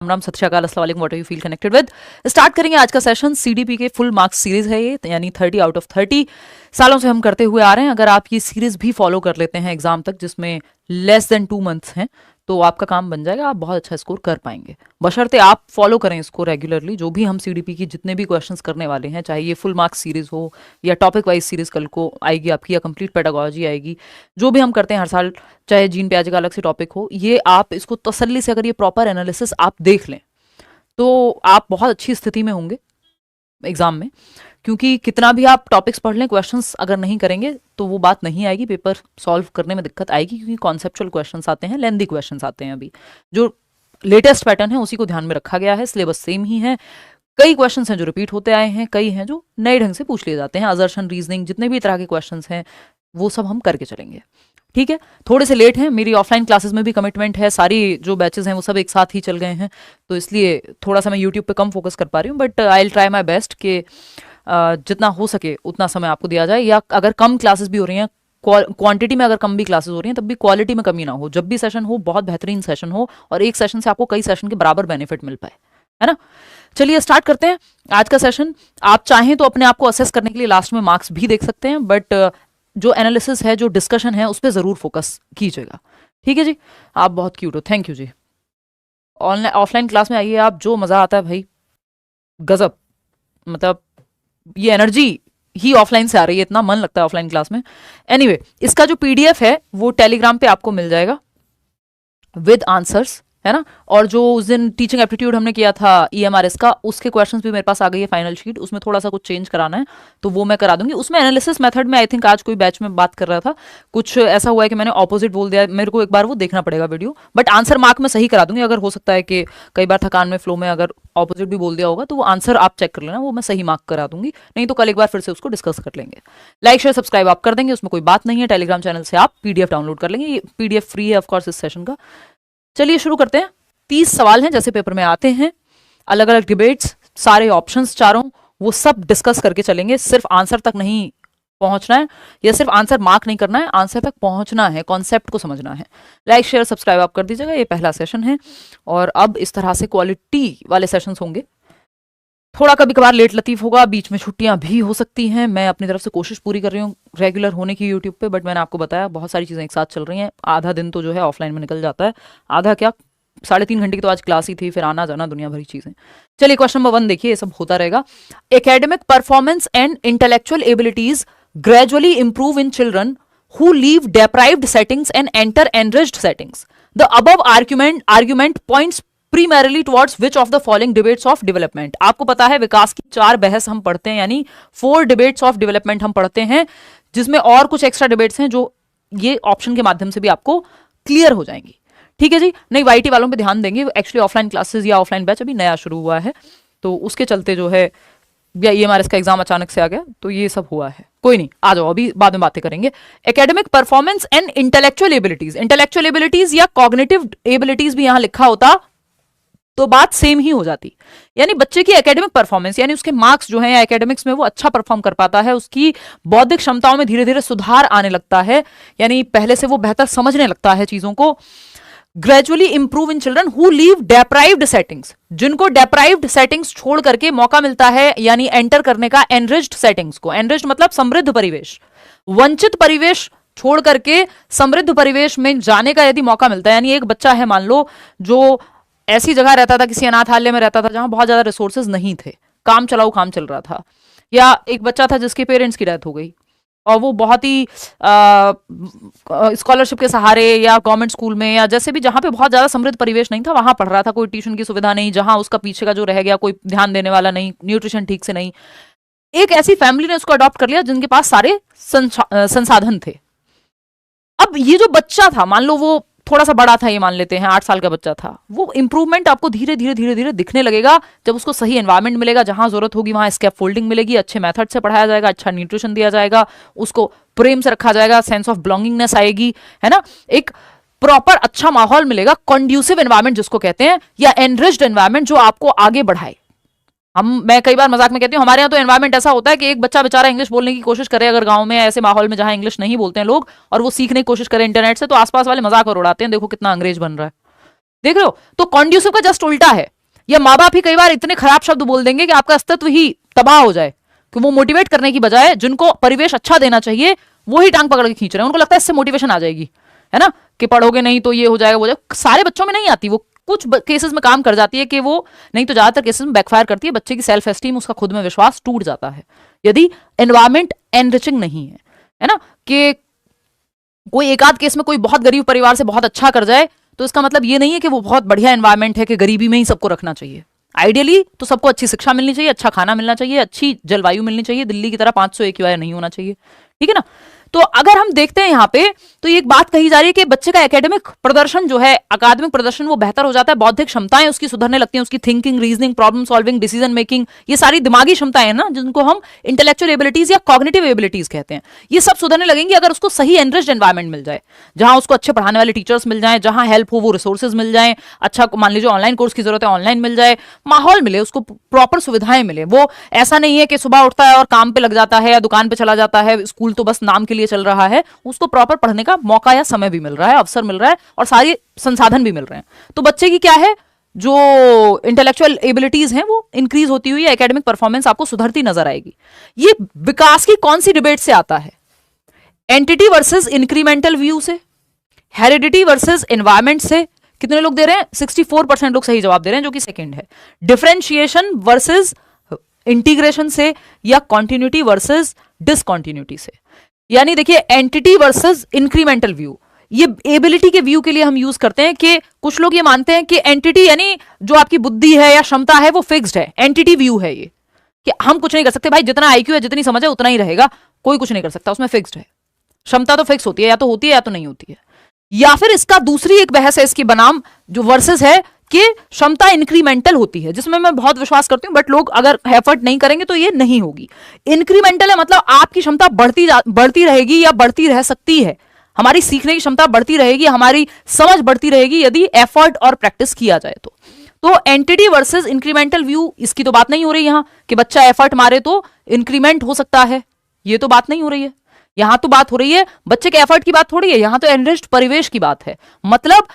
राम सत श्री अकाल अस्सलाम वालेकुम what are you feel connected with. Start करेंगे आज का सेशन। सीडीपी के फुल मार्क्स सीरीज है ये, यानी 30 आउट ऑफ 30 सालों से हम करते हुए आ रहे हैं। अगर आप ये सीरीज भी फॉलो कर लेते हैं एग्जाम तक, जिसमें लेस देन 2 मंथ्स हैं, तो आपका काम बन जाएगा, आप बहुत अच्छा स्कोर कर पाएंगे, बशर्ते आप फॉलो करें इसको रेगुलरली। जो भी हम सीडीपी की जितने भी क्वेश्चंस करने वाले हैं, चाहे ये फुल मार्क्स सीरीज हो या टॉपिक वाइज सीरीज कल को आएगी आपकी, या कंप्लीट पेडागोजी आएगी, जो भी हम करते हैं हर साल, चाहे जीन प्याजे का अलग से टॉपिक हो, ये आप इसको तसल्ली से अगर ये प्रॉपर एनालिसिस आप देख लें तो आप बहुत अच्छी स्थिति में होंगे एग्जाम में। क्योंकि कितना भी आप टॉपिक्स पढ़ लें, क्वेश्चंस अगर नहीं करेंगे तो वो बात नहीं आएगी, पेपर सॉल्व करने में दिक्कत आएगी, क्योंकि कॉन्सेप्चुअल क्वेश्चंस आते हैं, लेंदी क्वेश्चंस आते हैं। अभी जो लेटेस्ट पैटर्न है उसी को ध्यान में रखा गया है, सिलेबस सेम ही है। कई क्वेश्चंस हैं जो रिपीट होते आए हैं, कई हैं जो नए ढंग से पूछ लिए जाते हैं। अजर्शन, रीजनिंग, जितने भी तरह के क्वेश्चंस हैं वो सब हम करके चलेंगे, ठीक है। थोड़े से लेट हैं, मेरी ऑफलाइन क्लासेस में भी कमिटमेंट है, सारी जो बैचेस हैं वो सब एक साथ ही चल गए हैं, तो इसलिए थोड़ा सा मैं यूट्यूब पे कम फोकस कर पा रही हूँ। But I will try my best कि जितना हो सके उतना समय आपको दिया जाए, या अगर कम क्लासेस भी हो रही हैं, क्वांटिटी में अगर कम भी क्लासेस हो रही हैं, तब भी क्वालिटी में कमी ना हो। जब भी सेशन हो बहुत बेहतरीन सेशन हो, और एक सेशन से आपको कई सेशन के बराबर बेनिफिट मिल पाए, है ना। चलिए स्टार्ट करते हैं आज का सेशन। आप चाहें तो अपने आप को असेस करने के लिए लास्ट में मार्क्स भी देख सकते हैं, बट जो एनालिसिस है, जो डिस्कशन है, उस पर जरूर फोकस कीजिएगा, ठीक है जी। आप बहुत क्यूट हो, थैंक यू जी। ऑनलाइन ऑफलाइन क्लास में आइए आप, जो मजा आता है भाई गजब, मतलब ये एनर्जी ही ऑफलाइन से आ रही है, इतना मन लगता है ऑफलाइन क्लास में। एनीवे, इसका जो पीडीएफ है वो टेलीग्राम पे आपको मिल जाएगा विद आंसर्स, है ना। और जो उस दिन टीचिंग एप्टीट्यूड हमने किया था ईएमआरएस का, उसके क्वेश्चंस भी मेरे पास आ गई है फाइनल शीट। उसमें थोड़ा सा कुछ चेंज कराना है तो वो मैं करा दूंगी। उसमें एनालिसिस मेथड में आई थिंक आज कोई बैच में बात कर रहा था, कुछ ऐसा हुआ है कि मैंने ऑपोजिट बोल दिया, मेरे को एक बार वो देखना पड़ेगा वीडियो, बट आंसर मार्क में सही करा दूंगी। अगर हो सकता है कि कई बार थकान में, फ्लो में अगर ऑपोजिट भी बोल दिया होगा, तो वो आंसर आप चेक कर लेना, वो मैं सही मार्क करा दूंगी। नहीं तो कल एक बार फिर से उसको डिस्कस कर लेंगे। लाइक शेयर सब्सक्राइब आप कर देंगे, उसमें कोई बात नहीं है। टेलीग्राम चैनल से आप पीडीएफ डाउनलोड कर लेंगे, ये पीडीएफ फ्री है ऑफकोर्स इस सेशन का। चलिए शुरू करते हैं। 30 सवाल हैं जैसे पेपर में आते हैं, अलग अलग डिबेट्स, सारे ऑप्शंस चारों, वो सब डिस्कस करके चलेंगे। सिर्फ आंसर तक नहीं पहुंचना है, या सिर्फ आंसर मार्क नहीं करना है, आंसर तक पहुंचना है, कॉन्सेप्ट को समझना है। लाइक शेयर सब्सक्राइब आप कर दीजिएगा। ये पहला सेशन है, और अब इस तरह से क्वालिटी वाले सेशंस होंगे। थोड़ा कभी कभार लेट लतीफ होगा, बीच में छुट्टियां भी हो सकती हैं। मैं अपनी तरफ से कोशिश पूरी कर रही हूँ रेगुलर होने की यूट्यूब पे, बट मैंने आपको बताया बहुत सारी चीज़ें एक साथ चल रही हैं। आधा दिन तो जो है ऑफलाइन में निकल जाता है, आधा क्या 3.5 घंटे की तो आज क्लास ही थी, फिर आना जाना दुनिया भरी चीजें। चलिए क्वेश्चन नंबर 1 देखिए, ये सब होता रहेगा। Academic performance and intellectual abilities gradually improve in children who leave deprived settings and enter enriched settings. The above argument points primarily towards which of the following debates of development. आपको पता है विकास की 4 बहस हम पढ़ते हैं, यानी 4 debates of development हम पढ़ते हैं, जिसमें और कुछ एक्स्ट्रा डिबेट्स हैं जो ये ऑप्शन के माध्यम से भी आपको क्लियर हो जाएंगी, ठीक है जी। नहीं, वाईटी वालों पे ध्यान देंगे, एक्चुअली ऑफलाइन क्लासेस या ऑफलाइन बैच अभी नया शुरू हुआ है, तो उसके चलते जो है, या ईएमआरएस का एग्जाम अचानक से आ गया तो ये सब हुआ है। कोई नहीं, आ जाओ, अभी बाद में बातें करेंगे। Academic performance and intellectual abilities या कॉग्निटिव एबिलिटीज भी यहां लिखा होता तो बात सेम ही हो जाती। यानी बच्चे की एकेडमिक परफॉर्मेंस, यानी उसके मार्क्स जो हैं, या एकेडमिक्स में वो अच्छा परफॉर्म कर पाता है, उसकी बौद्धिक क्षमताओं में धीरे धीरे सुधार आने लगता है, यानी पहले से वो बेहतर समझने लगता है चीजों को। Gradually improve in children who live deprived settings, जिनको डेप्राइव्ड सेटिंग्स छोड़ करके मौका मिलता है, यानी एंटर करने का एनरिच्ड सेटिंग्स को। एनरिच्ड मतलब समृद्ध परिवेश, वंचित परिवेश छोड़ करके समृद्ध परिवेश में जाने का यदि मौका मिलता है। यानी एक बच्चा है, मान लो, जो ऐसी जगह रहता था, किसी अनाथालय में रहता था जहां बहुत ज्यादा रिसोर्सेज नहीं थे, काम चलाऊ काम चल रहा था, या एक बच्चा था जिसके पेरेंट्स की डेथ हो गई और वो बहुत ही स्कॉलरशिप के सहारे या गवर्नमेंट स्कूल में, या जैसे भी जहाँ पे बहुत ज़्यादा समृद्ध परिवेश नहीं था, वहाँ पढ़ रहा था, कोई ट्यूशन की सुविधा नहीं, जहाँ उसका पीछे का जो रह गया, कोई ध्यान देने वाला नहीं, न्यूट्रिशन ठीक से नहीं। एक ऐसी फैमिली ने उसको अडॉप्ट कर लिया जिनके पास सारे संसाधन थे। अब ये जो बच्चा था, मान लो वो थोड़ा सा बड़ा था, ये मान लेते हैं 8 साल का बच्चा था, वो इंप्रूवमेंट आपको धीरे धीरे दिखने लगेगा जब उसको सही एनवायरमेंट मिलेगा, जहां जरूरत होगी वहां स्कैफोल्डिंग मिलेगी, अच्छे मेथड से पढ़ाया जाएगा, अच्छा न्यूट्रिशन दिया जाएगा, उसको प्रेम से रखा जाएगा, सेंस ऑफ बिलोंगिंगनेस आएगी, है ना, एक प्रॉपर अच्छा माहौल मिलेगा, कंड्यूसिव एनवायरमेंट जिसको कहते हैं, या एनरिच्ड एनवायरमेंट जो आपको आगे बढ़ाए। मैं कई बार मजाक में कहती हूँ, हमारे यहाँ तो एनवायरमेंट ऐसा होता है कि एक बच्चा बेचारा इंग्लिश बोलने की कोशिश करे, अगर गांव में ऐसे माहौल में जहां इंग्लिश नहीं बोलते हैं लोग, और वो सीखने की कोशिश करे इंटरनेट से, तो आसपास वाले मजाक और उड़ाते हैं, देखो कितना अंग्रेज बन रहा है। देख रहे हो? तो कॉन्ड्यूसिव का जस्ट उल्टा है। या माँ बाप ही कई बार इतने खराब शब्द बोल देंगे कि आपका अस्तित्व ही तबाह हो जाए, कि वो मोटिवेट करने की बजाय जिनको परिवेश अच्छा देना चाहिए वो ही टांग पकड़ के खींच रहे हैं। उनको लगता है इससे मोटिवेशन आ जाएगी, है ना, कि पढ़ोगे नहीं तो ये हो जाएगा वो जाएगा। सारे बच्चों में नहीं आती, वो कुछ केसेस में काम कर जाती है कि वो, नहीं तो ज्यादातर केसेस में बैकफायर करती है। बच्चे की सेल्फ एस्टीम, उसका खुद में विश्वास टूट जाता है यदि एनवायरमेंट एनरिचिंग नहीं है ना। कि कोई एक आध केस में कोई बहुत गरीब परिवार से बहुत अच्छा कर जाए तो इसका मतलब ये नहीं है कि वो बहुत बढ़िया एनवायरमेंट है, कि गरीबी में ही सबको रखना चाहिए। आइडियली तो सबको अच्छी शिक्षा मिलनी चाहिए, अच्छा खाना मिलना चाहिए, अच्छी जलवायु मिलनी चाहिए, दिल्ली की तरह 500 AQI नहीं होना चाहिए, ठीक है ना। तो अगर हम देखते हैं यहाँ पे, तो ये एक बात कही जा रही है कि बच्चे का एकेडमिक प्रदर्शन जो है, अकादमिक प्रदर्शन वो बेहतर हो जाता है, बौद्धिक क्षमताएं उसकी सुधरने लगती हैं, उसकी thinking, reasoning, problem solving, decision making, ये सारी दिमागी क्षमताएं हैं ना, जिनको हम इंटेलेक्चुअल एबिलिटीज या कॉग्निटिव एबिलिटीज कहते हैं, ये सब सुधरने लगेंगी अगर उसको सही एनरिच्ड एनवायरमेंट मिल जाए, जहां उसको अच्छे पढ़ाने वाले टीचर्स मिल जाए, जहां हेल्प हो वो रिसोर्सेज मिल जाए, अच्छा मान लीजिए ऑनलाइन कोर्स की जरूरत है ऑनलाइन मिल जाए, माहौल मिले उसको, प्रॉपर सुविधाएं मिले। वो ऐसा नहीं है कि सुबह उठता है और काम पे लग जाता है या दुकान पे चला जाता है, स्कूल तो बस नाम के लिए चल रहा है, उसको प्रॉपर पढ़ने का मौका या समय भी मिल रहा है, अवसर मिल रहा है और सारी संसाधन भी मिल रहे हैं। तो बच्चे की क्या है, जो इंटेलेक्चुअल एबिलिटीज हैं वो इंक्रीज होती हुई, एकेडमिक परफॉर्मेंस आपको सुधरती नजर आएगी। ये विकास की कौन सी डिबेट से आता है? एंटिटी वर्सेस इंक्रीमेंटल व्यू से, हेरिडिटी वर्सेस एनवायरमेंट से। कितने लोग दे रहे हैं? 64% लोग सही जवाब दे रहे हैं, जो कि सेकंड है। डिफरेंशिएशन वर्सेस इंटीग्रेशन से, या कॉन्टिन्यूटी वर्सेस डिसकॉन्टिन्यूटी से। यानी देखिए, एंटिटी वर्सेस इंक्रीमेंटल व्यू, ये एबिलिटी के व्यू के लिए हम यूज करते हैं कि कुछ लोग ये मानते हैं कि एंटिटी यानी जो आपकी बुद्धि है या क्षमता है वो फिक्स्ड है, एंटिटी व्यू है ये, कि हम कुछ नहीं कर सकते भाई, जितना आईक्यू है, जितनी समझ है उतना ही रहेगा, कोई कुछ नहीं कर सकता, उसमें फिक्स्ड है। क्षमता तो फिक्स होती है, या तो होती है या तो नहीं होती है। या फिर इसका दूसरी एक बहस है इसकी बनाम जो वर्सेस है, कि क्षमता इंक्रीमेंटल होती है, जिसमें मैं बहुत विश्वास करती हूं, बट लोग अगर एफर्ट नहीं करेंगे तो ये नहीं होगी। इंक्रीमेंटल है मतलब आपकी क्षमता बढ़ती रहेगी या बढ़ती रह सकती है, हमारी सीखने की क्षमता बढ़ती रहेगी, हमारी समझ बढ़ती रहेगी यदि एफर्ट और प्रैक्टिस किया जाए तो एंटिटी वर्सेस इंक्रीमेंटल व्यू, इसकी तो बात नहीं हो रही यहां कि बच्चा एफर्ट मारे तो इंक्रीमेंट हो सकता है, ये तो बात नहीं हो रही है। यहां तो बात हो रही है बच्चे के एफर्ट की बात थोड़ी है, यहां तो एनरिच्ड परिवेश की बात है, मतलब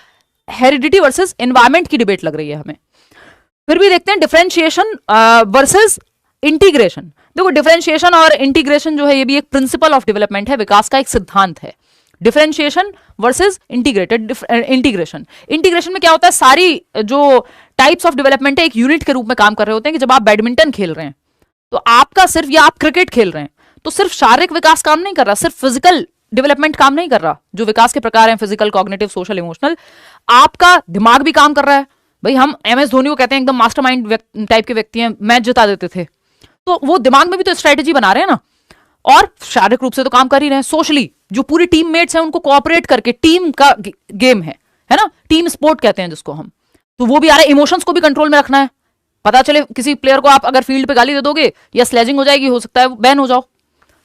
हेरिडिटी वर्सेस एनवायरमेंट की डिबेट लग रही है हमें। फिर भी देखते हैं डिफरेंशिएशन वर्सेस इंटीग्रेशन। देखो, डिफरेंशिएशन और इंटीग्रेशन जो है ये भी एक प्रिंसिपल ऑफ डेवलपमेंट है, विकास का एक सिद्धांत है। Differentiation versus integration. इंटीग्रेशन में क्या होता है, सारी जो टाइप्स ऑफ डेवलपमेंट है एक यूनिट के रूप में काम कर रहे होते हैं। कि जब आप बैडमिंटन खेल रहे हैं तो आपका सिर्फ, या आप क्रिकेट खेल रहे हैं तो सिर्फ शारीरिक विकास काम नहीं कर रहा, सिर्फ फिजिकल डेवलपमेंट काम नहीं कर रहा, जो विकास के प्रकार हैं फिजिकल, कॉग्निटिव, सोशल, इमोशनल, आपका दिमाग भी काम कर रहा है। भाई हम MS धोनी को कहते हैं एकदम मास्टरमाइंड टाइप के व्यक्ति हैं, मैच जिता देते थे, तो वो दिमाग में भी तो स्ट्रेटेजी बना रहे हैं ना, और शारीरिक रूप से तो काम कर ही रहे हैं। सोशली जो पूरी टीम मेट्स हैं उनको कोऑपरेट करके, टीम का गेम है ना, टीम स्पोर्ट कहते हैं जिसको हम, तो वो भी आ रहा है। इमोशंस को भी कंट्रोल में रखना है, पता चले किसी प्लेयर को आप अगर फील्ड पे गाली दे दोगे या स्लेजिंग हो जाएगी, हो सकता है बैन हो जाओ,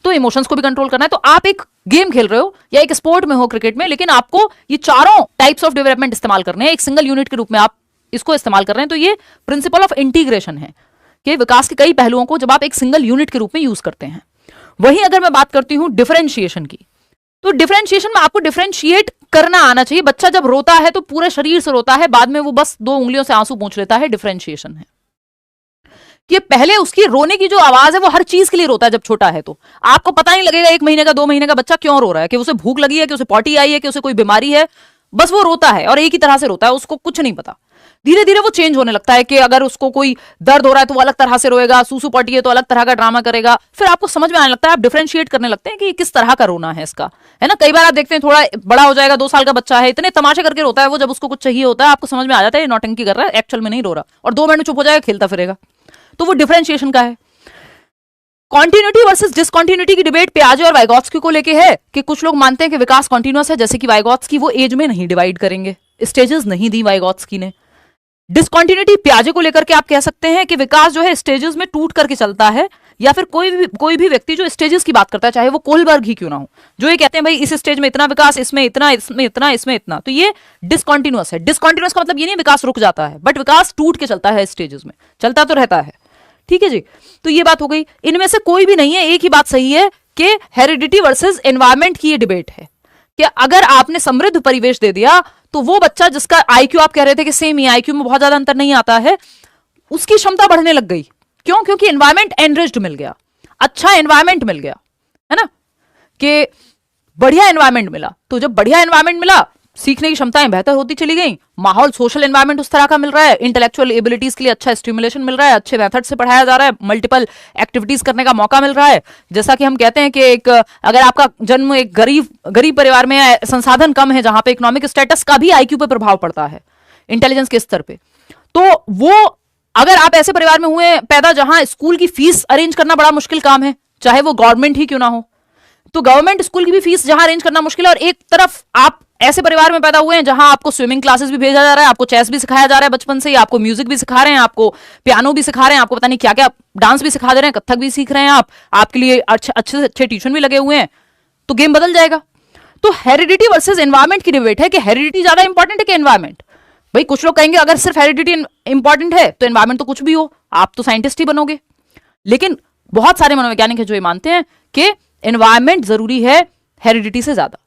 तो इमोशंस को भी कंट्रोल करना है। तो आप एक गेम खेल रहे हो या एक स्पोर्ट में हो, क्रिकेट में, लेकिन आपको ये चारों टाइप्स ऑफ डेवलपमेंट इस्तेमाल करने हैं, एक सिंगल यूनिट के रूप में आप इसको इस्तेमाल कर रहे हैं। तो ये प्रिंसिपल ऑफ इंटीग्रेशन है कि विकास के कई पहलुओं को जब आप एक सिंगल यूनिट के रूप में यूज करते हैं। वहीं अगर मैं बात करती हूं डिफरेंशिएशन की, तो डिफरेंशिएशन में आपको डिफरेंशिएट करना आना चाहिए। बच्चा जब रोता है तो पूरे शरीर से रोता है, बाद में वो बस 2 उंगलियों से आंसू पोंछ लेता है, डिफरेंशिएशन है कि पहले उसकी रोने की जो आवाज है वो हर चीज के लिए रोता है। जब छोटा है तो आपको पता नहीं लगेगा 1 महीने का 2 महीने का बच्चा क्यों रो रहा है, कि उसे भूख लगी है, कि उसे पॉटी आई है, कि उसे कोई बीमारी है, बस वो रोता है और एक ही तरह से रोता है, उसको कुछ नहीं पता। धीरे धीरे वो चेंज होने लगता है कि अगर उसको कोई दर्द हो रहा है तो वो अलग तरह से रोएगा, सूसू पॉटी है तो अलग तरह का ड्रामा करेगा, फिर आपको समझ में आने लगता है, आप डिफरेंशिएट करने लगते हैं कि किस तरह का रोना है इसका, है ना। कई बार आप देखते हैं थोड़ा बड़ा हो जाएगा, 2 साल का बच्चा है, इतने तमाशे करके रोता है वो, जब उसको कुछ चाहिए होता है आपको समझ में आ जाता है ये नौटंकी कर रहा है, एक्चुअल में नहीं रो रहा, और 2 मिनट चुप हो जाएगा, खेलता फिरेगा। तो वो डिफरेंशिएशन का है। कॉन्टिन्यूटी वर्सेस डिसकॉन्टिन्यूटी की डिबेट पियाजे और वाइगोत्स्की को लेके है कि कुछ लोग मानते हैं कि विकास कॉन्टिन्यूअस है, जैसे कि वाइगोत्स्की वो एज में नहीं डिवाइड करेंगे, स्टेजेस नहीं दी वाइगोत्स्की ने। डिसकॉन्टिन्यूटी पियाजे को लेकर के आप कह सकते हैं कि विकास जो है स्टेजेस में टूट करके चलता है, या फिर कोई भी व्यक्ति जो स्टेजेस की बात करता है, चाहे वो कोलबर्ग ही क्यों ना हो, जो ये कहते हैं भाई इस स्टेज में इतना विकास, इसमें इतना, इसमें इतना, इसमें इतना, तो ये डिसकॉन्टिन्यूअस है। डिसकॉन्टिन्यूअस का मतलब ये नहीं विकास रुक जाता है, बट विकास टूट के चलता है, स्टेजेस में चलता तो रहता है। ठीक है जी, तो ये बात हो गई। इनमें से कोई भी नहीं है, एक ही बात सही है कि हेरिडिटी वर्सेस एनवायरमेंट की ये डिबेट है कि अगर आपने समृद्ध परिवेश दे दिया तो वो बच्चा जिसका आईक्यू आप कह रहे थे कि सेम ही आईक्यू में बहुत ज्यादा अंतर नहीं आता है, उसकी क्षमता बढ़ने लग गई। क्यों? क्योंकि एनवायरमेंट एनरिच्ड मिल गया, अच्छा एनवायरमेंट मिल गया, है ना, कि बढ़िया एनवायरमेंट मिला। तो जब बढ़िया एनवायरमेंट मिला, सीखने की क्षमताएं बेहतर होती चली गई, माहौल सोशल एनवायरनमेंट उस तरह का मिल रहा है, इंटेलेक्चुअल एबिलिटीज के लिए अच्छा स्टिमुलेशन मिल रहा है, अच्छे मेथड से पढ़ाया जा रहा है, मल्टीपल एक्टिविटीज करने का मौका मिल रहा है। जैसा कि हम कहते हैं कि एक अगर आपका जन्म एक गरीब परिवार में है, संसाधन कम है, जहां पे इकोनॉमिक स्टेटस का भी आईक्यू पे प्रभाव पड़ता है, इंटेलिजेंस के स्तर पे, तो वो अगर आप ऐसे परिवार में हुए पैदा जहां स्कूल की फीस अरेंज करना बड़ा मुश्किल काम है, चाहे वो गवर्नमेंट ही क्यों ना हो, तो गवर्नमेंट स्कूल की भी फीस जहां अरेंज करना मुश्किल है, और एक तरफ आप ऐसे परिवार में पैदा हुए हैं जहां आपको स्विमिंग क्लासेस भी भेजा जा रहा है, आपको चेस भी सिखाया जा रहा है बचपन से ही, आपको म्यूजिक भी सिखा रहे हैं, आपको पियानो भी सिखा रहे हैं, आपको पता नहीं क्या क्या डांस भी सिखा दे रहे हैं, कथक भी सीख रहे हैं, आपके लिए अच्छे से अच्छे ट्यूशन भी लगे हुए हैं, तो गेम बदल जाएगा। तो हेरिडिटी वर्सेस एनवायरमेंट की डिबेट है कि हेरिडिटी ज्यादा इंपॉर्टेंट है कि एनवायरमेंट। भाई कुछ लोग कहेंगे अगर सिर्फ हेरिडिटी इंपॉर्टेंट है तो एनवायरमेंट तो कुछ भी हो, आप तो साइंटिस्ट ही बनोगे। लेकिन बहुत सारे मनोवैज्ञानिक है जो ये मानते हैं कि एनवायरमेंट जरूरी है हेरिडिटी से ज्यादा।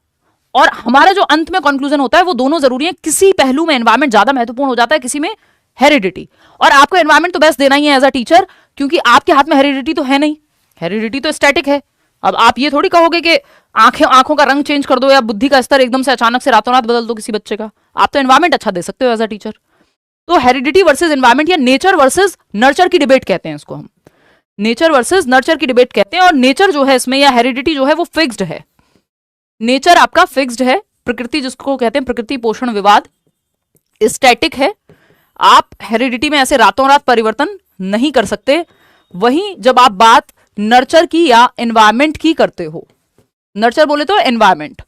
और हमारा जो अंत में कंक्लूजन होता है वो दोनों जरूरी है। किसी पहलू में एनवायरमेंट ज्यादा महत्वपूर्ण हो जाता है, किसी में हेरिडिटी। और आपको एनवायरमेंट तो बेस्ट देना ही है एज अ टीचर, क्योंकि आपके हाथ में हेरिडिटी तो है नहीं, हेरिडिटी तो स्टैटिक है। अब आप ये थोड़ी कहोगे कि आंखों का रंग चेंज कर दो या बुद्धि का स्तर एकदम से अचानक से रातों रात बदल दो किसी बच्चे का। आप तो एनवायरमेंट अच्छा दे सकते हो एज अ टीचर। तो हेरिडिटी वर्सेस एनवायरमेंट या नेचर वर्सेस नर्चर की डिबेट कहते हैं इसको हम, नेचर वर्सेस नर्चर की डिबेट कहते हैं। और नेचर जो है इसमें या हेरिडिटी जो है वो फिक्स्ड है, नेचर आपका फिक्स्ड है, प्रकृति जिसको कहते हैं प्रकृति पोषण विवाद स्टैटिक है। आप हेरिडिटी में ऐसे रातों रात परिवर्तन नहीं कर सकते। वहीं जब आप बात नर्चर की या एनवायरमेंट की करते हो, नर्चर बोले तो एनवायरमेंट,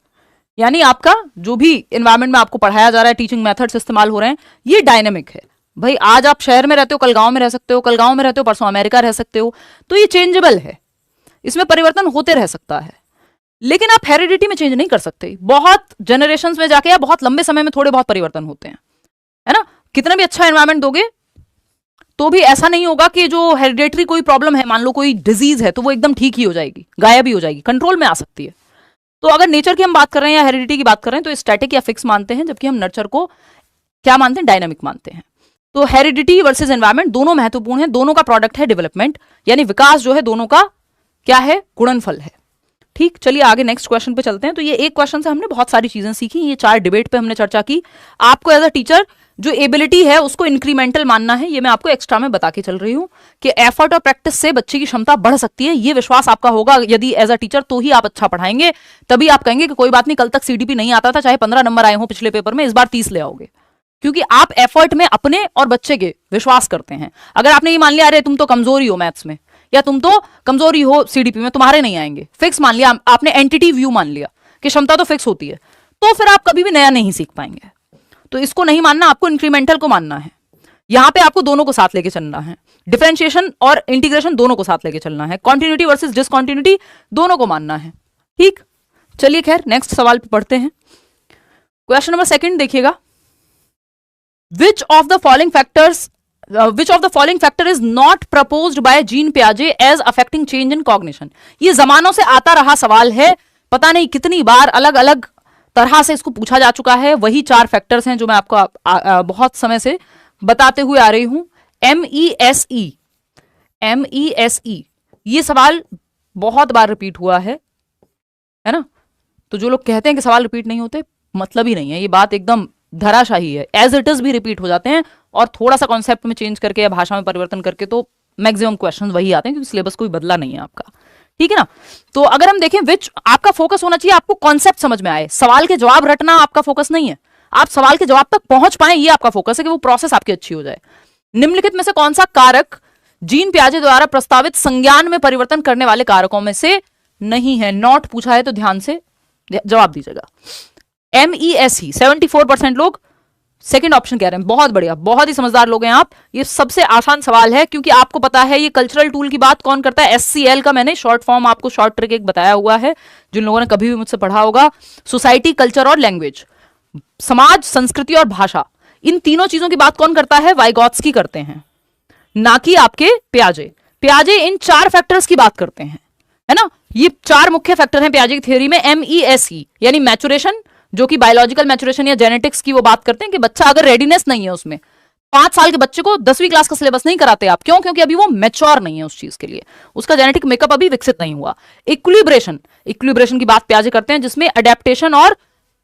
यानी आपका जो भी एनवायरमेंट में आपको पढ़ाया जा रहा है, टीचिंग मेथड्स इस्तेमाल हो रहे हैं, ये डायनेमिक है। भाई आज आप शहर में रहते हो, कल गांव में रह सकते हो, कल गांव में रहते हो, परसों अमेरिका रह सकते हो, तो ये चेंजेबल है, इसमें परिवर्तन होते रह सकता है। लेकिन आप हेरिडिटी में चेंज नहीं कर सकते। बहुत जनरेशंस में जाके या बहुत लंबे समय में थोड़े बहुत परिवर्तन होते हैं, है ना। कितना भी अच्छा एनवायरमेंट दोगे तो भी ऐसा नहीं होगा कि जो हेरिडेटरी कोई प्रॉब्लम है, मान लो कोई डिजीज है, तो वो एकदम ठीक ही हो जाएगी, गायब ही हो जाएगी, कंट्रोल में आ सकती है। तो अगर नेचर की हम बात कर रहे हैं या हेरिडिटी की बात कर रहे हैं तो स्टैटिक या फिक्स मानते हैं, जबकि हम नर्चर को क्या मानते हैं, डायनामिक मानते हैं। तो हेरिडिटी वर्सेस एनवायरमेंट दोनों महत्वपूर्ण है, दोनों का प्रोडक्ट है डेवलपमेंट, यानी विकास जो है दोनों का क्या है, गुणनफल है। ठीक, चलिए आगे नेक्स्ट क्वेश्चन पे चलते हैं। तो ये एक क्वेश्चन से हमने बहुत सारी चीजें सीखी, ये 4 डिबेट पे हमने चर्चा की। आपको एज अ टीचर जो एबिलिटी है उसको इंक्रीमेंटल मानना है, ये मैं आपको एक्स्ट्रा में बता के चल रही हूँ कि एफर्ट और प्रैक्टिस से बच्चे की क्षमता बढ़ सकती है। ये विश्वास आपका होगा यदि एज अ टीचर, तो ही आप अच्छा पढ़ाएंगे। तभी आप कहेंगे कि कोई बात नहीं, कल तक सीडीपी नहीं आता था, चाहे 15 नंबर आए हो पिछले पेपर में, इस बार 30 ले आओगे, क्योंकि आप एफर्ट में अपने और बच्चे के विश्वास करते हैं। अगर आपने ये मान लिया अरे तुम तो कमजोरी हो मैथ्स में, या तुम तो कमजोरी हो सीडीपी में, तुम्हारे नहीं आएंगे, फिक्स मान लिया आपने, एंटिटी व्यू मान लिया कि क्षमता तो फिक्स होती है, तो फिर आप कभी भी नया नहीं सीख पाएंगे। तो इसको नहीं मानना, आपको इंक्रीमेंटल को मानना है। यहां पे आपको दोनों को साथ लेके चलना है, डिफरेंशिएशन और इंटीग्रेशन दोनों को साथ लेके चलना है, कॉन्टिन्यूटी वर्सेस डिसकॉन्टिन्यूटी दोनों को मानना है। ठीक, चलिए खैर नेक्स्ट सवाल पे पढ़ते हैं। क्वेश्चन नंबर 2 देखिएगा, which of the following factor is not proposed by Jean Piaget as affecting change in cognition? ये जमानों से आता रहा सवाल है, पता नहीं कितनी बार अलग अलग तरह से इसको पूछा जा चुका है। वही 4 फैक्टर्स हैं जो मैं आपको बहुत समय से बताते हुए आ रही हूं। MESE, ये सवाल बहुत बार रिपीट हुआ है ना। तो जो लोग कहते हैं कि सवाल रिपीट नहीं होते, मतलब ही नहीं है, ये बात एकदम धराशाही है। एज इट इज भी रिपीट हो जाते हैं, और थोड़ा सा कॉन्सेप्ट में चेंज करके या भाषा में परिवर्तन करके तो मैक्सिमम क्वेश्चन वही आते हैं, क्योंकि सिलेबस कोई बदला नहीं है आपका। ठीक है ना। तो अगर हम देखें विच, आपका फोकस होना चाहिए, आपको कॉन्सेप्ट समझ में आए, सवाल के जवाब रटना आपका फोकस नहीं है, आप सवाल के जवाब तक पहुंच पाए, ये आपका फोकस है, कि वो प्रोसेस आपकी अच्छी हो जाए। निम्नलिखित में से कौन सा कारक जीन पियाजे द्वारा प्रस्तावित संज्ञान में परिवर्तन करने वाले कारकों में से नहीं है? नॉट पूछा है तो ध्यान से जवाब दीजिएगा। MESE 74% लोग सेकंड ऑप्शन कह रहे हैं। बहुत बढ़िया, बहुत ही समझदार लोग हैं आप। ये सबसे आसान सवाल है, क्योंकि आपको पता है ये कल्चरल टूल की बात कौन करता है। SCL का मैंने शॉर्ट फॉर्म आपको शॉर्ट ट्रिक एक बताया हुआ है, जिन लोगों ने कभी भी मुझसे पढ़ा होगा। सोसाइटी, कल्चर और लैंग्वेज, समाज, संस्कृति और भाषा, इन तीनों चीजों की बात कौन करता है? वाइगॉत्स्की करते हैं, ना कि आपके पियाजे। पियाजे इन 4 फैक्टर्स की बात करते हैं, है ना। ये 4 मुख्य फैक्टर हैं पियाजे की थ्योरी में, MESE, यानी मैचुरेशन, जो कि बायोलॉजिकल मैचुरेशन या जेनेटिक्स की वो बात करते हैं कि बच्चा अगर रेडीनेस नहीं है उसमें, 5 साल के बच्चे को 10वीं क्लास का सिलेबस नहीं कराते आप, क्यों? क्योंकि अभी वो मैच्योर नहीं है उस चीज के लिए, उसका जेनेटिक मेकअप अभी विकसित नहीं हुआ। इक्विलिब्रेशन, इक्विलिब्रेशन की बात पियाजे करते हैं, जिसमें अडेप्टेशन और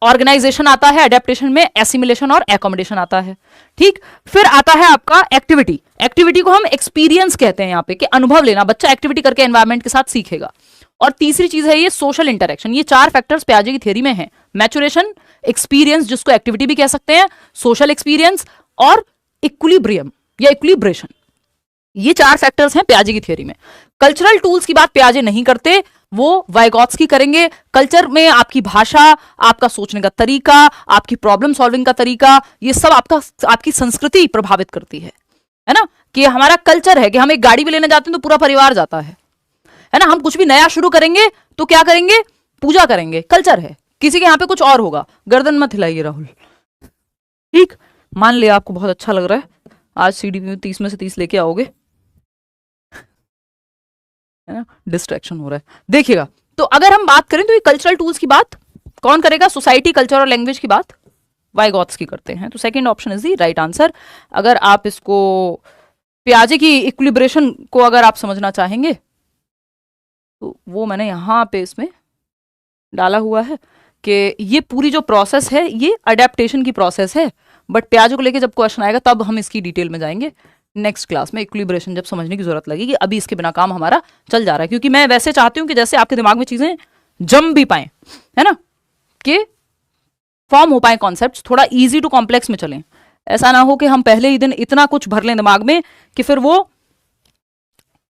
ऑर्गेनाइजेशन आता है, अडेप्टेशन में एसिमिलेशन और एकोमोडेशन आता है। ठीक, फिर आता है आपका एक्टिविटी, एक्टिविटी को हम एक्सपीरियंस कहते हैं यहाँ पे, कि अनुभव लेना, बच्चा एक्टिविटी करके एनवायरमेंट के साथ सीखेगा। और तीसरी चीज है ये सोशल इंटरेक्शन। ये 4 फैक्टर्स पियाजे की थ्योरी में है, मैचुरेशन, एक्सपीरियंस जिसको एक्टिविटी भी कह सकते हैं, सोशल एक्सपीरियंस और इक्विलिब्रियम या इक्विलिब्रेशन। ये 4 फैक्टर्स हैं पियाजे की थ्योरी में। कल्चरल टूल्स की बात पियाजे नहीं करते, वो वाइगॉत्स्की करेंगे। कल्चर में आपकी भाषा, आपका सोचने का तरीका, आपकी प्रॉब्लम सॉल्विंग का तरीका, ये सब आपकी संस्कृति प्रभावित करती है ना? कि हमारा कल्चर है कि हम एक गाड़ी भी लेने जाते हैं तो पूरा परिवार जाता है ना? हम कुछ भी नया शुरू करेंगे तो क्या करेंगे? पूजा करेंगे, कल्चर है। किसी के यहाँ पे कुछ और होगा, गर्दन मत हिलाइए राहुल। ठीक, मान लिया आपको बहुत अच्छा लग रहा है, आज सीडीपी में 30 में से 30 लेके आओगे, है ना? डिस्ट्रैक्शन हो रहा है, देखिएगा। तो अगर हम बात करें तो ये कल्चरल टूल्स की बात कौन करेगा? सोसाइटी, कल्चर और लैंग्वेज की बात वाइगॉत्स्की करते हैं। तो second option is the right answer. अगर आप इसको पियाजे की इक्विलिब्रेशन को अगर आप समझना चाहेंगे तो वो मैंने यहाँ पे इसमें डाला हुआ है कि ये पूरी जो प्रोसेस है ये अडेप्टेशन की प्रोसेस है, बट पियाजे को लेके जब क्वेश्चन आएगा तब हम इसकी डिटेल में जाएंगे नेक्स्ट क्लास में। इक्विलिब्रेशन जब समझने की जरूरत लगेगी, अभी इसके बिना काम हमारा चल जा रहा है, क्योंकि मैं वैसे चाहती हूँ कि जैसे आपके दिमाग में चीजें जम भी पाए, है ना, कि फॉर्म हो पाए कॉन्सेप्ट्स, थोड़ा इजी टू कॉम्प्लेक्स में चलें। ऐसा ना हो कि हम पहले ही दिन इतना कुछ भर लें दिमाग में कि फिर वो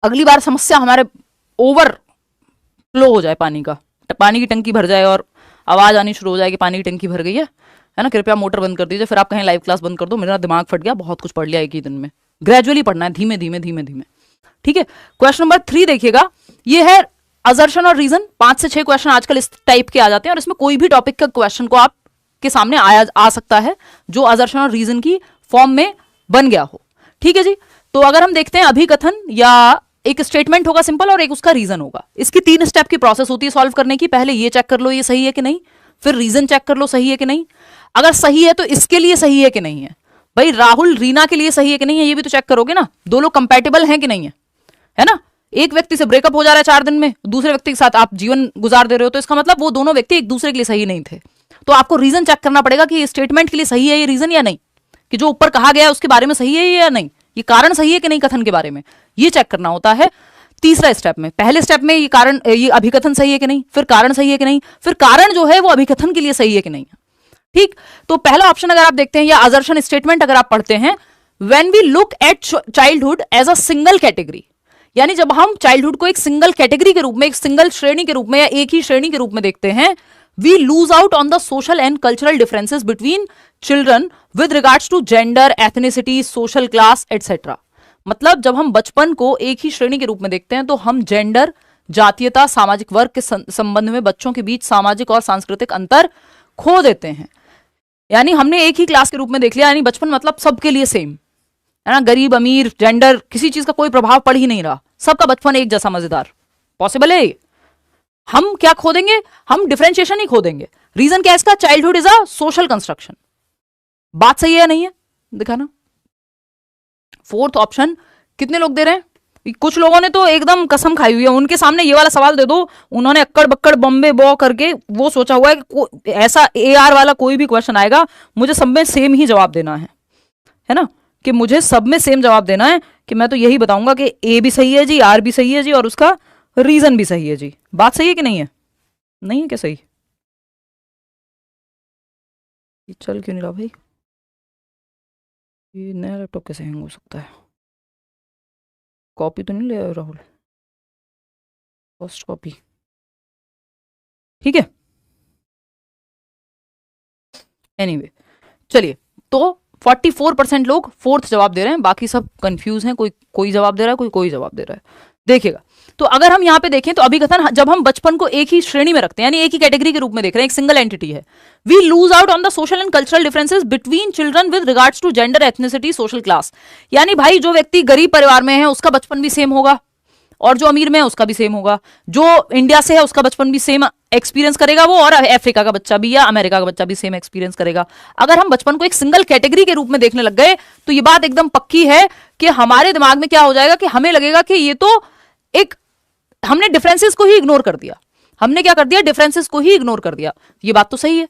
अगली बार समस्या हमारे ओवर फ्लो हो जाए, पानी की टंकी भर जाए और आवाज आनी शुरू हो जाए कि पानी की टंकी भर गई है ना, कृपया मोटर बंद कर दीजिए, फिर आप कहें लाइव क्लास बंद कर दो, मेरा दिमाग फट गया, बहुत कुछ पढ़ लिया एक ही दिन में। ग्रेजुअली पढ़ना है, धीमे धीमे धीमे धीमे। ठीक है, क्वेश्चन नंबर 3 देखिएगा, ये है असर्शन और रीजन। 5 से 6 क्वेश्चन आजकल इस टाइप के आ जाते हैं और इसमें कोई भी टॉपिक का क्वेश्चन को आप के सामने आ सकता है जो असर्शन और रीजन की फॉर्म में बन गया हो। ठीक है जी, तो अगर हम देखते हैं अभिकथन, या एक स्टेटमेंट होगा सिंपल और एक उसका रीजन होगा। इसकी 3 स्टेप की प्रोसेस होती है सॉल्व करने की। पहले ये चेक कर लो ये सही है कि नहीं, फिर रीजन चेक कर लो सही है कि नहीं, अगर सही है तो इसके लिए सही है कि नहीं है, भाई राहुल रीना के लिए सही है कि नहीं है, ये भी तो चेक करोगे ना, दो लोग कंपैटिबल हैं कि नहीं है ना? एक व्यक्ति से ब्रेकअप हो जा रहा है 4 दिन में, दूसरे व्यक्ति के साथ आप जीवन गुजार दे रहे हो, तो इसका मतलब वो दोनों व्यक्ति एक दूसरे के लिए सही नहीं थे। तो आपको रीजन चेक करना पड़ेगा कि ये स्टेटमेंट के लिए सही है ये रीजन या नहीं, कि जो ऊपर कहा गया है उसके बारे में सही है या नहीं, ये कारण सही है कि नहीं कथन के बारे में, ये चेक करना होता है। तीसरा स्टेप में, पहले स्टेप में ये अभिकथन सही है कि नहीं, फिर कारण सही है कि नहीं, फिर कारण जो है वो अभिकथन के लिए सही है कि नहीं। ठीक, तो पहला ऑप्शन अगर आप देखते हैं या असर्शन स्टेटमेंट अगर आप पढ़ते हैं, when we look at childhood as a single category, यानी जब हम चाइल्डहुड को एक सिंगल कैटेगरी के रूप में, एक सिंगल श्रेणी के रूप में या एक ही श्रेणी के रूप में देखते हैं, we lose out on the social and cultural differences between children with regards to gender, ethnicity, social class etcetera. मतलब जब हम बचपन को एक ही श्रेणी के रूप में देखते हैं तो हम जेंडर, जातीयता, सामाजिक वर्ग के संबंध में बच्चों के बीच सामाजिक और सांस्कृतिक अंतर खो देते हैं। यानी हमने एक ही क्लास के रूप में देख लिया, यानी बचपन मतलब सबके लिए सेम, है ना, गरीब अमीर जेंडर किसी चीज का कोई प्रभाव पड़ ही नहीं रहा, सबका बचपन एक जैसा मजेदार। पॉसिबल है? हम क्या खो देंगे? हम डिफरेंशिएशन ही खो देंगे। रीजन क्या है इसका? Childhood is a social construction. बात सही है या नहीं है, दिखाना। फोर्थ ऑप्शन कितने लोग दे रहे हैं? कुछ लोगों ने तो एकदम कसम खाई हुई है, उनके सामने ये वाला सवाल दे दो, उन्होंने अक्कड़ बक्कड़ बम्बे बॉ करके वो सोचा हुआ है कि ऐसा AR वाला कोई भी क्वेश्चन आएगा मुझे सब में सेम ही जवाब देना है ना, कि मुझे सब में सेम जवाब देना है, कि मैं तो यही बताऊंगा कि A भी सही है जी, R भी सही है जी, और उसका रीजन भी सही है जी। बात सही है कि नहीं है? नहीं है क्या सही? चल क्यों नहीं रहा भाई? ये नया लैपटॉप कैसे हैंग हो सकता है? कॉपी तो नहीं ले आए राहुल? फर्स्ट कॉपी, ठीक है। एनीवे, चलिए, तो 44% लोग फोर्थ जवाब दे रहे हैं, बाकी सब कंफ्यूज हैं, कोई जवाब दे रहा है, कोई जवाब दे रहा है। देखिएगा, तो अगर हम यहाँ पे देखें तो अभिकथन जब हम बचपन को एक ही श्रेणी में रखते हैं, यानी एक ही कैटेगरी के रूप में देख रहे हैं, एक सिंगल एंटिटी है, we lose out on the social and cultural differences between children with regards to gender, ethnicity, social class. यानी भाई जो व्यक्ति गरीब परिवार में है उसका बचपन भी सेम होगा, और जो अमीर में है उसका भी सेम होगा, जो इंडिया से है उसका बचपन भी सेम एक्सपीरियंस करेगा वो, और अफ्रीका का बच्चा भी या अमेरिका का बच्चा भी सेम एक्सपीरियंस करेगा। अगर हम बचपन को एक सिंगल कैटेगरी के रूप में देखने लग गए तो ये बात एकदम पक्की है कि हमारे दिमाग में क्या हो जाएगा कि हमें लगेगा कि ये तो एक, हमने डिफरेंसेस को ही इग्नोर कर दिया। हमने क्या कर दिया, डिफरेंसेस को ही इग्नोर कर दिया। ये बात तो सही है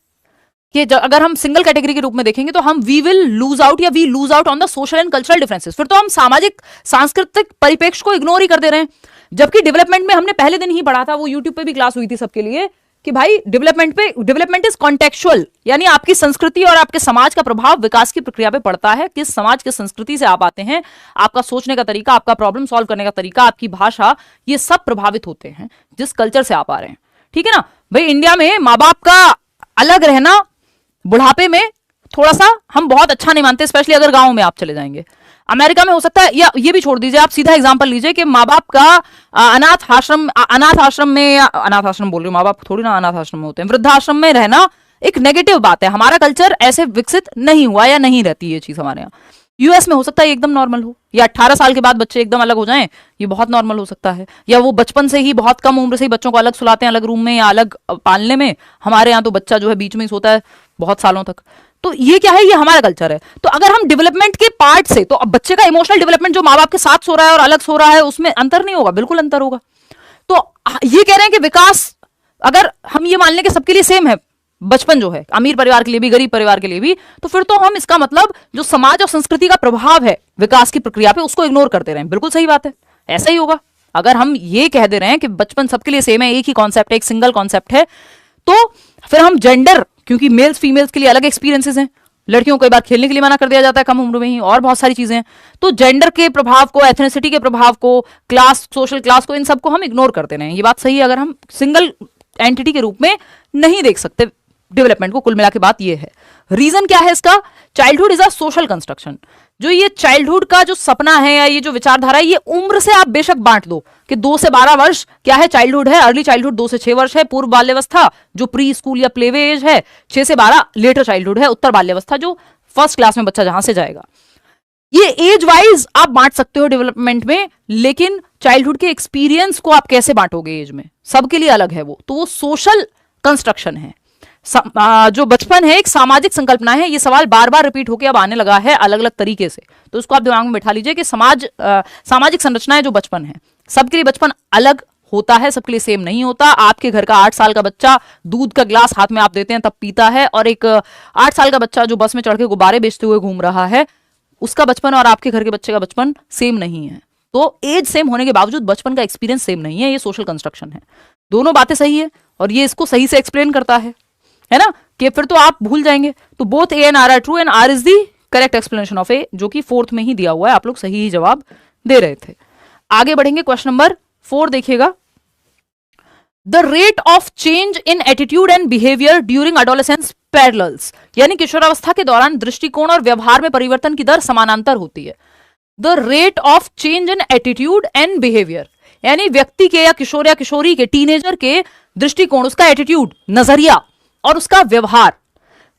कि अगर हम सिंगल कैटेगरी के रूप में देखेंगे तो हम वी विल लूज आउट या we lose out on the social and cultural differences. फिर तो हम सामाजिक सांस्कृतिक परिप्रेक्ष्य को इग्नोर ही कर दे रहे हैं। जबकि डेवलपमेंट में हमने पहले दिन ही पढ़ा था, वो यूट्यूब पे भी क्लास हुई थी सबके लिए, कि भाई डेवलपमेंट इज कॉन्टेक्चुअल, यानी आपकी संस्कृति और आपके समाज का प्रभाव विकास की प्रक्रिया पे पड़ता है। किस समाज किस संस्कृति से आप आते हैं, आपका सोचने का तरीका, आपका प्रॉब्लम सॉल्व करने का तरीका, आपकी भाषा, ये सब प्रभावित होते हैं जिस कल्चर से आप आ रहे हैं। ठीक है ना भाई, इंडिया में माँ बाप का अलग रहना बुढ़ापे में थोड़ा सा हम बहुत अच्छा नहीं मानते, स्पेशली अगर गांव में आप चले जाएंगे। अमेरिका में हो सकता है, या ये भी छोड़ दीजिए, आप सीधा एग्जांपल लीजिए कि माँ बाप का अनाथ आश्रम में, या अनाथ आश्रम बोल रही हूँ, माँ बाप थोड़ी ना अनाथ आश्रम में होते हैं, वृद्धाश्रम में रहना एक नेगेटिव बात है। हमारा कल्चर ऐसे विकसित नहीं हुआ या नहीं रहती ये चीज हमारे यहाँ। यूएस में हो सकता है एकदम नॉर्मल हो, या 18 साल के बाद बच्चे एकदम अलग हो जाएं, ये बहुत नॉर्मल हो सकता है। या वो बचपन से ही बहुत कम उम्र से ही बच्चों को अलग सुलाते हैं, अलग रूम में या अलग पालने में। हमारे यहाँ तो बच्चा जो है बीच में ही सोता है बहुत सालों तक। तो ये क्या है, ये हमारा कल्चर है। तो अगर हम डेवलपमेंट के पार्ट से, तो अब बच्चे का इमोशनल डेवलपमेंट जो माँ बाप के साथ सो रहा है और अलग सो रहा है उसमें अंतर नहीं होगा, बिल्कुल अंतर होगा। तो ये कह रहे हैं कि विकास, अगर हम ये मान लें कि सबके लिए सेम है बचपन जो है, अमीर परिवार के लिए भी गरीब परिवार के लिए भी, तो फिर तो हम इसका मतलब जो समाज और संस्कृति का प्रभाव है विकास की प्रक्रिया पे उसको इग्नोर करते रहे। बिल्कुल सही बात है, ऐसा ही होगा। अगर हम ये कह दे रहे हैं कि बचपन सबके लिए सेम है, एक ही कॉन्सेप्ट है, एक सिंगल कॉन्सेप्ट है, तो फिर हम जेंडर, क्योंकि मेल्स फीमेल्स के लिए अलग एक्सपीरियंसेस हैं, लड़कियों को कई बार खेलने के लिए मना कर दिया जाता है कम उम्र में ही, और बहुत सारी चीजें हैं। तो जेंडर के प्रभाव को, एथनिसिटी के प्रभाव को, क्लास, सोशल क्लास को, इन सबको हम इग्नोर करते रहे। ये बात सही है, अगर हम सिंगल एंटिटी के रूप में नहीं देख सकते डेवलपमेंट को। कुल मिला के बात ये है। रीजन क्या है इसका, childhood is a social construction. जो ये चाइल्डहुड का जो सपना है या ये जो विचारधारा है, ये उम्र से आप बेशक बांट दो कि 2 से 12 वर्ष क्या है, चाइल्डहुड है। अर्ली चाइल्डहुड 2 से 6 वर्ष है, पूर्व बाल्यावस्था जो प्री स्कूल या प्लेवे एज है, 6 से 12 लेटर चाइल्डहुड है, उत्तर बाल्यावस्था जो फर्स्ट क्लास में बच्चा जहां से जाएगा। ये एज वाइज आप बांट सकते हो डेवलपमेंट में, लेकिन चाइल्डहुड के एक्सपीरियंस को आप कैसे बांटोगे एज में, सबके लिए अलग है वो। तो वो सोशल कंस्ट्रक्शन है। जो बचपन है एक सामाजिक संकल्पना है। ये सवाल बार बार रिपीट होकर अब आने लगा है अलग अलग तरीके से, तो इसको आप दिमाग में बैठा लीजिए कि सामाजिक संरचना है जो बचपन है, सबके लिए बचपन अलग होता है, सबके लिए सेम नहीं होता। आपके घर का 8 साल का बच्चा दूध का ग्लास हाथ में आप देते हैं तब पीता है, और एक 8 साल का बच्चा जो बस में चढ़ के गुब्बारे बेचते हुए घूम रहा है, उसका बचपन और आपके घर के बच्चे का बचपन सेम नहीं है। तो एज सेम होने के बावजूद बचपन का एक्सपीरियंस सेम नहीं है। ये सोशल कंस्ट्रक्शन है। दोनों बातें सही है और ये इसको सही से एक्सप्लेन करता है ना, कि फिर तो आप भूल जाएंगे। तो both A and R are true and R is the correct explanation of A, जो कि 4th में ही दिया हुआ है। आप लोग सही ही जवाब दे रहे थे। आगे बढ़ेंगे, क्वेश्चन नंबर 4 देखिएगा। The rate of change in attitude and behaviour during adolescence parallels, यानी किशोरावस्था के दौरान दृष्टिकोण और व्यवहार में परिवर्तन की दर समानांतर होती है। The rate of change in attitude and behaviour, यानी व्यक्ति के या किशोर या किशोरी के, टीनेजर के दृष्टिकोण, उसका एटीट्यूड, नजरिया और उसका व्यवहार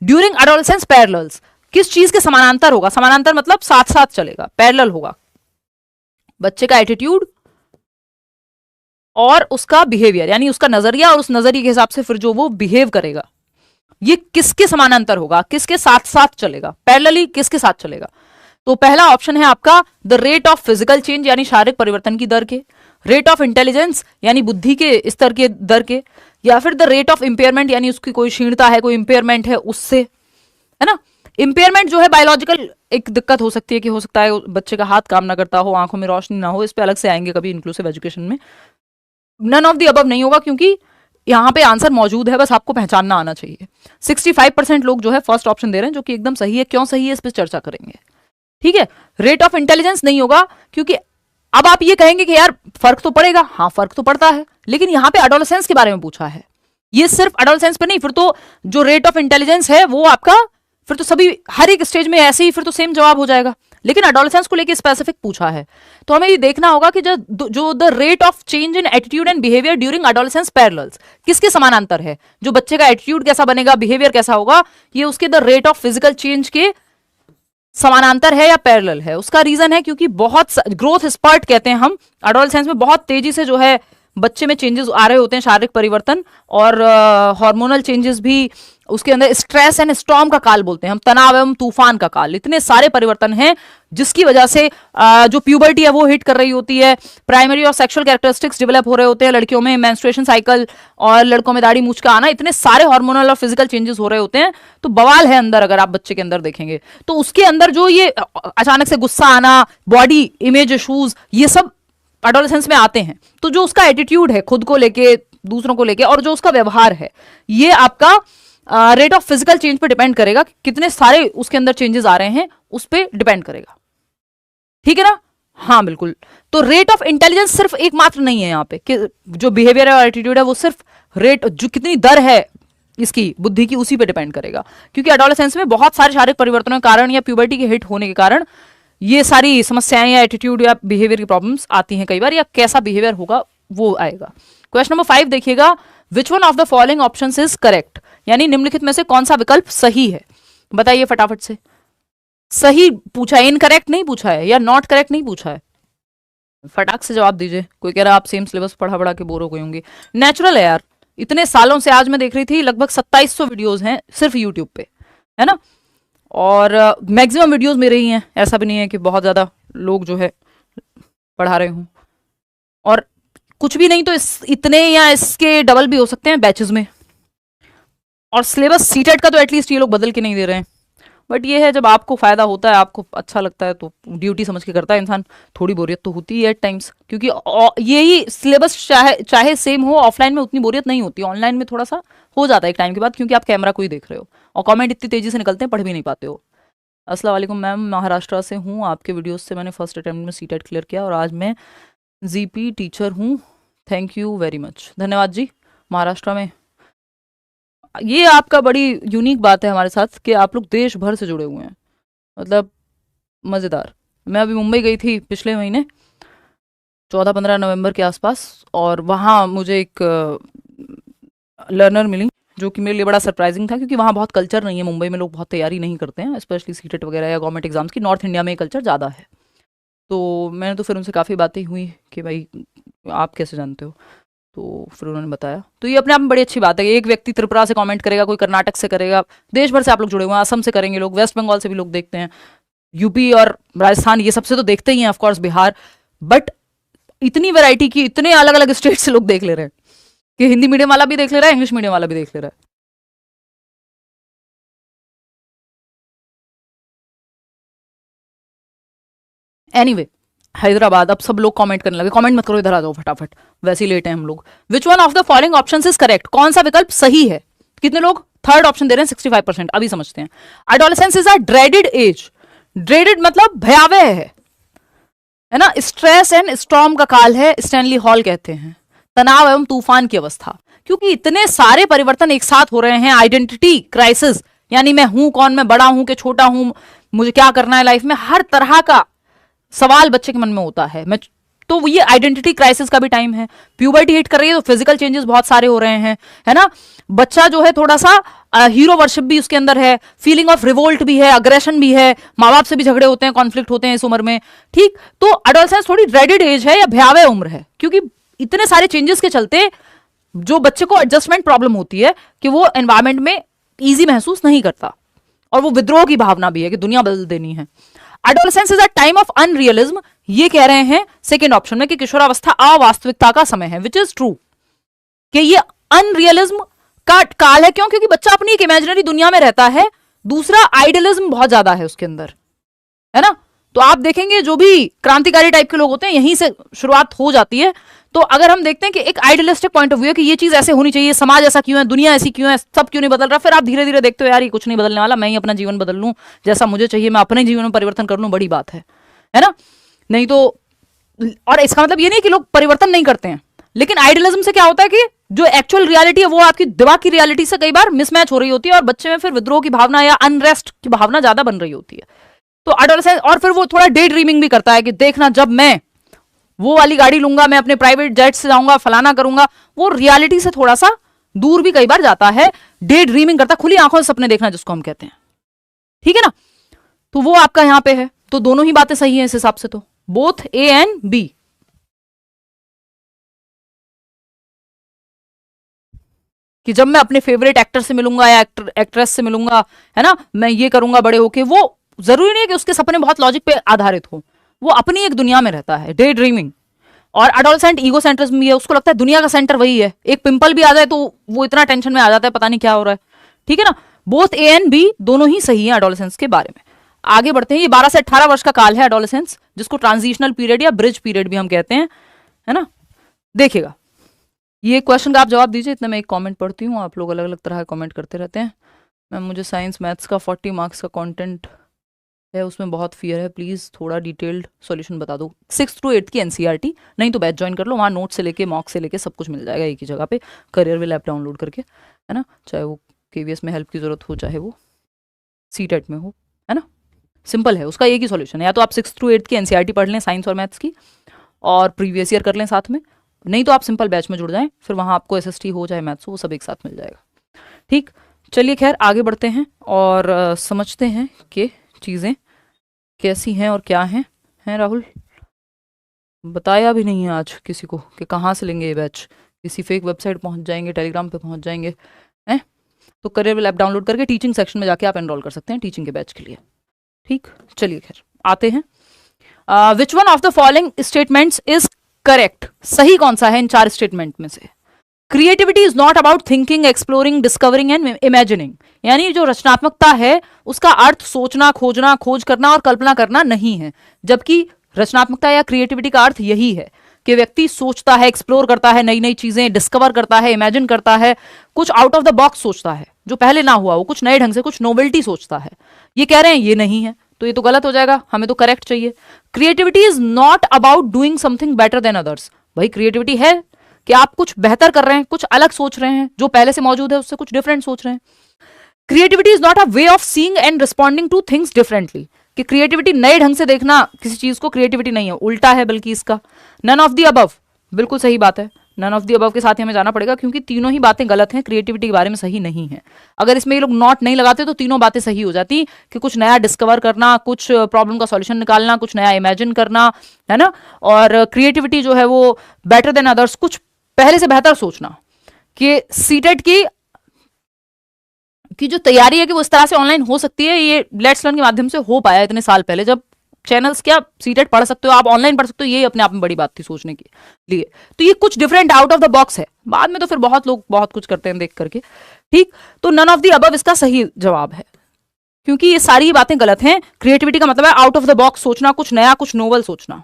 ड्यूरिंग एडोलेसेंस पैरेलल्स किस चीज के समानांतर होगा। समानांतर मतलब साथ साथ चलेगा, पैरेलल होगा। बच्चे का एटीट्यूड और उसका बिहेवियर, यानी उसका नजरिया, और उस नजरिए के हिसाब से फिर जो वो बिहेव करेगा, ये किसके समानांतर होगा, किसके साथ साथ चलेगा, पैरेलली किसके साथ चलेगा। तो पहला ऑप्शन है आपका the rate of physical change, यानी शारीरिक परिवर्तन की दर के, रेट ऑफ इंटेलिजेंस यानी बुद्धि के स्तर के दर के, या फिर द रेट ऑफ इंपेयरमेंट, यानी उसकी कोई क्षीणता है, कोई इंपेयरमेंट है उससे, है ना। इंपेयरमेंट जो है बायोलॉजिकल एक दिक्कत हो सकती है, कि हो सकता है बच्चे का हाथ काम ना करता हो, आंखों में रोशनी ना हो, इस पे अलग से आएंगे कभी इंक्लूसिव एजुकेशन में। नन ऑफ द अबव नहीं होगा, क्योंकि यहां पे आंसर मौजूद है, बस आपको पहचानना आना चाहिए। 65% लोग जो है फर्स्ट ऑप्शन दे रहे हैं, जो कि एकदम सही है। क्यों सही है इस पर चर्चा करेंगे, ठीक है। रेट ऑफ इंटेलिजेंस नहीं होगा, क्योंकि अब आप ये कहेंगे कि यार फर्क तो पड़ेगा, हाँ फर्क तो पड़ता है, लेकिन यहां पे एडोलेसेंस के बारे में पूछा है, ये सिर्फ एडोलेसेंस पे नहीं। फिर तो जो रेट ऑफ इंटेलिजेंस है वो आपका फिर तो सभी हर एक स्टेज में ऐसे ही फिर तो सेम जवाब हो जाएगा, लेकिन एडोलेसेंस को लेके स्पेसिफिक पूछा है। तो हमें ये देखना होगा कि जो the rate of change in attitude and behaviour during adolescence parallels किसके समानांतर है। जो बच्चे का एटीट्यूड कैसा बनेगा, बिहेवियर कैसा होगा, ये उसके the rate of physical change के समानांतर है या पैरेलल है? उसका रीजन है क्योंकि बहुत ग्रोथ स्पर्ट कहते हैं हम, एडोलसेंस में बहुत तेजी से जो है बच्चे में चेंजेस आ रहे होते हैं, शारीरिक परिवर्तन और हार्मोनल चेंजेस भी, उसके अंदर स्ट्रेस एंड स्टॉर्म का काल बोलते हैं हम, तनाव एवं तूफान का काल, इतने सारे परिवर्तन हैं जिसकी वजह से जो प्यूबर्टी है वो हिट कर रही होती है, प्राइमरी और सेक्सुअल कैरेक्टरिस्टिक्स डेवलप हो रहे होते हैं, लड़कियों में मेंस्ट्रुएशन साइकिल और लड़कों में दाढ़ी मूंछ का आना, इतने सारे हार्मोनल और फिजिकल चेंजेस हो रहे होते हैं। तो बवाल है अंदर, अगर आप बच्चे के अंदर देखेंगे तो उसके अंदर जो ये अचानक से गुस्सा आना, बॉडी इमेज इशूज, ये सब एडोलेसेंस में आते हैं। तो जो उसका एटीट्यूड है खुद को लेके, दूसरों को लेके, और जो उसका व्यवहार है, ये आपका रेट ऑफ फिजिकल चेंज पे डिपेंड करेगा, कितने सारे उसके अंदर चेंजेस आ रहे हैं उस पर डिपेंड करेगा। ठीक है ना? हाँ बिल्कुल। तो रेट ऑफ इंटेलिजेंस सिर्फ एकमात्र नहीं है यहाँ पे, कि जो बिहेवियर और एटीट्यूड है वो सिर्फ रेट, जो कितनी दर है इसकी बुद्धि की, उसी पे डिपेंड करेगा। क्योंकि एडोलेसेंस में बहुत सारे शारीरिक परिवर्तनों के कारण या प्यूबर्टी के हिट होने के कारण ये सारी समस्याएं या एटीट्यूड या बिहेवियर की प्रॉब्लम्स आती हैं कई बार, या कैसा बिहेवियर होगा वो आएगा। क्वेश्चन नंबर 5 देखिएगा, which one of the following options is correct, यानी निम्नलिखित में से कौन सा विकल्प सही है? बताइए फटाफट से। सही पूछा है, इनकरेक्ट नहीं पूछा है, या नॉट करेक्ट नहीं पूछा है। फटाक से जवाब दीजिए। कोई कह रहा है आप सेम सिलेबस पढ़ा पढ़ा के बोर हो गए होंगे। नेचुरल है यार, इतने सालों से, आज मैं देख रही थी लगभग 2700 वीडियोस हैं सिर्फ यूट्यूब पे, है ना, और मैक्सिमम वीडियोस मेरे ही हैं, ऐसा भी नहीं है कि बहुत ज्यादा लोग जो है पढ़ा रहे हूँ, और कुछ भी नहीं तो इतने या इसके डबल भी हो सकते हैं बैचेस में। और सिलेबस सीटेट का तो एटलीस्ट ये लोग बदल के नहीं दे रहे हैं। बट ये है, जब आपको फायदा होता है, आपको अच्छा लगता है, तो ड्यूटी समझ के करता है इंसान। थोड़ी बोरियत तो होती है एट टाइम्स, क्योंकि यही सिलेबस चाहे सेम हो, ऑफलाइन में उतनी बोरियत नहीं होती, ऑनलाइन में थोड़ा सा हो जाता है एक टाइम के बाद, क्योंकि आप कैमरा को ही देख रहे हो और कमेंट इतनी तेजी से निकलते हैं, पढ़ भी नहीं पाते हो। अस्सलाम वालेकुम मैम, महाराष्ट्र से हूँ, आपके वीडियोस से मैंने फर्स्ट अटेम्प्ट में सीटेट क्लियर किया और आज मैं जीपी टीचर हूँ। Thank you very much. धन्यवाद जी। महाराष्ट्र में, ये आपका बड़ी यूनिक बात है हमारे साथ कि आप लोग देश भर से जुड़े हुए हैं, मतलब मज़ेदार। मैं अभी मुंबई गई थी पिछले महीने 14-15 नवंबर के आसपास, और वहाँ मुझे एक लर्नर मिली जो कि मेरे लिए बड़ा सरप्राइजिंग था, क्योंकि वहाँ बहुत कल्चर नहीं है। मुंबई में लोग बहुत तैयारी नहीं करते हैं, स्पेशली सीटेट वगैरह या गवर्नमेंट एग्जाम्स की। नॉर्थ इंडिया में ये कल्चर ज़्यादा है। तो मैंने तो फिर उनसे काफ़ी बातें हुई कि भाई आप कैसे जानते हो, तो फिर उन्होंने बताया। तो ये अपने आप में बड़ी अच्छी बात है। एक व्यक्ति त्रिपुरा से कमेंट करेगा, कोई कर्नाटक से करेगा, देश भर से आप लोग जुड़े हुए हैं। असम से करेंगे लोग, वेस्ट बंगाल से भी लोग देखते हैं, यूपी और राजस्थान ये सबसे तो देखते ही हैं, ऑफकोर्स बिहार। बट इतनी वैरायटी की, इतने अलग अलग स्टेट से लोग देख ले रहे हैं कि हिंदी मीडियम वाला भी देख ले रहा है, इंग्लिश मीडियम वाला भी देख ले रहा है। एनीवे, हैदराबाद, अब सब लोग कमेंट करने लगे। कमेंट मत करो, इधर आ जाओ फटाफट, वैसे ही लेट हैं हम लोग। Which one of the following options is correct, कौन सा विकल्प सही है? कितने लोग थर्ड ऑप्शन दे रहे हैं? 65%। अभी समझते हैं। Adolescence is a dreaded age. Dreaded मतलब भयावह है ना, स्ट्रेस एंड स्टॉर्म का काल है, स्टैनली हॉल कहते हैं, तनाव एवं तूफान की अवस्था, क्योंकि इतने सारे परिवर्तन एक साथ हो रहे हैं। आइडेंटिटी क्राइसिस, यानी मैं हूं कौन, मैं बड़ा हूं कि छोटा हूं, मुझे क्या करना है लाइफ में, हर तरह का सवाल बच्चे के मन में होता है। मैं तो ये आइडेंटिटी क्राइसिस का भी टाइम है। प्यूबर्टी हिट कर रही है तो फिजिकल चेंजेस बहुत सारे हो रहे हैं, है ना। बच्चा जो है थोड़ा सा हीरो वर्शिप भी उसके अंदर है, फीलिंग ऑफ रिवोल्ट भी है, अग्रेशन भी है, माँ बाप से भी झगड़े होते हैं, कॉन्फ्लिक्ट होते हैं इस उम्र में। ठीक, तो एडोलेसेंस थोड़ी ड्रेडेड एज है या भयावह उम्र है, क्योंकि इतने सारे चेंजेस के चलते जो बच्चे को एडजस्टमेंट प्रॉब्लम होती है कि वो एनवायरमेंट में ईजी महसूस नहीं करता, और वो विद्रोह की भावना भी है कि दुनिया बदल देनी है। Adolescence is a time of unrealism, ये कह रहे हैं सेकेंड ऑप्शन में कि किशोरावस्था अवास्तविकता का समय है, विच इज ट्रू, कि ये अनरियलिज्म का काल है। क्यों? क्योंकि बच्चा अपनी एक इमेजिनरी दुनिया में रहता है। दूसरा, आइडियलिज्म बहुत ज्यादा है उसके अंदर, है ना। तो आप देखेंगे जो भी क्रांतिकारी टाइप के लोग होते हैं, यहीं से शुरुआत हो जाती है। तो अगर हम देखते हैं कि एक आइडियलिस्टिक पॉइंट ऑफ व्यू है कि ये चीज ऐसे होनी चाहिए, समाज ऐसा क्यों है, दुनिया ऐसी क्यों है, सब क्यों नहीं बदल रहा, फिर आप धीरे धीरे देखते हो यार ये कुछ नहीं बदलने वाला, मैं ही अपना जीवन बदल लूं, जैसा मुझे चाहिए मैं अपने जीवन में परिवर्तन कर लूं, बड़ी बात है ना। नहीं तो, और इसका मतलब ये नहीं कि लोग परिवर्तन नहीं करते हैं, लेकिन आइडियलिज्म से क्या होता है कि जो एक्चुअल रियलिटी है वो आपकी दिमाग की रियलिटी से कई बार मिसमैच हो रही होती है, और बच्चे में फिर विद्रोह की भावना या अनरेस्ट की भावना ज्यादा बन रही होती है। तो एडोलेसेंस, और फिर वो थोड़ा डे ड्रीमिंग भी करता है कि देखना जब मैं वो वाली गाड़ी लूंगा, मैं अपने प्राइवेट जेट से जाऊंगा, फलाना करूंगा। वो रियलिटी से थोड़ा सा दूर भी कई बार जाता है, डे ड्रीमिंग करता, खुली आंखों से सपने देखना जिसको हम कहते हैं, ठीक है ना। तो वो आपका यहां पे है, तो दोनों ही बातें सही हैं इस हिसाब से, तो बोथ ए एंड बी। कि जब मैं अपने फेवरेट एक्टर से मिलूंगा या एक्ट्रेस से मिलूंगा, है ना, मैं ये करूंगा बड़े होके, वो जरूरी नहीं है कि उसके सपने बहुत लॉजिक पे आधारित हो, वो अपनी एक दुनिया में रहता है, डे ड्रीमिंग। और एडोलसेंट ईगो सेंट्रिज्म भी है, उसको लगता है दुनिया का सेंटर वही है, एक पिंपल भी आ जाए तो वो इतना टेंशन में आ जाता है, पता नहीं क्या हो रहा है। ठीक है ना, बोथ ए एंड बी दोनों ही सही है एडोलसेंस के बारे में। आगे बढ़ते हैं। ये 12 से 18 वर्ष का काल है एडोलसेंस, जिसको ट्रांजिशनल पीरियड या ब्रिज पीरियड भी हम कहते हैं, है ना। देखिएगा, ये क्वेश्चन का आप जवाब दीजिए, इतना मैं एक कमेंट पढ़ती हूँ, आप लोग अलग अलग तरह का कमेंट करते रहते हैं। मैम मुझे साइंस मैथ्स का 40 मार्क्स का कंटेंट है, उसमें बहुत फियर है, प्लीज़ थोड़ा डिटेल्ड सॉल्यूशन बता दो। 6th to 8th की एनसीईआरटी, नहीं तो बैच ज्वाइन कर लो, वहाँ नोट से लेके मॉक से लेके सब कुछ मिल जाएगा एक ही जगह पे, करियर विल ऐप डाउनलोड करके, है ना। चाहे वो केवीएस में हेल्प की जरूरत हो, चाहे वो सीटेट में हो, है ना। सिंपल है, उसका एक ही सॉल्यूशन है, या तो आप 6th to 8th की एनसीईआरटी पढ़ लें साइंस और मैथ्स की, और प्रीवियस ईयर कर लें साथ में, नहीं तो आप सिंपल बैच में जुड़ जाएं, फिर वहाँ आपको एसएसटी हो चाहे मैथ्स हो, वो सब एक साथ मिल जाएगा। ठीक, चलिए खैर आगे बढ़ते हैं और समझते हैं कि चीज़ें कैसी हैं और क्या हैं राहुल। बताया भी नहीं है आज किसी को कि कहाँ से लेंगे ये बैच, किसी फेक वेबसाइट पहुँच जाएंगे, टेलीग्राम पे पहुँच जाएंगे, हैं। तो करियर विल ऐप डाउनलोड करके टीचिंग सेक्शन में जाके आप एनरोल कर सकते हैं टीचिंग के बैच के लिए। ठीक, चलिए खैर आते हैं। Which one of the following statements is correct, सही कौन सा है इन 4 स्टेटमेंट में से। Creativity is not about thinking, exploring, discovering and imagining, यानी जो रचनात्मकता है उसका अर्थ सोचना, खोजना, खोज करना और कल्पना करना नहीं है, जबकि रचनात्मकता या क्रिएटिविटी का अर्थ यही है कि व्यक्ति सोचता है, एक्सप्लोर करता है, नई नई चीजें डिस्कवर करता है, इमेजिन करता है, कुछ आउट ऑफ द बॉक्स सोचता है, जो पहले ना हुआ वो कुछ नए ढंग से, कुछ नोवेल्टी सोचता है। ये कह रहे हैं ये नहीं है, तो ये तो गलत हो जाएगा, हमें तो करेक्ट चाहिए। Creativity is not about doing something better than others, भाई क्रिएटिविटी है कि आप कुछ बेहतर कर रहे हैं, कुछ अलग सोच रहे हैं, जो पहले से मौजूद है उससे कुछ डिफरेंट सोच रहे हैं। Creativity is not a way of seeing and responding two things differently, कि क्रिएटिविटी नए ढंग से देखना किसी चीज को क्रिएटिविटी नहीं है, उल्टा है बल्कि इसका। नन ऑफ द अबव, बिल्कुल सही बात है, नन ऑफ द अबव के साथ ही हमें जाना पड़ेगा, क्योंकि तीनों ही बातें गलत हैं, क्रिएटिविटी के बारे में सही नहीं है। अगर इसमें ये लोग नॉट नहीं लगाते तो तीनों बातें सही हो जाती, कि कुछ नया डिस्कवर करना, कुछ प्रॉब्लम का सॉल्यूशन निकालना, कुछ नया इमेजिन करना, है ना। और क्रिएटिविटी जो है वो बेटर देन अदर्स, कुछ पहले से बेहतर सोचना। कि सीटेट की जो तैयारी है कि वो इस तरह से ऑनलाइन हो सकती है, ये लेट्स लर्न के माध्यम से हो पाया इतने साल पहले, जब चैनल्स क्या सीटेट पढ़ सकते हो आप, ऑनलाइन पढ़ सकते हो, ये अपने आप में बड़ी बात थी सोचने के लिए। तो ये कुछ different out of the box है, बाद में तो फिर बहुत लोग बहुत कुछ करते हैं देख करके। ठीक, तो नन ऑफ द अबव इसका सही जवाब है, क्योंकि ये सारी बातें गलत हैं। क्रिएटिविटी का मतलब है आउट ऑफ द बॉक्स सोचना, कुछ नया, कुछ नोवल सोचना,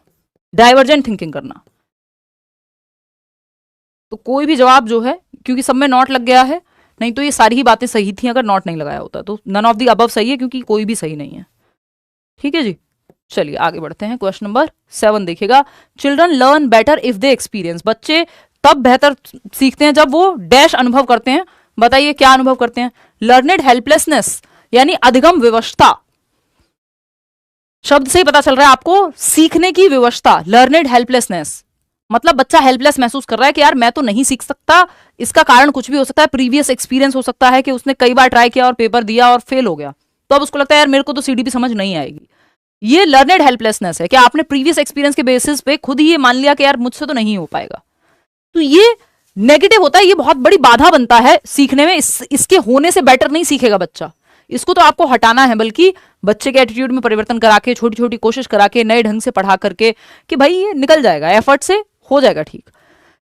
डाइवर्जेंट थिंकिंग करना। तो कोई भी जवाब जो है, क्योंकि सब में नॉट लग गया है, नहीं तो ये सारी ही बातें सही थी अगर नॉट नहीं लगाया होता, तो नन ऑफ द अबव सही है, क्योंकि कोई भी सही नहीं है। ठीक है जी, चलिए आगे बढ़ते हैं। क्वेश्चन नंबर 7 देखिएगा। Children learn better if they experience, बच्चे तब बेहतर सीखते हैं जब वो डैश अनुभव करते हैं। बताइए क्या अनुभव करते हैं। लर्नेड हेल्पलेसनेस, यानी अधिगम विवशता, शब्द से ही पता चल रहा है आपको, सीखने की विवशता, लर्नेड हेल्पलेसनेस, मतलब बच्चा हेल्पलेस महसूस कर रहा है कि यार मैं तो नहीं सीख सकता। इसका कारण कुछ भी हो सकता है, प्रीवियस एक्सपीरियंस हो सकता है कि उसने कई बार ट्राई किया और पेपर दिया और फेल हो गया, तो अब उसको लगता है यार मेरे को तो सीडीपी समझ नहीं आएगी। ये लर्नेड हेल्पलेसनेस है कि आपने प्रीवियस एक्सपीरियंस के बेसिस पे खुद ही ये मान लिया कि यार मुझसे तो नहीं हो पाएगा। तो ये नेगेटिव होता है, ये बहुत बड़ी बाधा बनता है सीखने में। इसके होने से बेटर नहीं सीखेगा बच्चा, इसको तो आपको हटाना है, बल्कि बच्चे के एटीट्यूड में परिवर्तन करा के, छोटी छोटी कोशिश करा के, नए ढंग से पढ़ा करके कि भाई ये निकल जाएगा, एफर्ट से हो जाएगा ठीक।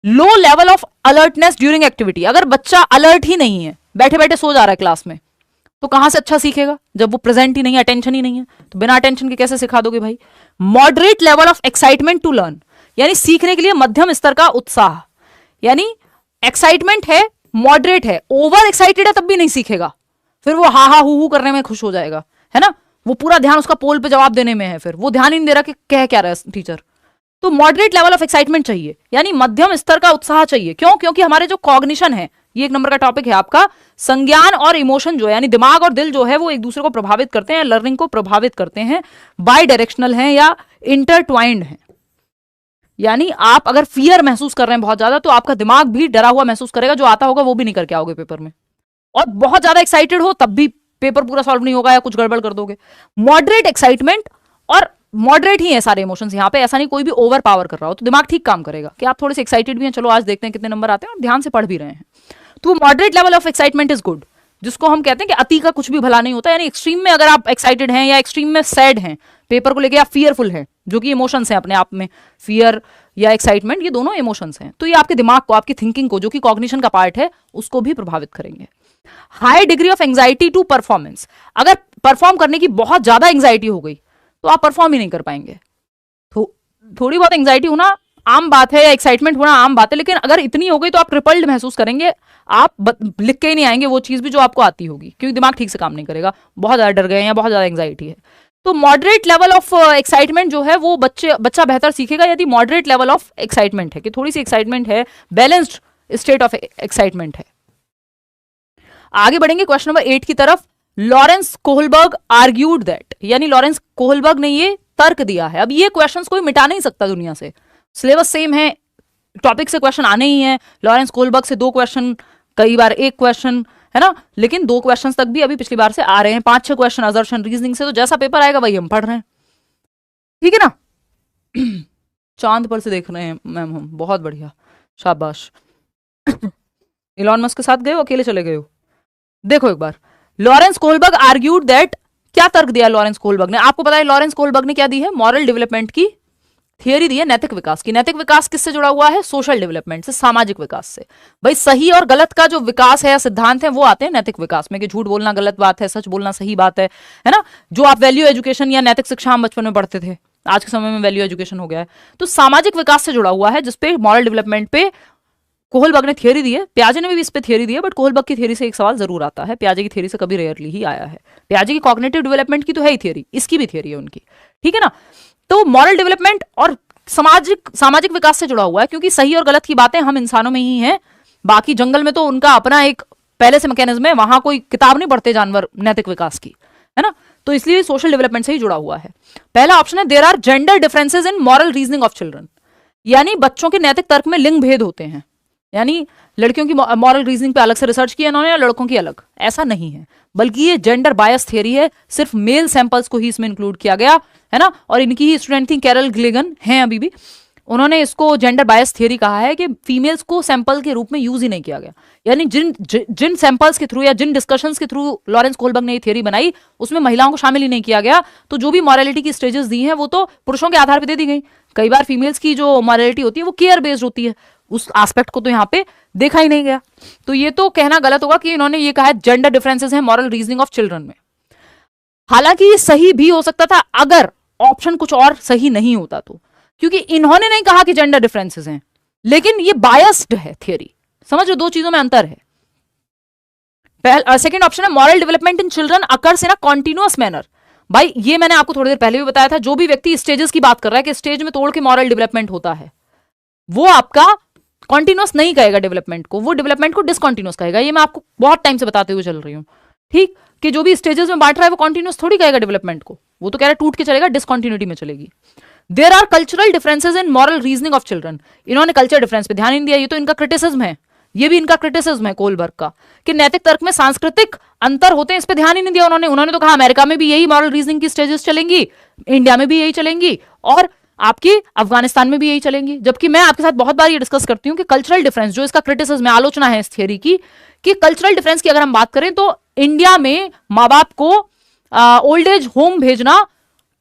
Low level of alertness during activity, अगर बच्चा अलर्ट ही नहीं है, बैठे बैठे सो जा रहा है क्लास में, तो कहां से अच्छा सीखेगा जब वो प्रेजेंट ही नहीं है, अटेंशन ही नहीं है, तो बिना अटेंशन के कैसे सिखा दोगे भाई। Moderate level of excitement to learn, यानी सीखने के लिए मध्यम स्तर का उत्साह, यानी एक्साइटमेंट है, मॉडरेट है, ओवर एक्साइटेड है तब भी नहीं सीखेगा, फिर वो हा हा हु करने में खुश हो जाएगा, है ना। वो पूरा ध्यान उसका पोल पे जवाब देने में है, फिर वो ध्यान ही नहीं दे रहा कि कह क्या रहा है टीचर। तो मॉडरेट लेवल ऑफ एक्साइटमेंट चाहिए, यानी मध्यम स्तर का उत्साह चाहिए। क्यों? क्योंकि हमारे जो कॉग्निशन है, ये 1 नंबर का टॉपिक है आपका, संज्ञान और इमोशन जो है, यानी दिमाग और दिल जो है, वो एक दूसरे को प्रभावित करते हैं, लर्निंग को प्रभावित करते हैं, बाई डायरेक्शनल हैं या इंटरट्वाइंड हैं। यानी आप अगर फियर महसूस कर रहे हैं बहुत ज्यादा, तो आपका दिमाग भी डरा हुआ महसूस करेगा, जो आता होगा वो भी नहीं करके आओगे पेपर में। और बहुत ज्यादा एक्साइटेड हो तब भी पेपर पूरा सॉल्व नहीं होगा या कुछ गड़बड़ कर दोगे। मॉडरेट एक्साइटमेंट, और मॉडरेट ही है सारे इमोशंस यहाँ पे, ऐसा नहीं कोई भी ओवर पावर कर रहा हो, तो दिमाग ठीक काम करेगा कि आप थोड़े से एक्साइटेड भी हैं, चलो आज देखते हैं कितने नंबर आते हैं, और ध्यान से पढ़ भी रहे हैं। तो moderate level of excitement is good, जिसको हम कहते हैं कि अति का कुछ भी भला नहीं होता, यानी एक्सट्रीम में अगर आप एक्साइटेड हैं या एक्सट्रीम में सैड हैं पेपर को लेके, या फियरफुल हैं, जो कि इमोशंस हैं अपने आप में, फियर या एक्साइटमेंट ये दोनों इमोशंस हैं, तो ये आपके दिमाग को, आपकी थिंकिंग को, जो कि कॉग्निशन का पार्ट है, उसको भी प्रभावित करेंगे। High degree of anxiety to performance, अगर परफॉर्म करने की बहुत ज्यादा एंग्जाइटी हो गई तो आप परफॉर्म ही नहीं कर पाएंगे। थोड़ी बहुत एंग्जाइटी होना आम बात है, या एक्साइटमेंट होना आम बात है, लेकिन अगर इतनी हो गई तो आप ट्रिपल्ड महसूस करेंगे, आप लिख के ही नहीं आएंगे वो चीज भी जो आपको आती होगी, क्योंकि दिमाग ठीक से काम नहीं करेगा, बहुत ज्यादा डर गए हैं या बहुत ज्यादा एंग्जाइटी है। तो मॉडरेट लेवल ऑफ एक्साइटमेंट जो है वो बच्चा बेहतर सीखेगा यदि मॉडरेट लेवल ऑफ एक्साइटमेंट है, कि थोड़ी सी एक्साइटमेंट है, बैलेंस्ड स्टेट ऑफ एक्साइटमेंट है। आगे बढ़ेंगे क्वेश्चन नंबर 8 की तरफ। लॉरेंस कोहलबर्ग आर्ग्यूड दैट, यानी लॉरेंस कोहलबर्ग ने ये तर्क दिया है। अब ये क्वेश्चंस कोई मिटा नहीं सकता दुनिया से, सिलेबस सेम है, टॉपिक से क्वेश्चन आने ही है, लॉरेंस कोहलबर्ग से 2 क्वेश्चन, कई बार 1 क्वेश्चन, है ना, लेकिन 2 क्वेश्चन तक भी अभी पिछली बार से आ रहे हैं, 5-6 क्वेश्चन असर्शन रीजनिंग से, तो जैसा पेपर आएगा वही हम पढ़ रहे हैं, ठीक है ना। चांद पर से देख रहे हैं मैम हम, बहुत बढ़िया, शाबाश। इलॉन मस्क के साथ गए हो, अकेले चले गए हो? देखो एक बार, लॉरेंस कोहलबर्ग आर्ग्यूड दैट, क्या तर्क दिया लॉरेंस कोहलबर्ग ने? आपको पता है लॉरेंस कोहलबर्ग ने क्या दी है? मॉरल डेवलपमेंट की थियरी दी है, नैतिक विकास की। नैतिक विकास किससे जुड़ा हुआ है? सोशल डेवलपमेंट से, सामाजिक विकास से। भाई सही और गलत का जो विकास है या सिद्धांत है वो आते हैं नैतिक विकास में, कि झूठ बोलना गलत बात है, सच बोलना सही बात है ना। जो आप वैल्यू एजुकेशन या नैतिक शिक्षा हम बचपन में पढ़ते थे, आज के समय में वैल्यू एजुकेशन हो गया है, तो सामाजिक विकास से जुड़ा हुआ है, जिसपे मॉरल डेवलपमेंट पे कोहलबर्ग ने थियरी दी है। प्याजे ने भी इस पे थियरी दी है, बट कोहलबर्ग की थियरी से एक सवाल जरूर आता है, प्याजे की थियरी से कभी रेयरली ही आया है। प्याजे की कॉग्निटिव डेवलपमेंट की तो है ही थियरी, इसकी भी थियरी है उनकी, ठीक है ना। तो मॉरल डेवलपमेंट और सामाजिक विकास से जुड़ा हुआ है, क्योंकि सही और गलत की बातें हम इंसानों में ही हैं, बाकी जंगल में तो उनका अपना एक पहले से मैकेनिज्म है, वहां कोई किताब नहीं पढ़ते जानवर नैतिक विकास की, है ना। तो इसलिए सोशल डेवलपमेंट से ही जुड़ा हुआ है। पहला ऑप्शन है, there are gender differences in moral reasoning of children, यानी बच्चों के नैतिक तर्क में लिंग भेद होते हैं, यानी लड़कियों की मॉरल रीजनिंग पे अलग से रिसर्च किया इन्होंने, या लड़कों की अलग, ऐसा नहीं है, बल्कि ये जेंडर बायस थियरी है, सिर्फ मेल सैंपल्स को ही इसमें इंक्लूड किया गया है ना। और इनकी ही स्टूडेंट थी कैरल ग्लेगन, हैं अभी भी, उन्होंने इसको जेंडर बायस थियरी कहा है कि फीमेल्स को सैंपल के रूप में यूज ही नहीं किया गया, यानी जिन सैंपल्स के थ्रू या जिन डिस्कशंस के थ्रू लॉरेंस कोहलबर्ग ने ये थियरी बनाई, उसमें महिलाओं को शामिल ही नहीं किया गया। तो जो भी मॉरलिटी की स्टेजेस दी हैं वो तो पुरुषों के आधार पर दे दी गई। कई बार फीमेल्स की जो मॉरलिटी होती है वो केयर बेस्ड होती है, उस एस्पेक्ट को तो यहाँ पे देखा ही नहीं गया। तो ये तो कहना गलत होगा कि इन्होंने ये कहा है जेंडर डिफरेंसेस हैं मॉरल रीजनिंग ऑफ चिल्ड्रन में। हालांकि ये सही भी हो सकता था अगर ऑप्शन कुछ और सही नहीं होता तो, क्योंकि इन्होंने नहीं कहा कि जेंडर डिफरेंसेस हैं, लेकिन ये बायस्ड है थियरी, समझ लो, 2 चीजों में अंतर है। सेकंड ऑप्शन है, moral development in children occurs in a continuous manner. भाई ये मैंने आपको थोड़ी देर पहले भी बताया था, जो भी व्यक्ति स्टेजेस की बात कर रहा है कि स्टेज में तोड़ के मॉरल डेवलपमेंट होता है, वो आपका कॉन्टिन्यूअस नहीं कहेगा डेवलपमेंट को, वो डेवलपमेंट को डिसकॉन्टिन्यूअस कहेगा। ये मैं आपको बहुत टाइम से बताते हुए चल रही हूँ, ठीक, कि जो भी स्टेजेस में बांट रहा है वो कॉन्टिन्यूअस थोड़ी कहेगा डेवलपमेंट को, वो तो कह रहा है टूट के चलेगा, डिसकॉन्टिन्यूटी में चलेगी। There are cultural differences in moral reasoning of children, इन्होंने कल्चर डिफरेंस पे ध्यान नहीं दिया, ये तो इनका क्रिटिसिज्म है, ये भी इनका क्रिटिसिज्म है कोहलबर्ग का, कि नैतिक तर्क में सांस्कृतिक अंतर होते हैं, इस पे ध्यान ही नहीं दिया उन्होंने तो कहा अमेरिका में भी यही मॉरल रीजनिंग की स्टेजेस चलेंगी, इंडिया में भी यही चलेंगी, और आपकी अफगानिस्तान में भी यही चलेंगी। जबकि मैं आपके साथ बहुत बार ये डिस्कस करती हूँ कि कल्चरल डिफरेंस, जो इसका क्रिटिसिज्म है, आलोचना है इस थियरी की, कि कल्चरल डिफरेंस की अगर हम बात करें तो इंडिया में माँ बाप को ओल्ड एज होम भेजना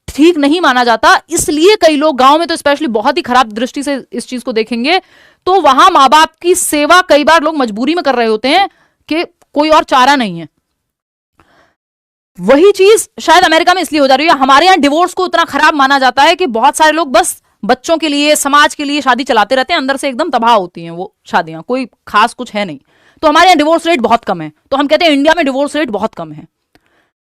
ठीक नहीं माना जाता, इसलिए कई लोग गांव में तो स्पेशली बहुत ही खराब दृष्टि से इस चीज को देखेंगे, तो वहां माँ बाप की सेवा कई बार लोग मजबूरी में कर रहे होते हैं कि कोई और चारा नहीं है। वही चीज शायद अमेरिका में इसलिए हो जा रही है। हमारे यहाँ डिवोर्स को उतना खराब माना जाता है कि बहुत सारे लोग बस बच्चों के लिए, समाज के लिए शादी चलाते रहते हैं, अंदर से एकदम तबाह होती हैं वो शादियां, कोई खास कुछ है नहीं। तो हमारे यहाँ डिवोर्स रेट बहुत कम है, तो हम कहते हैं इंडिया में डिवोर्स रेट बहुत कम है।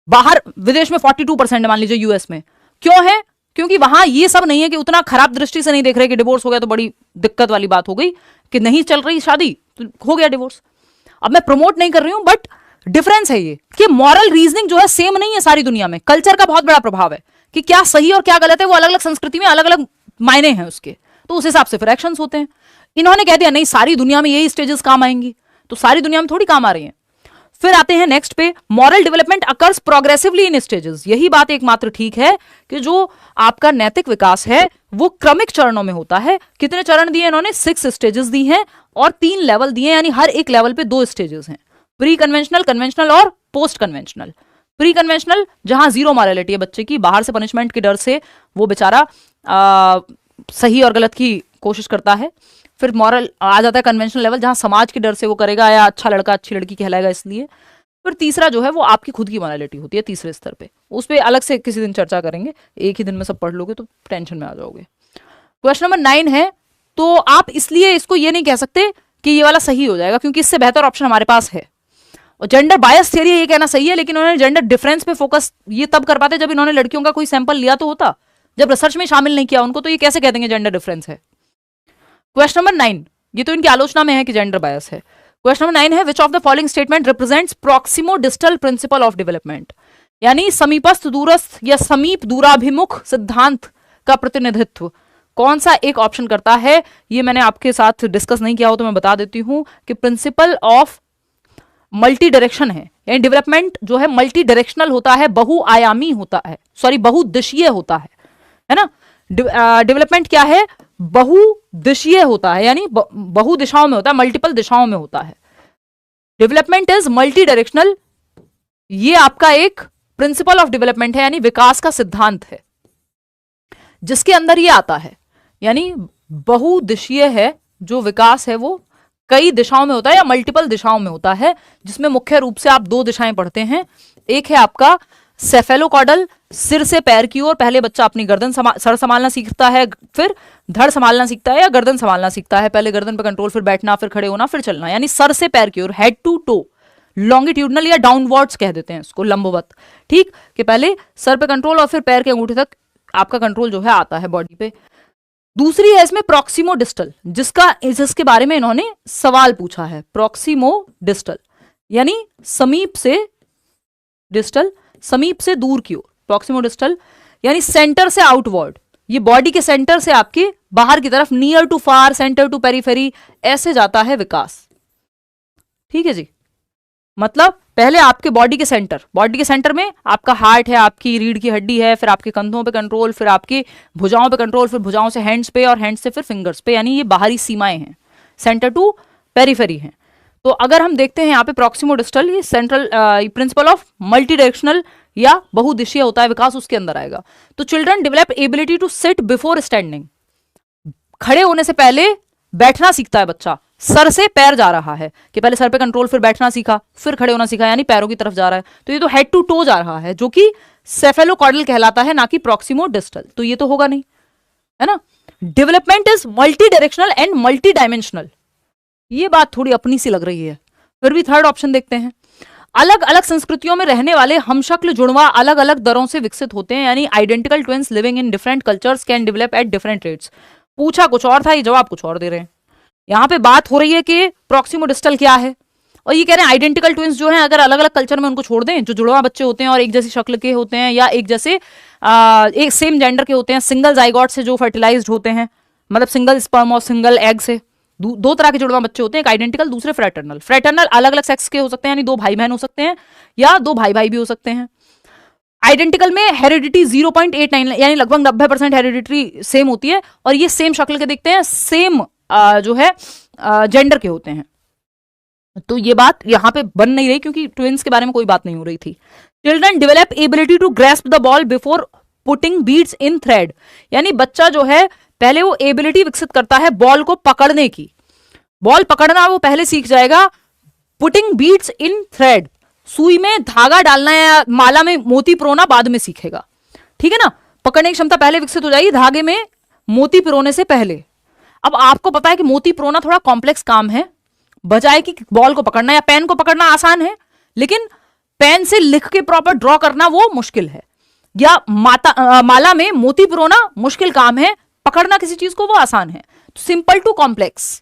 बाहर विदेश में 42% मान लीजिए, यूएस में क्यों है? क्योंकि वहां ये सब नहीं है, कि उतना खराब दृष्टि से नहीं देख रहे कि डिवोर्स हो गया तो बड़ी दिक्कत वाली बात हो गई, कि नहीं चल रही शादी तो हो गया डिवोर्स। अब मैं प्रमोट नहीं कर रही हूं, बट डिफरेंस है ये कि मॉरल रीजनिंग जो है सेम नहीं है सारी दुनिया में। कल्चर का बहुत बड़ा प्रभाव है कि क्या सही और क्या गलत है, वो अलग अलग संस्कृति में अलग अलग मायने हैं उसके, तो उस हिसाब से फिर एक्शंस होते हैं। इन्होंने कह दिया नहीं सारी दुनिया में यही स्टेजेस काम आएंगी, तो सारी दुनिया में थोड़ी काम आ रही है। फिर आते हैं नेक्स्ट पे, मॉरल डेवलपमेंट अकर्स प्रोग्रेसिवली इन स्टेजेस। यही बात एकमात्र ठीक है कि जो आपका नैतिक विकास है वो क्रमिक चरणों में होता है। कितने चरण दिए इन्होंने? 6 स्टेजेस दी हैं और 3 लेवल दिए, यानी हर एक लेवल पे 2 स्टेजेस हैं, प्री कन्वेंशनल, कन्वेंशनल और पोस्ट कन्वेंशनल। प्री कन्वेंशनल जहां जीरो मॉरलिटी है बच्चे की, बाहर से पनिशमेंट के डर से वो बेचारा सही और गलत की कोशिश करता है। फिर मॉरल आ जाता है कन्वेंशनल लेवल, जहां समाज के डर से वो करेगा या अच्छा लड़का अच्छी लड़की कहलाएगा इसलिए। फिर तीसरा जो है वो आपकी खुद की मॉरलिटी होती है तीसरे स्तर पे, उस पर अलग से किसी दिन चर्चा करेंगे, एक ही दिन में सब पढ़ लोगे तो टेंशन में आ जाओगे। क्वेश्चन नंबर 9 है, तो आप इसलिए इसको ये नहीं कह सकते कि ये वाला सही हो जाएगा क्योंकि इससे बेहतर ऑप्शन हमारे पास है। और जेंडर बायस थियरी ये कहना सही है, लेकिन उन्होंने जेंडर डिफरेंस पे फोकस ये तब कर पाते जब इन्होंने लड़कियों का कोई सैंपल लिया तो होता, जब रिसर्च में शामिल नहीं किया उनको, तो ये कैसे कह देंगे जेंडर डिफरेंस है। क्वेश्चन नंबर 9, ये तो इनकी आलोचना में है कि जेंडर बायस है। क्वेश्चन नंबर 9 है, विच of the following statement represents proximo distal principle of development, यानी समीपस्थ दूरस्थ या समीप दूराभिमुख सिद्धांत का प्रतिनिधित्व कौन सा एक ऑप्शन करता है। ये मैंने आपके साथ डिस्कस नहीं किया हो तो मैं बता देती हूं कि प्रिंसिपल ऑफ मल्टी डायरेक्शन है, यानी डेवलपमेंट जो है मल्टी डायरेक्शनल होता है, बहुआयामी होता है, सॉरी बहुदिशीय होता है ना। डेवलपमेंट क्या है? बहुदिशीय होता है, यानी बहु दिशाओं में होता है, मल्टीपल दिशाओं में होता है। डेवलपमेंट इज मल्टी डायरेक्शनल, ये आपका एक प्रिंसिपल ऑफ डेवलपमेंट है, यानी विकास का सिद्धांत है जिसके अंदर ये आता है, यानी बहुदिशीय है जो विकास है वो कई दिशाओं में होता है या मल्टीपल दिशाओं में होता है, जिसमें मुख्य रूप से आप 2 दिशाएं पढ़ते हैं। एक है आपका सेफेलोकॉडल, सिर से पैर की ओर, पहले बच्चा अपनी गर्दन सर संभालना सीखता है, फिर धड़ संभालना सीखता है या गर्दन संभालना सीखता है, पहले गर्दन पे कंट्रोल, फिर बैठना, फिर खड़े होना, फिर चलना, यानी सर से पैर की ओर, हेड टू टो, लॉन्गिट्यूडनल या डाउनवर्ड्स कह देते हैं इसको, लंबवत, ठीक, कि पहले सर पे कंट्रोल और फिर पैर के अंगूठे तक आपका कंट्रोल जो है आता है बॉडी पे। दूसरी है इसमें प्रॉक्सिमो डिस्टल, जिसके बारे में इन्होंने सवाल पूछा है। प्रॉक्सिमो डिस्टल यानी समीप से, डिस्टल समीप से दूर की ओर, प्रॉक्सिमो डिस्टल यानी सेंटर से आउटवर्ड, ये बॉडी के सेंटर से आपके बाहर की तरफ, near to far, centre to periphery, ऐसे जाता है विकास। ठीक है जी, मतलब पहले आपके बॉडी के सेंटर में आपका हार्ट है, आपकी रीढ़ की हड्डी है, फिर आपके कंधों पे कंट्रोल, फिर आपकी भुजाओं पे कंट्रोल, फिर भुजाओं से हैंड्स पे और हैंड्स से फिर फिंगर्स पे, यानी ये बाहरी सीमाएं हैं, सेंटर टू पेरिफेरी हैं। तो अगर हम देखते हैं यहाँ पे प्रॉक्सिमो डिस्टल, ये central principle of multidirectional या बहुदिशीय होता है विकास, उसके अंदर आएगा। तो children develop ability to sit before standing, खड़े होने से पहले बैठना सीखता है बच्चा, सर से पैर जा रहा है कि पहले सर पे कंट्रोल, फिर बैठना सीखा, फिर खड़े होना सीखा, यानी पैरों की तरफ जा रहा है। तो ये तो हेड टू टो जा रहा है, जो कि सेफेलोकॉर्डल कहलाता है, ना कि प्रॉक्सिमो डिस्टल। तो ये तो होगा नहीं, है ना। Development is multi directional and multi dimensional, ये बात थोड़ी अपनी सी लग रही है। फिर भी थर्ड ऑप्शन देखते हैं, अलग अलग संस्कृतियों में रहने वाले हमशक्ल जुड़वा अलग अलग दरों से विकसित होते हैं, यानी identical twins living in different cultures can develop at different rates. पूछा कुछ और था, ये जवाब कुछ और दे रहे हैं। यहाँ पे बात हो रही है कि प्रॉक्सिमो डिस्टल क्या है, और ये कह रहे हैं आइडेंटिकल ट्विंस जो हैं अगर अलग अलग कल्चर में उनको छोड़ दें, जो जुड़वा बच्चे होते हैं और एक जैसी शक्ल के होते हैं या एक जैसे एक सेम जेंडर के होते हैं, सिंगल जाइगोट से जो फर्टिलाइज्ड होते हैं, मतलब सिंगल स्पर्म और सिंगल एग से, 2 तरह के जुड़वा बच्चे होते हैं, एक आइडेंटिकल, दूसरे फ्रेटर्नल। फ्रेटर्नल अलग अलग सेक्स के हो सकते हैं, यानी 2 भाई बहन हो सकते हैं या 2 भाई भाई भी हो सकते हैं। आइडेंटिकल में हेरिडिटी 0.89 यानी लगभग 90% हेरिडिटी सेम होती है, और ये सेम शक्ल के दिखते हैं, सेम जो है जेंडर के होते हैं। तो ये बात यहां पे बन नहीं रही क्योंकि ट्विंस के बारे में कोई बात नहीं हो रही थी। Children develop ability to grasp the ball before putting beads in thread, यानी बच्चा जो है पहले वो एबिलिटी विकसित करता है बॉल को पकड़ने की, बॉल पकड़ना वो पहले सीख जाएगा। पुटिंग बीड्स इन थ्रेड, सुई में धागा डालना या माला में मोती पिरोना बाद में सीखेगा, ठीक है ना। पकड़ने की क्षमता पहले विकसित हो जाएगी धागे में मोती पिरोने से पहले। अब आपको पता है कि मोती पिरोना थोड़ा कॉम्प्लेक्स काम है, बजाय कि बॉल को पकड़ना या पेन को पकड़ना आसान है, लेकिन पेन से लिख के प्रॉपर ड्रॉ करना वो मुश्किल है, या माला में मोती पिरोना मुश्किल काम है, पकड़ना किसी चीज को वो आसान है। तो simple to complex,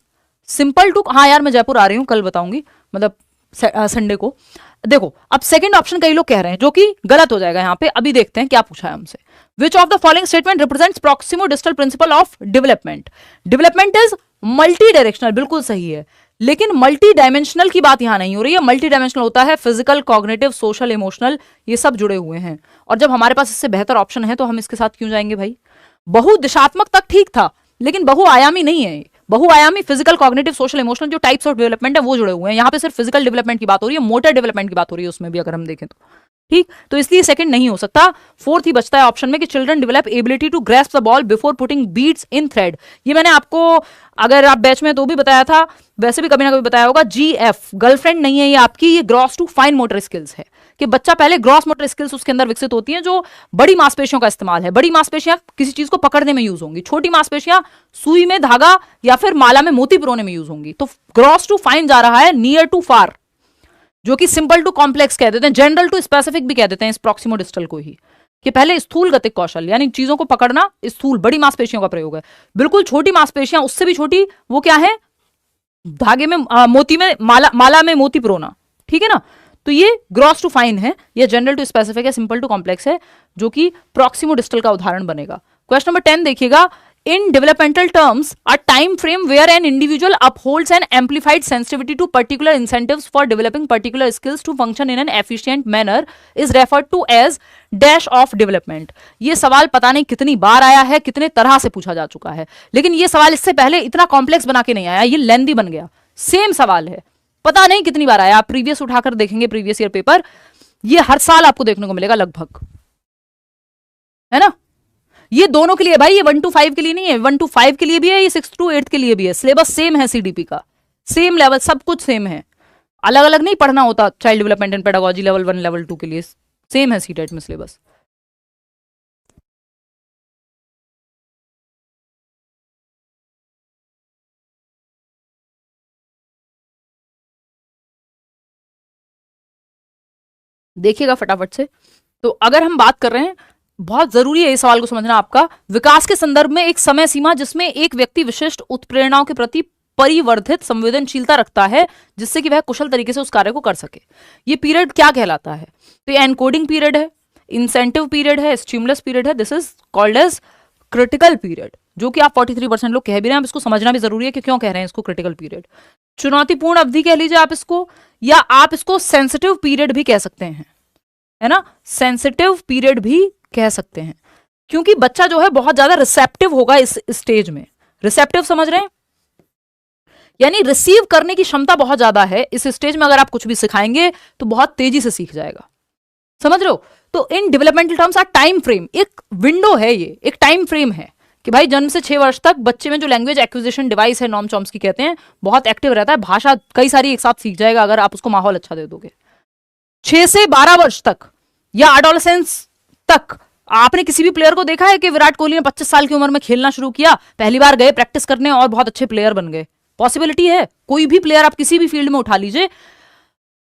simple to, हाँ यार मैं जयपुर आ रही हूं, कल बताऊंगी, मतलब संडे को। देखो अब सेकंड ऑप्शन कई लोग कह रहे हैं जो कि गलत हो जाएगा यहाँ पे, अभी देखते हैं क्या पूछा है हमसे। विच of the following statement represents proximo distal principle of development? Development is multi directional, बिल्कुल सही है, लेकिन मल्टी डायमेंशनल की बात यहां नहीं हो रही है। मल्टी डायमेंशनल होता है फिजिकल, कॉग्निटिव, सोशल, इमोशनल, ये सब जुड़े हुए हैं। और जब हमारे पास इससे बेहतर ऑप्शन है तो हम इसके साथ क्यों जाएंगे भाई? बहुदिशात्मक तक ठीक था, लेकिन बहुआयामी नहीं है। बहुआयामी फिजिकल, कॉग्निटिव, सोशल, इमोशनल जो टाइप्स ऑफ डेवलपमेंट है वो जुड़े हुए हैं। यहाँ पे सिर्फ फिजिकल डेवलपमेंट की बात हो रही है, मोटर डेवलपमेंट की बात हो रही है उसमें भी, अगर हम देखें तो। ठीक, तो इसलिए सेकंड नहीं हो सकता। फोर्थ ही बचता है ऑप्शन में कि children develop ability to grasp the ball before putting beads in thread. ये मैंने आपको, अगर आप बैच में तो भी बताया था, वैसे भी कभी ना कभी बताया होगा। GF गर्लफ्रेंड नहीं है ये आपकी, ये gross to fine motor skills है, कि बच्चा पहले ग्रॉस मोटर स्किल्स उसके अंदर विकसित होती हैं जो बड़ी मांसपेशियों का इस्तेमाल है। बड़ी मांसपेशियां किसी चीज को पकड़ने में यूज होंगी, छोटी मांसपेशियां सुई में धागा या फिर माला में मोती पिरोने में यूज होंगी। तो ग्रॉस टू फाइन जा रहा है, नियर टू फार, जो कि सिंपल टू कॉम्प्लेक्स कह देते हैं, जनरल टू स्पेसिफिक भी कह देते हैं इस प्रॉक्सिमो डिस्टल को ही, कि पहले स्थूल गतिक कौशल यानी चीजों को पकड़ना, स्थूल बड़ी मांसपेशियों का प्रयोग है। बिल्कुल छोटी मांसपेशियां उससे भी छोटी, वो क्या है, धागे में मोती में माला में मोती पिरोना, ठीक है ना। तो ये ग्रॉस टू फाइन है, ये जनरल टू स्पेसिफिक है, सिंपल टू कॉम्प्लेक्स है, जो कि प्रॉक्सिमो डिस्टल का उदाहरण बनेगा। क्वेश्चन नंबर 10 देखिएगा। In developmental terms, a time frame where an individual upholds an amplified sensitivity to particular incentives for developing particular skills to function in an efficient manner is referred to as dash of development. ये सवाल पता नहीं कितनी बार आया है, कितने तरह से पूछा जा चुका है, लेकिन ये सवाल इससे पहले इतना कॉम्प्लेक्स बना के नहीं आया, ये लेंदी बन गया। सेम सवाल है, पता नहीं कितनी बार आया। आप प्रीवियस उठाकर देखेंगे, प्रीवियस ईयर पेपर, ये हर साल आपको देखने को मिलेगा लगभग, है ना। ये दोनों के लिए भाई, ये 1 to 5 के लिए नहीं है, 1 to 5 के लिए भी है, ये 6 to 8 के लिए भी है। सिलेबस सेम है CDP का, सेम लेवल, सब कुछ सेम है, अलग अलग नहीं पढ़ना होता। Child development and pedagogy level 1 level 2 के लिए सेम है CTET में सिलेबस। देखिएगा फटाफट से। तो अगर हम बात कर रहे हैं, बहुत जरूरी है इस सवाल को समझना आपका, विकास के संदर्भ में एक समय सीमा जिसमें एक व्यक्ति विशिष्ट उत्प्रेरणाओं के प्रति परिवर्धित संवेदनशीलता रखता है, जिससे कि वह कुशल तरीके से उस कार्य को कर सके। ये पीरियड क्या कहलाता है? तो ये एनकोडिंग पीरियड है, इंसेंटिव पीरियड है, स्टिमुलस पीरियड है। This is called as critical period, जो कि आप 43% लोग कह भी रहे हैं। आप इसको समझना भी जरूरी है कि क्यों कह रहे हैं इसको क्रिटिकल पीरियड। चुनौतीपूर्ण अवधि कह लीजिए आप इसको, या आप इसको सेंसिटिव पीरियड भी कह सकते हैं, है ना। सेंसिटिव पीरियड भी कह सकते हैं, क्योंकि बच्चा जो है बहुत ज्यादा रिसेप्टिव होगा इस स्टेज में। रिसेप्टिव समझ रहे हैं, यानी रिसीव करने की क्षमता बहुत ज्यादा है इस स्टेज में। अगर आप कुछ भी सिखाएंगे तो बहुत तेजी से सीख जाएगा, समझ रहे हो। तो in developmental terms a time frame, एक विंडो है, ये एक टाइम फ्रेम है कि भाई जन्म से 6 वर्ष तक बच्चे में जो लैंग्वेज एक्विजिशन डिवाइस है, नॉर्म चॉम्स्की कहते हैं, बहुत एक्टिव रहता है। भाषा कई सारी एक साथ सीख जाएगा अगर आप उसको माहौल अच्छा दे दोगे। 6 से 12 वर्ष तक या एडोलेसेंस तक आपने किसी भी प्लेयर को देखा है कि विराट कोहली ने 25 साल की उम्र में खेलना शुरू किया, पहली बार गए प्रैक्टिस करने और बहुत अच्छे प्लेयर बन गए? पॉसिबिलिटी है। कोई भी प्लेयर आप किसी भी फील्ड में उठा लीजिए,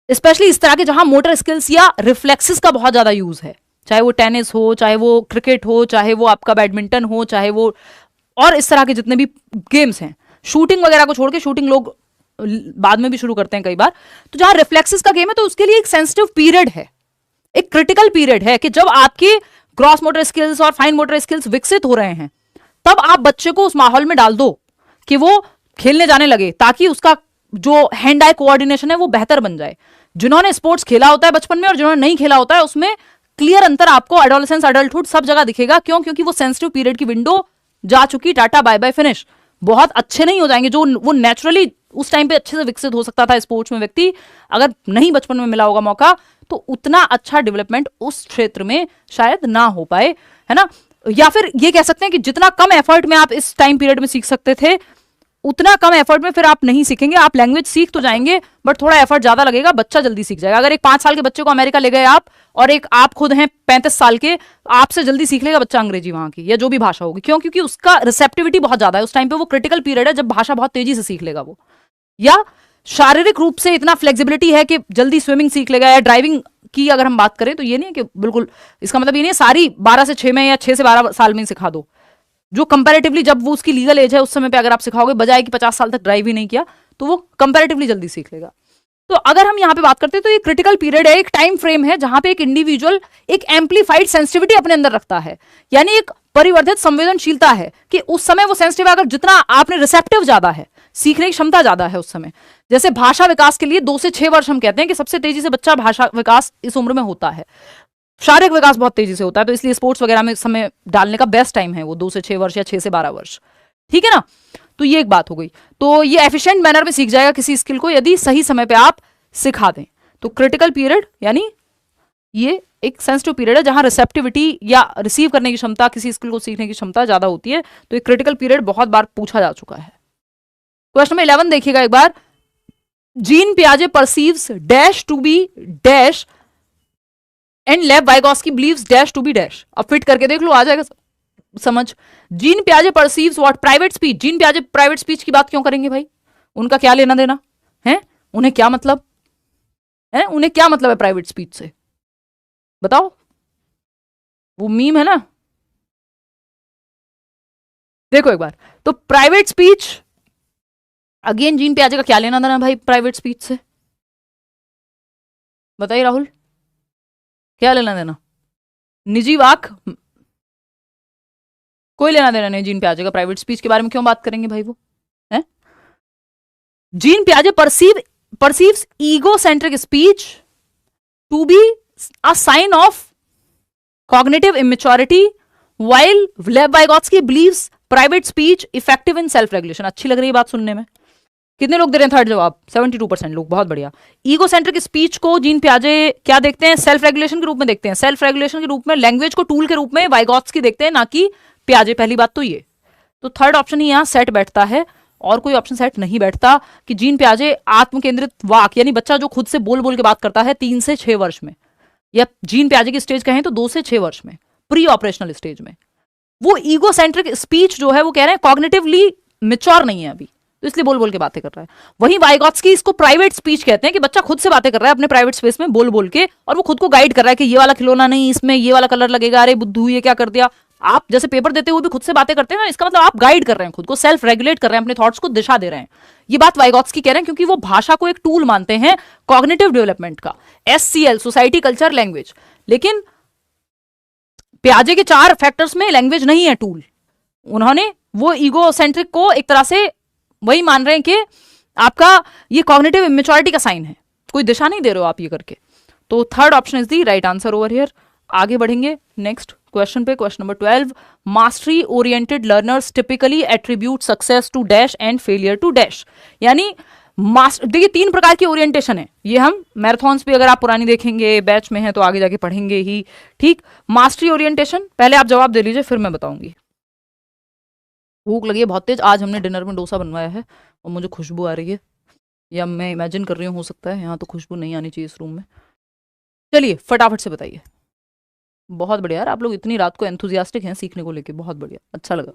स्पेशली इस तरह के जहां मोटर स्किल्स या रिफ्लेक्सेस का बहुत ज्यादा यूज है, चाहे वो टेनिस हो, चाहे वो क्रिकेट हो, चाहे वो आपका बैडमिंटन हो, चाहे वो और इस तरह के जितने भी गेम्स हैं, शूटिंग वगैरह को छोड़ के, शूटिंग लोग बाद में भी शुरू करते हैं कई बार। तो जहां रिफ्लेक्सेस का गेम है तो उसके लिए एक सेंसिटिव पीरियड है, एक क्रिटिकल पीरियड है कि जब आपकी ग्रॉस मोटर स्किल्स और फाइन मोटर स्किल्स विकसित हो रहे हैं, तब आप बच्चे को उस माहौल में डाल दो कि वो खेलने जाने लगे, ताकि उसका जो हैंड आई कोऑर्डिनेशन है वो बेहतर बन जाए। जिन्होंने स्पोर्ट्स खेला होता है बचपन में और जिन्होंने नहीं खेला होता है, उसमें क्लियर अंतर आपको एडोलेसेंस, एडल्टहुड सब जगह दिखेगा। क्यों? क्योंकि वो सेंसिटिव पीरियड की विंडो जा चुकी, टाटा बाय बाय फिनिश। बहुत अच्छे नहीं हो जाएंगे, जो वो नेचुरली उस टाइम पे अच्छे से विकसित हो सकता था स्पोर्ट्स में व्यक्ति, अगर नहीं बचपन में मिला होगा मौका, तो उतना अच्छा डेवलपमेंट उस क्षेत्र में शायद ना हो पाए, है ना। या फिर ये कह सकते हैं कि जितना कम एफर्ट में आप इस टाइम पीरियड में सीख सकते थे, उतना कम एफर्ट में फिर आप नहीं सीखेंगे। आप लैंग्वेज सीख तो जाएंगे, बट थोड़ा एफर्ट ज्यादा लगेगा, बच्चा जल्दी सीख जाएगा। अगर एक 5 साल के बच्चे को अमेरिका ले गए आप, और एक आप खुद हैं 35 साल के, आपसे जल्दी सीख लेगा बच्चा अंग्रेजी वहां की या जो भी भाषा होगी। क्यों? क्योंकि उसका रिसेप्टिविटी बहुत ज्यादा है उस टाइम पे। वो क्रिटिकल पीरियड है जब भाषा बहुत तेजी से सीख लेगा वो, या शारीरिक रूप से इतना फ्लेक्सिबिलिटी है कि जल्दी स्विमिंग सीख लेगा। या ड्राइविंग की अगर हम बात करें तो ये नहीं है कि बिल्कुल, इसका मतलब ये नहीं है सारी 12 से 6 में या 6 से 12 साल में सिखा दो। जो कंपैरेटिवली जब वो उसकी लीगल एज है उस समय पे अगर आप सिखाओगे, बजाय कि 50 साल तक ड्राइव ही नहीं किया, तो वो कंपैरेटिवली जल्दी सीख लेगा। तो अगर हम यहाँ पे बात करते हैं तो ये क्रिटिकल पीरियड है, एक टाइम फ्रेम है जहां पे एक इंडिविजुअल एक एम्पलीफाइड सेंसिटिविटी अपने अंदर रखता है, यानी एक परिवर्धित संवेदनशीलता है कि उस समय वो सेंसिटिव है। अगर जितना आपने रिसेप्टिव ज्यादा है, सीखने की क्षमता ज्यादा है उस समय, जैसे भाषा विकास के लिए 2 से 6 वर्ष हम कहते हैं कि सबसे तेजी से बच्चा भाषा विकास इस उम्र में होता है। शारीरिक विकास बहुत तेजी से होता है, तो इसलिए स्पोर्ट्स वगैरह में समय डालने का बेस्ट टाइम है वो 2 से 6 वर्ष या 6 से 12 वर्ष। ठीक है ना, तो ये एक बात हो गई। तो ये एफिशिएंट मैनर में सीख जाएगा किसी स्किल को यदि सही समय पे आप सिखा दें। तो क्रिटिकल पीरियड यानी ये एक सेंसिटिव पीरियड है जहां रिसेप्टिविटी या रिसीव करने की क्षमता, किसी स्किल को सीखने की क्षमता ज्यादा होती है। तो ये क्रिटिकल पीरियड बहुत बार पूछा जा चुका है। क्वेश्चन नंबर 11 देखिएगा एक बार। जीन पियाजे perceives dash to be dash and Lev Vygotsky believes dash to be dash. अब फिट करके देख लो, आ जाएगा समझ। जीन पियाजे perceives what private speech. Jean पियाजे प्राइवेट स्पीच की बात क्यों करेंगे भाई, उनका क्या लेना देना है, उन्हें क्या मतलब है, उन्हें क्या मतलब है प्राइवेट स्पीच से, बताओ। वो मीम है ना, देखो एक बार। तो प्राइवेट स्पीच अगेन जीन पियाजे का क्या लेना देना भाई प्राइवेट स्पीच से, बताइए राहुल, क्या लेना देना। निजी वाक कोई लेना देना नहीं जीन पियाजे का प्राइवेट स्पीच के बारे में क्यों बात करेंगे भाई वो है। जीन पियाजे perceives egocentric speech to be a sign of cognitive immaturity while Lev Vygotsky believes private speech effective in self regulation. अच्छी लग रही है बात सुनने में। कितने लोग दे रहे हैं थर्ड जवाब, 72% लोग, बहुत बढ़िया। ईगोसेंट्रिक स्पीच को जीन पियाजे क्या देखते हैं, सेल्फ रेगुलेशन के रूप में देखते हैं। सेल्फ रेगुलेशन के रूप में, लैंग्वेज को टूल के रूप में वाइगोत्स्की देखते हैं, ना कि पियाजे। पहली बात तो ये। तो थर्ड ऑप्शन ही यहां सेट बैठता है और कोई ऑप्शन सेट नहीं बैठता कि जीन पियाजे आत्म केंद्रित वाक यानी बच्चा जो खुद से बोल बोल के बात करता है 3 से 6 वर्ष में, या जीन पियाजे की स्टेज कहें तो 2 से 6 वर्ष में, प्री ऑपरेशनल स्टेज में। वो ईगोसेंट्रिक स्पीच जो है वो कह रहे हैं कॉग्निटिवली मेच्योर नहीं है अभी, तो इसलिए बोल बोल के बातें कर रहा है। वहीं वाइगोत्स्की इसको प्राइवेट स्पीच कहते हैं कि बच्चा खुद से बातें कर रहा है अपने प्राइवेट स्पेस में बोल बोल के, और वो खुद को गाइड कर रहा है कि ये वाला खिलौना नहीं, इसमें ये वाला कलर लगेगा, अरे बुद्धू ये क्या कर दिया। आप जैसे पेपर देते हुए भी खुद से बातें करते हैं ना, इसका मतलब आप गाइड कर रहे हैं खुद को, सेल्फ रेगुलेट कर रहे हैं, अपने थॉट्स को दिशा दे रहे हैं। ये बात वाइगोत्स्की कह रहे हैं क्योंकि वो भाषा को एक टूल मानते हैं कॉग्निटिव डेवलपमेंट का, SCL सोसाइटी कल्चर लैंग्वेज। लेकिन पियाजे के 4 फैक्टर्स में लैंग्वेज नहीं है टूल। उन्होंने वो ईगोसेंट्रिक को एक तरह से वही मान रहे हैं कि आपका ये कॉग्निटिव इमेच्योरिटी का साइन है, कोई दिशा नहीं दे रहे हो आप ये करके। तो third option is the right answer over here. आगे बढ़ेंगे नेक्स्ट क्वेश्चन पे, question number 12। Mastery oriented learners typically attribute success to dash and failure to dash. यानी देखिए 3 प्रकार की ओरिएंटेशन है, ये हम मैराथन्स पे अगर आप पुरानी देखेंगे, बैच में है तो आगे जाके पढ़ेंगे ही। ठीक, मास्टरी ओरिएंटेशन, पहले आप जवाब दे लीजिए फिर मैं बताऊंगी। भूख लगी है बहुत तेज, आज हमने डिनर में डोसा बनवाया है और मुझे खुशबू आ रही है, या मैं इमेजिन कर रही हूँ, हो सकता है, यहाँ तो खुशबू नहीं आनी चाहिए इस रूम में। चलिए फटाफट से बताइए। बहुत बढ़िया यार, आप लोग इतनी रात को एंथुजियास्टिक हैं सीखने को लेके, बहुत बढ़िया, अच्छा लगा।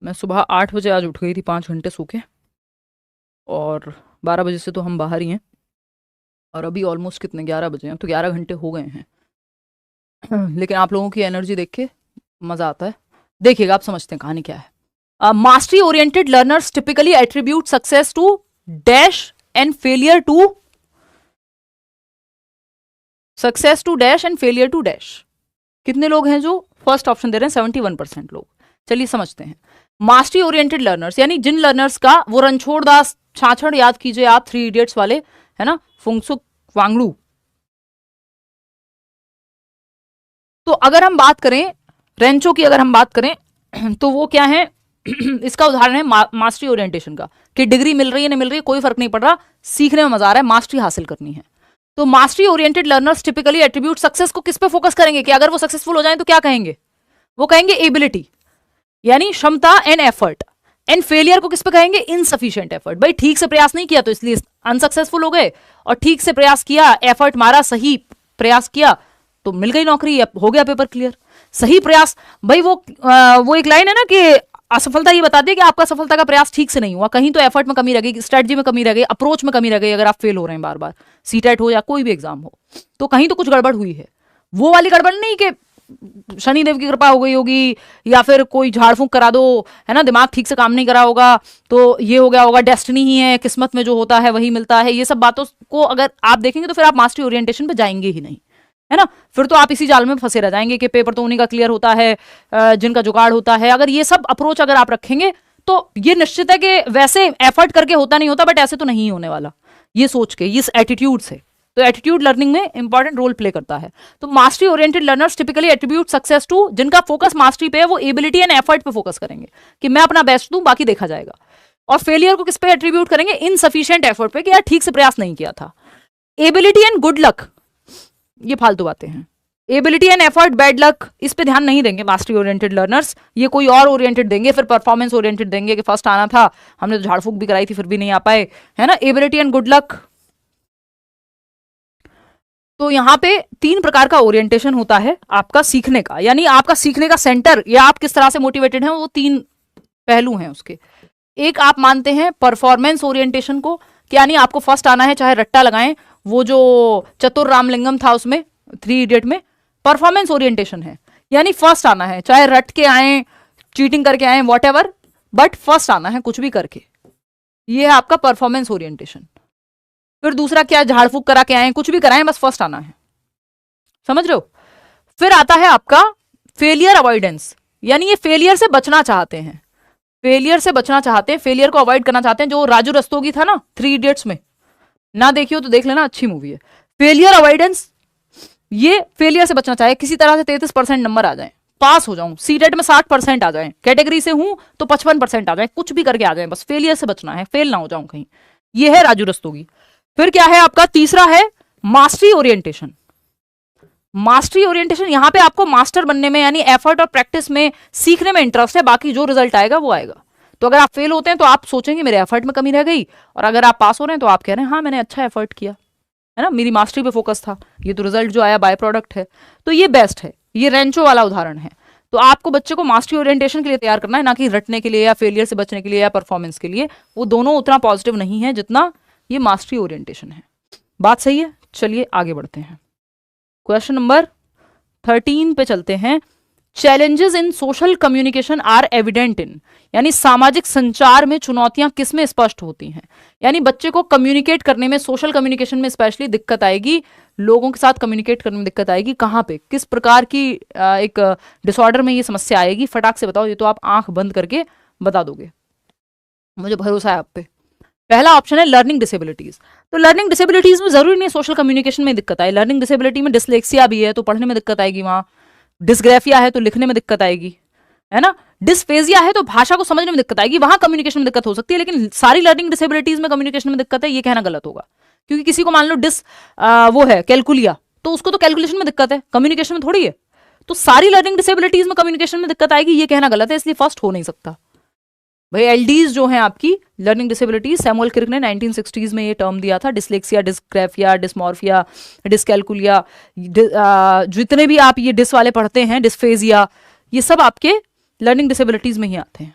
मैं सुबह 8 बजे आज उठ गई थी, 5 घंटे सो के, और 12 बजे से तो हम बाहर ही हैं, और अभी ऑलमोस्ट कितने 11 बजे हैं, तो 11 घंटे हो गए हैं। लेकिन आप लोगों की एनर्जी देख के मजा आता है। देखिएगा आप समझते हैं कहानी क्या है। Mastery oriented learners typically attribute success to dash and failure to success to dash and failure to dash. कितने लोग हैं जो फर्स्ट ऑप्शन दे रहे हैं? 71% लोग। चलिए समझते हैं। मास्टरी ओरिएंटेड लर्नर्स यानी जिन लर्नर्स का, वो रणछोड़ दास छाछड़ याद कीजिए आप, 3 इडियट्स वाले, है ना, फुंगसुक वांगड़ू। तो अगर हम बात करें रेंचो की, अगर हम बात करें तो वो क्या है, इसका उदाहरण है मास्टरी ओरिएंटेशन का, कि डिग्री मिल रही है नहीं मिल रही है कोई फर्क नहीं पड़ रहा, सीखने में मजा आ रहा है, मास्टरी हासिल करनी है। तो mastery oriented learners typically attribute success को किस पे फोकस करेंगे कि अगर वो सक्सेसफुल हो जाए तो क्या कहेंगे? वो कहेंगे एबिलिटी यानी क्षमता एंड एफर्ट, एंड फेलियर को किस पे कहेंगे? Insufficient effort. भाई ठीक से प्रयास नहीं किया तो इसलिए अनसक्सेसफुल हो गए, और ठीक से प्रयास किया, एफर्ट मारा, सही प्रयास किया तो मिल गई नौकरी, हो गया पेपर क्लियर। सही प्रयास, भाई वो एक लाइन है ना कि असफलता ये बताती है कि आपका सफलता का प्रयास ठीक से नहीं हुआ, कहीं तो एफर्ट में कमी रह गई, स्ट्रेटजी में कमी रह गई, अप्रोच में कमी रह गई। अगर आप फेल हो रहे हैं बार बार, सीटेट हो या कोई भी एग्जाम हो, तो कहीं तो कुछ गड़बड़ हुई है। वो वाली गड़बड़ नहीं कि शनिदेव की कृपा हो गई होगी, या फिर कोई झाड़ फूंक करा दो, है ना, दिमाग ठीक से काम नहीं करा होगा तो ये हो गया होगा, डेस्टिनी ही है, किस्मत में जो होता है वही मिलता है। ये सब बातों को अगर आप देखेंगे तो फिर आप मास्टरी ओरिएंटेशन पे जाएंगे ही नहीं, है ना। फिर तो आप इसी जाल में फंसे रह जाएंगे कि पेपर तो उन्हीं का क्लियर होता है जिनका जुगाड़ होता है। अगर ये सब अप्रोच अगर आप रखेंगे तो ये निश्चित है कि वैसे एफर्ट करके होता नहीं होता, बट ऐसे तो नहीं होने वाला, ये सोच के, इस एटीट्यूड से। तो एटीट्यूड लर्निंग में इंपॉर्टेंट रोल प्ले करता है। तो mastery oriented learners typically attribute success to, जिनका फोकस मास्टरी पे है वो एबिलिटी एंड एफर्ट पे फोकस करेंगे कि मैं अपना बेस्ट दूं, बाकी देखा जाएगा। और फेलियर को किस पे एट्रीब्यूट करेंगे? इनसफिशिएंट एफर्ट पे, कि यार ठीक से प्रयास नहीं किया था। एबिलिटी एंड गुड लक, ये फालतू बातें हैं। Ability and effort, bad luck, इस पे ध्यान नहीं देंगे मास्टरी ओरिएंटेड लर्नर्स। ये कोई और ओरिएंटेड देंगे, फिर परफॉर्मेंस ओरिएंटेड देंगे कि फर्स्ट आना था, हमने तो झाड़ फूक भी कराई थी फिर भी नहीं आ पाए, है ना। Ability and good luck. तो यहाँ पे 3 प्रकार का ओरिएंटेशन होता है आपका सीखने का, यानी आपका सीखने का सेंटर या आप किस तरह से मोटिवेटेड हैं, वो 3 पहलू हैं उसके। एक आप मानते हैं परफॉर्मेंस ओरिएंटेशन को, यानी आपको फर्स्ट आना है, चाहे रट्टा लगाएं, वो जो चतुर रामलिंगम था उसमें 3 इडियट में, परफॉर्मेंस ओरिएंटेशन है, यानी फर्स्ट आना है, चाहे रट के आए, चीटिंग करके आए, वॉट, बट फर्स्ट आना है कुछ भी करके। ये है आपका परफॉर्मेंस ओरिएंटेशन। फिर दूसरा क्या, झाड़ फूक करा के आए, कुछ भी कराएं, बस फर्स्ट आना है, समझ रहे हो। फिर आता है आपका फेलियर अवॉइडेंस, यानी ये फेलियर से बचना चाहते हैं, फेलियर से बचना चाहते हैं, फेलियर को अवॉइड करना चाहते हैं। जो राजू रस्तोगी था ना 3 इडियट्स में, ना देखियो तो देख लेना, अच्छी मूवी है। फेलियर अवॉइडेंस, ये फेलियर से बचना चाहे, किसी तरह से 33% नंबर आ जाए, पास हो जाऊं, सीटेट में 60% आ जाए, कैटेगरी से हूं तो 55% आ जाए, कुछ भी करके आ जाए, बस फेलियर से बचना है, फेल ना हो जाऊं कहीं। ये है राजू रस्तोगी। फिर क्या है आपका तीसरा है मास्टरी ओरिएंटेशन। मास्टरी ओरिएंटेशन, यहां पे आपको मास्टर बनने में, यानी एफर्ट और प्रैक्टिस में, सीखने में इंटरेस्ट है, बाकी जो रिजल्ट आएगा वो आएगा। तो अगर आप फेल होते हैं तो आप सोचेंगे मेरे एफर्ट में कमी रह गई, और अगर आप पास हो रहे हैं तो आप कह रहे हैं हाँ मैंने अच्छा एफर्ट किया, है ना, मेरी मास्टरी पे फोकस था, ये तो रिजल्ट जो आया बाय प्रोडक्ट है। तो ये बेस्ट है, ये रेंचो वाला उदाहरण है। तो आपको बच्चे को मास्टरी ओरिएंटेशन के लिए तैयार करना है, ना कि रटने के लिए या फेलियर से बचने के लिए या परफॉर्मेंस के लिए। वो दोनों उतना पॉजिटिव नहीं है जितना ये मास्टरी ओरिएंटेशन है। बात सही है, चलिए आगे बढ़ते हैं। क्वेश्चन नंबर 13 पे चलते हैं। Challenges in social communication are evident in, यानी सामाजिक संचार में चुनौतियां किस में स्पष्ट होती हैं। यानी बच्चे को कम्युनिकेट करने में, सोशल कम्युनिकेशन में स्पेशली दिक्कत आएगी, लोगों के साथ कम्युनिकेट करने में दिक्कत आएगी। कहाँ पे, किस प्रकार की एक डिसऑर्डर में ये समस्या आएगी, फटाक से बताओ। ये तो आप आंख बंद करके बता दोगे, मुझे भरोसा है आप पे। पहला ऑप्शन है लर्निंग डिसेबिलिटीज। तो लर्निंग डिसेबिलिटीज में जरूरी नहीं सोशल कम्युनिकेशन में दिक्कत आए, लर्निंग डिसेबिलिटी में डिसलेक्सिया भी है तो पढ़ने में दिक्कत आएगी, वहां डिस्ग्राफिया है तो लिखने में दिक्कत आएगी, है ना, डिस्फेजिया है तो भाषा को समझने में दिक्कत आएगी, वहां कम्युनिकेशन में दिक्कत हो सकती है। लेकिन सारी लर्निंग डिसेबिलिटीज में कम्युनिकेशन में दिक्कत है, ये कहना गलत होगा। क्योंकि किसी को मान लो वो है कैलकुलिया, तो उसको तो कैलकुलेशन में दिक्कत है, कम्युनिकेशन में थोड़ी है। तो सारी लर्निंग डिसेबिलिटीज में कम्युनिकेशन में दिक्कत आएगी, ये कहना गलत है, इसलिए फर्स्ट हो नहीं सकता भाई। एलडीज जो हैं आपकी लर्निंग डिसेबिलिटीज, सैमुअल किर्क ने 1960s में ये टर्म दिया था, डिसलेक्सिया, डिस्ग्राफिया, डिस्मॉर्फिया, डिसकैलकुलिया, जितने भी आप ये डिस वाले पढ़ते हैं, डिस्फेजिया, ये सब आपके लर्निंग डिसेबिलिटीज में ही आते हैं।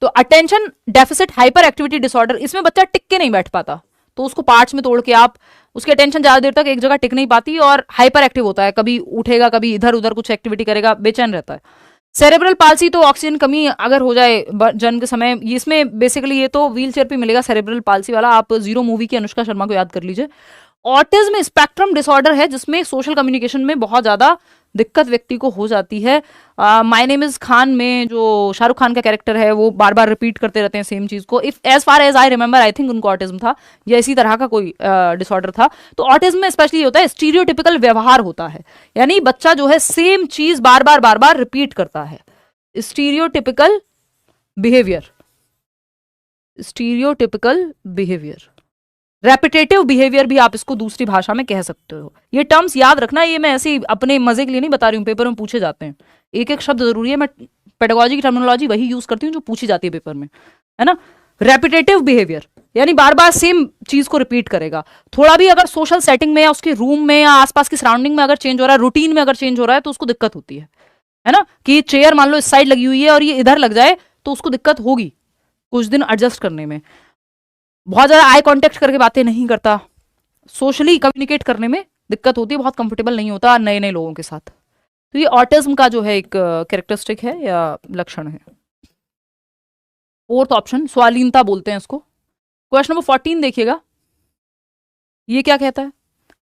तो attention deficit hyperactivity disorder, इसमें बच्चा टिक के नहीं बैठ पाता, तो उसको पार्ट्स में तोड़ के आप, उसकी अटेंशन ज्यादा देर तक एक जगह टिक नहीं पाती और हाइपर एक्टिव होता है, कभी उठेगा कभी इधर उधर कुछ एक्टिविटी करेगा, बेचैन रहता है। सेरेब्रल पाल्सी, तो ऑक्सीजन कमी अगर हो जाए जन्म के समय, इसमें बेसिकली ये तो व्हील चेयर पे मिलेगा सेरेब्रल पाल्सी वाला, आप 0 मूवी की अनुष्का शर्मा को याद कर लीजिए। ऑटिज्म स्पेक्ट्रम डिसऑर्डर है जिसमें सोशल कम्युनिकेशन में बहुत ज्यादा दिक्कत व्यक्ति को हो जाती है। माय नेम इज खान में जो शाहरुख खान का कैरेक्टर है वो बार बार रिपीट करते रहते हैं सेम चीज को। If as far as I remember, I think उनको ऑटिज्म था या इसी तरह का कोई डिसऑर्डर था। तो ऑटिज्म में स्पेशली होता है स्टीरियोटिपिकल व्यवहार होता है, यानी बच्चा जो है सेम चीज बार बार रिपीट करता है। Stereotypical behaviour, stereotypical behaviour, repetitive behaviour भी आप इसको दूसरी भाषा में कह सकते हो। ये टर्म्स याद रखना, ये मैं ऐसे अपने मजे के लिए नहीं बता रही हूँ, पेपर में पूछे जाते हैं, एक एक शब्द जरूरी है। मैं पेडागोजी की टर्मिनोलॉजी वही यूज करती हूँ जो पूछी जाती है पेपर में, है ना। रेपिटेटिव बिहेवियर यानी बार बार सेम चीज को रिपीट करेगा। थोड़ा भी अगर सोशल सेटिंग में या उसके रूम में या आसपास की सराउंडिंग में अगर चेंज हो रहा है, रूटीन में अगर चेंज हो रहा है तो उसको दिक्कत होती है ना। कि चेयर मान लो इस साइड लगी हुई है और ये इधर लग जाए तो उसको दिक्कत होगी कुछ दिन एडजस्ट करने में। बहुत ज्यादा आई कांटेक्ट करके बातें नहीं करता, सोशली कम्युनिकेट करने में दिक्कत होती है, बहुत कंफर्टेबल नहीं होता नए नए लोगों के साथ। तो ये ऑटिज्म का जो है एक कैरेक्टरिस्टिक है या लक्षण है। फोर्थ ऑप्शन स्वालीनता बोलते हैं इसको। क्वेश्चन नंबर 14 देखिएगा, ये क्या कहता है।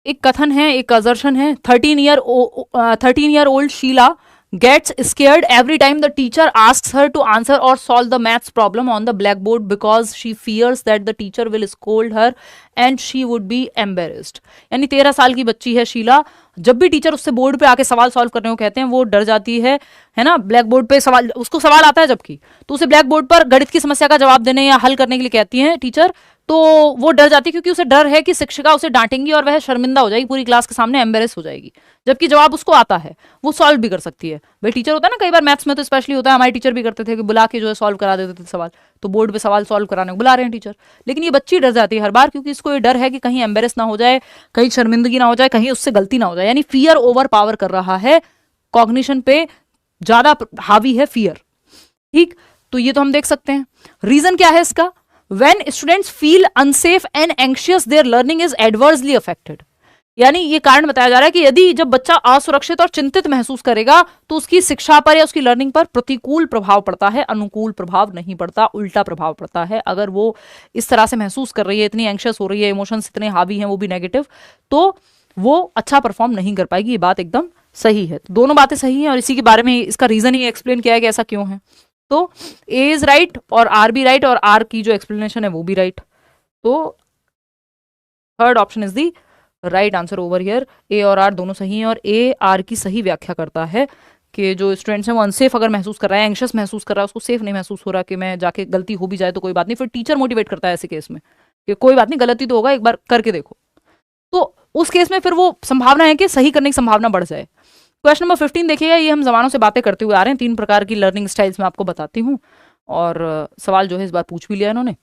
एक कथन है, एक असर्शन है, 13 year old Sheila gets scared every time the teacher asks her to answer or solve the maths problem on the blackboard because she fears that the teacher will scold her and she would be embarrassed. यानी 13 साल की बच्ची है शीला, जब भी teacher उससे board पे आके सवाल सॉल्व करने को कहते हैं वो डर जाती है ना। ब्लैक बोर्ड पे सवाल, उसको सवाल आता है जबकि, तो उसे ब्लैक बोर्ड पर गणित की समस्या का जवाब देने या हल करने के लिए कहती है टीचर, तो वो डर जाती है क्योंकि उसे डर है कि शिक्षिका उसे डांटेंगी और वह शर्मिंदा हो जाएगी, पूरी क्लास के सामने एम्बेरस हो जाएगी। जबकि जवाब उसको आता है, वो सॉल्व भी कर सकती है। भाई टीचर होता है ना, कई बार मैथ्स में तो स्पेशली होता है, हमारे टीचर भी करते थे कि बुला के जो है सॉल्व करा देते थे सवाल, तो बोर्ड पे सवाल सॉल्व कराने को बुला रहे हैं टीचर, लेकिन ये बच्ची डर जाती है हर बार क्योंकि इसको ये डर है कि कहीं एम्बेरस ना हो जाए, कहीं शर्मिंदगी ना हो जाए, कहीं उससे गलती ना हो जाए। यानी फियर ओवर पावर कर रहा है, कॉग्निशन पे ज्यादा हावी है फियर। ठीक, तो ये तो हम देख सकते हैं। रीजन क्या है इसका? When students feel unsafe and anxious, their learning is adversely affected. यानी ये कारण बताया जा रहा है कि यदि जब बच्चा असुरक्षित और चिंतित महसूस करेगा तो उसकी शिक्षा पर या उसकी लर्निंग पर प्रतिकूल प्रभाव पड़ता है, अनुकूल प्रभाव नहीं पड़ता, उल्टा प्रभाव पड़ता है। अगर वो इस तरह से महसूस कर रही है, इतनी एंशियस हो रही है, इमोशंस इतने हावी हैं वो भी नेगेटिव, तो वो अच्छा परफॉर्म नहीं कर पाएगी। ये बात एकदम सही है। तो दोनों बातें सही हैं और इसी के बारे में इसका रीजन ही एक्सप्लेन किया है कि ऐसा क्यों है। तो ए इज राइट और आर भी राइट और आर की जो एक्सप्लेनेशन है वो भी राइट। तो third option is the right answer over here. A और आर दोनों सही हैं और ए आर की सही व्याख्या करता है कि जो स्टूडेंट्स हैं वो अनसेफ अगर महसूस कर रहा है, एंशियस महसूस कर रहा है, उसको सेफ नहीं महसूस हो रहा कि मैं जाके गलती हो भी जाए तो कोई बात नहीं, फिर टीचर मोटिवेट करता है ऐसे केस में कि कोई बात नहीं, गलती तो होगा, एक बार करके देखो, तो उस केस में फिर वो संभावना है कि सही करने की संभावना बढ़ जाए। क्वेश्चन नंबर 15 देखिएगा, ये हम जमानों से बातें करते हुए आ रहे हैं, 3 प्रकार की लर्निंग स्टाइल्स में आपको बताती हूँ और सवाल जो है इस बार पूछ भी लिया इन्होंने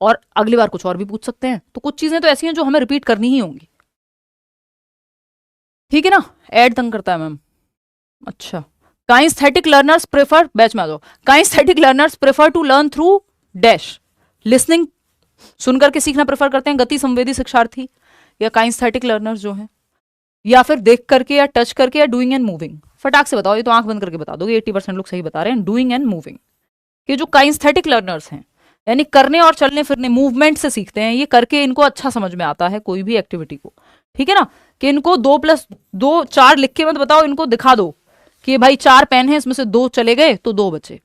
और अगली बार कुछ और भी पूछ सकते हैं। तो कुछ चीजें तो ऐसी हैं जो हमें रिपीट करनी ही होंगी, ठीक है ना। ऐड तंग करता है मैम। अच्छा, काइंस्थेटिक लर्नर्स प्रेफर, बैच में आ जाओ। Kinaesthetic learners prefer to learn through dash, listening, सुन करके सीखना प्रेफर करते हैं गति संवेदी शिक्षार्थी या काइंस्थेटिक लर्नर्स जो हैं, या फिर देख करके या टच करके या डूइंग एंड मूविंग। फटाक से बताओ, ये तो आंख बंद करके बता दोगे, 80% लोग सही बता रहे हैं, डूइंग एंड मूविंग। कि जो काइंस्थेटिक लर्नर्स हैं यानी करने और चलने फिरने, मूवमेंट से सीखते हैं, ये करके इनको अच्छा समझ में आता है कोई भी एक्टिविटी को, ठीक है ना। कि इनको 2+2 4 लिख के मत बताओ, इनको दिखा दो कि भाई 4 पेन है, इसमें से 2 चले गए तो 2 बचे,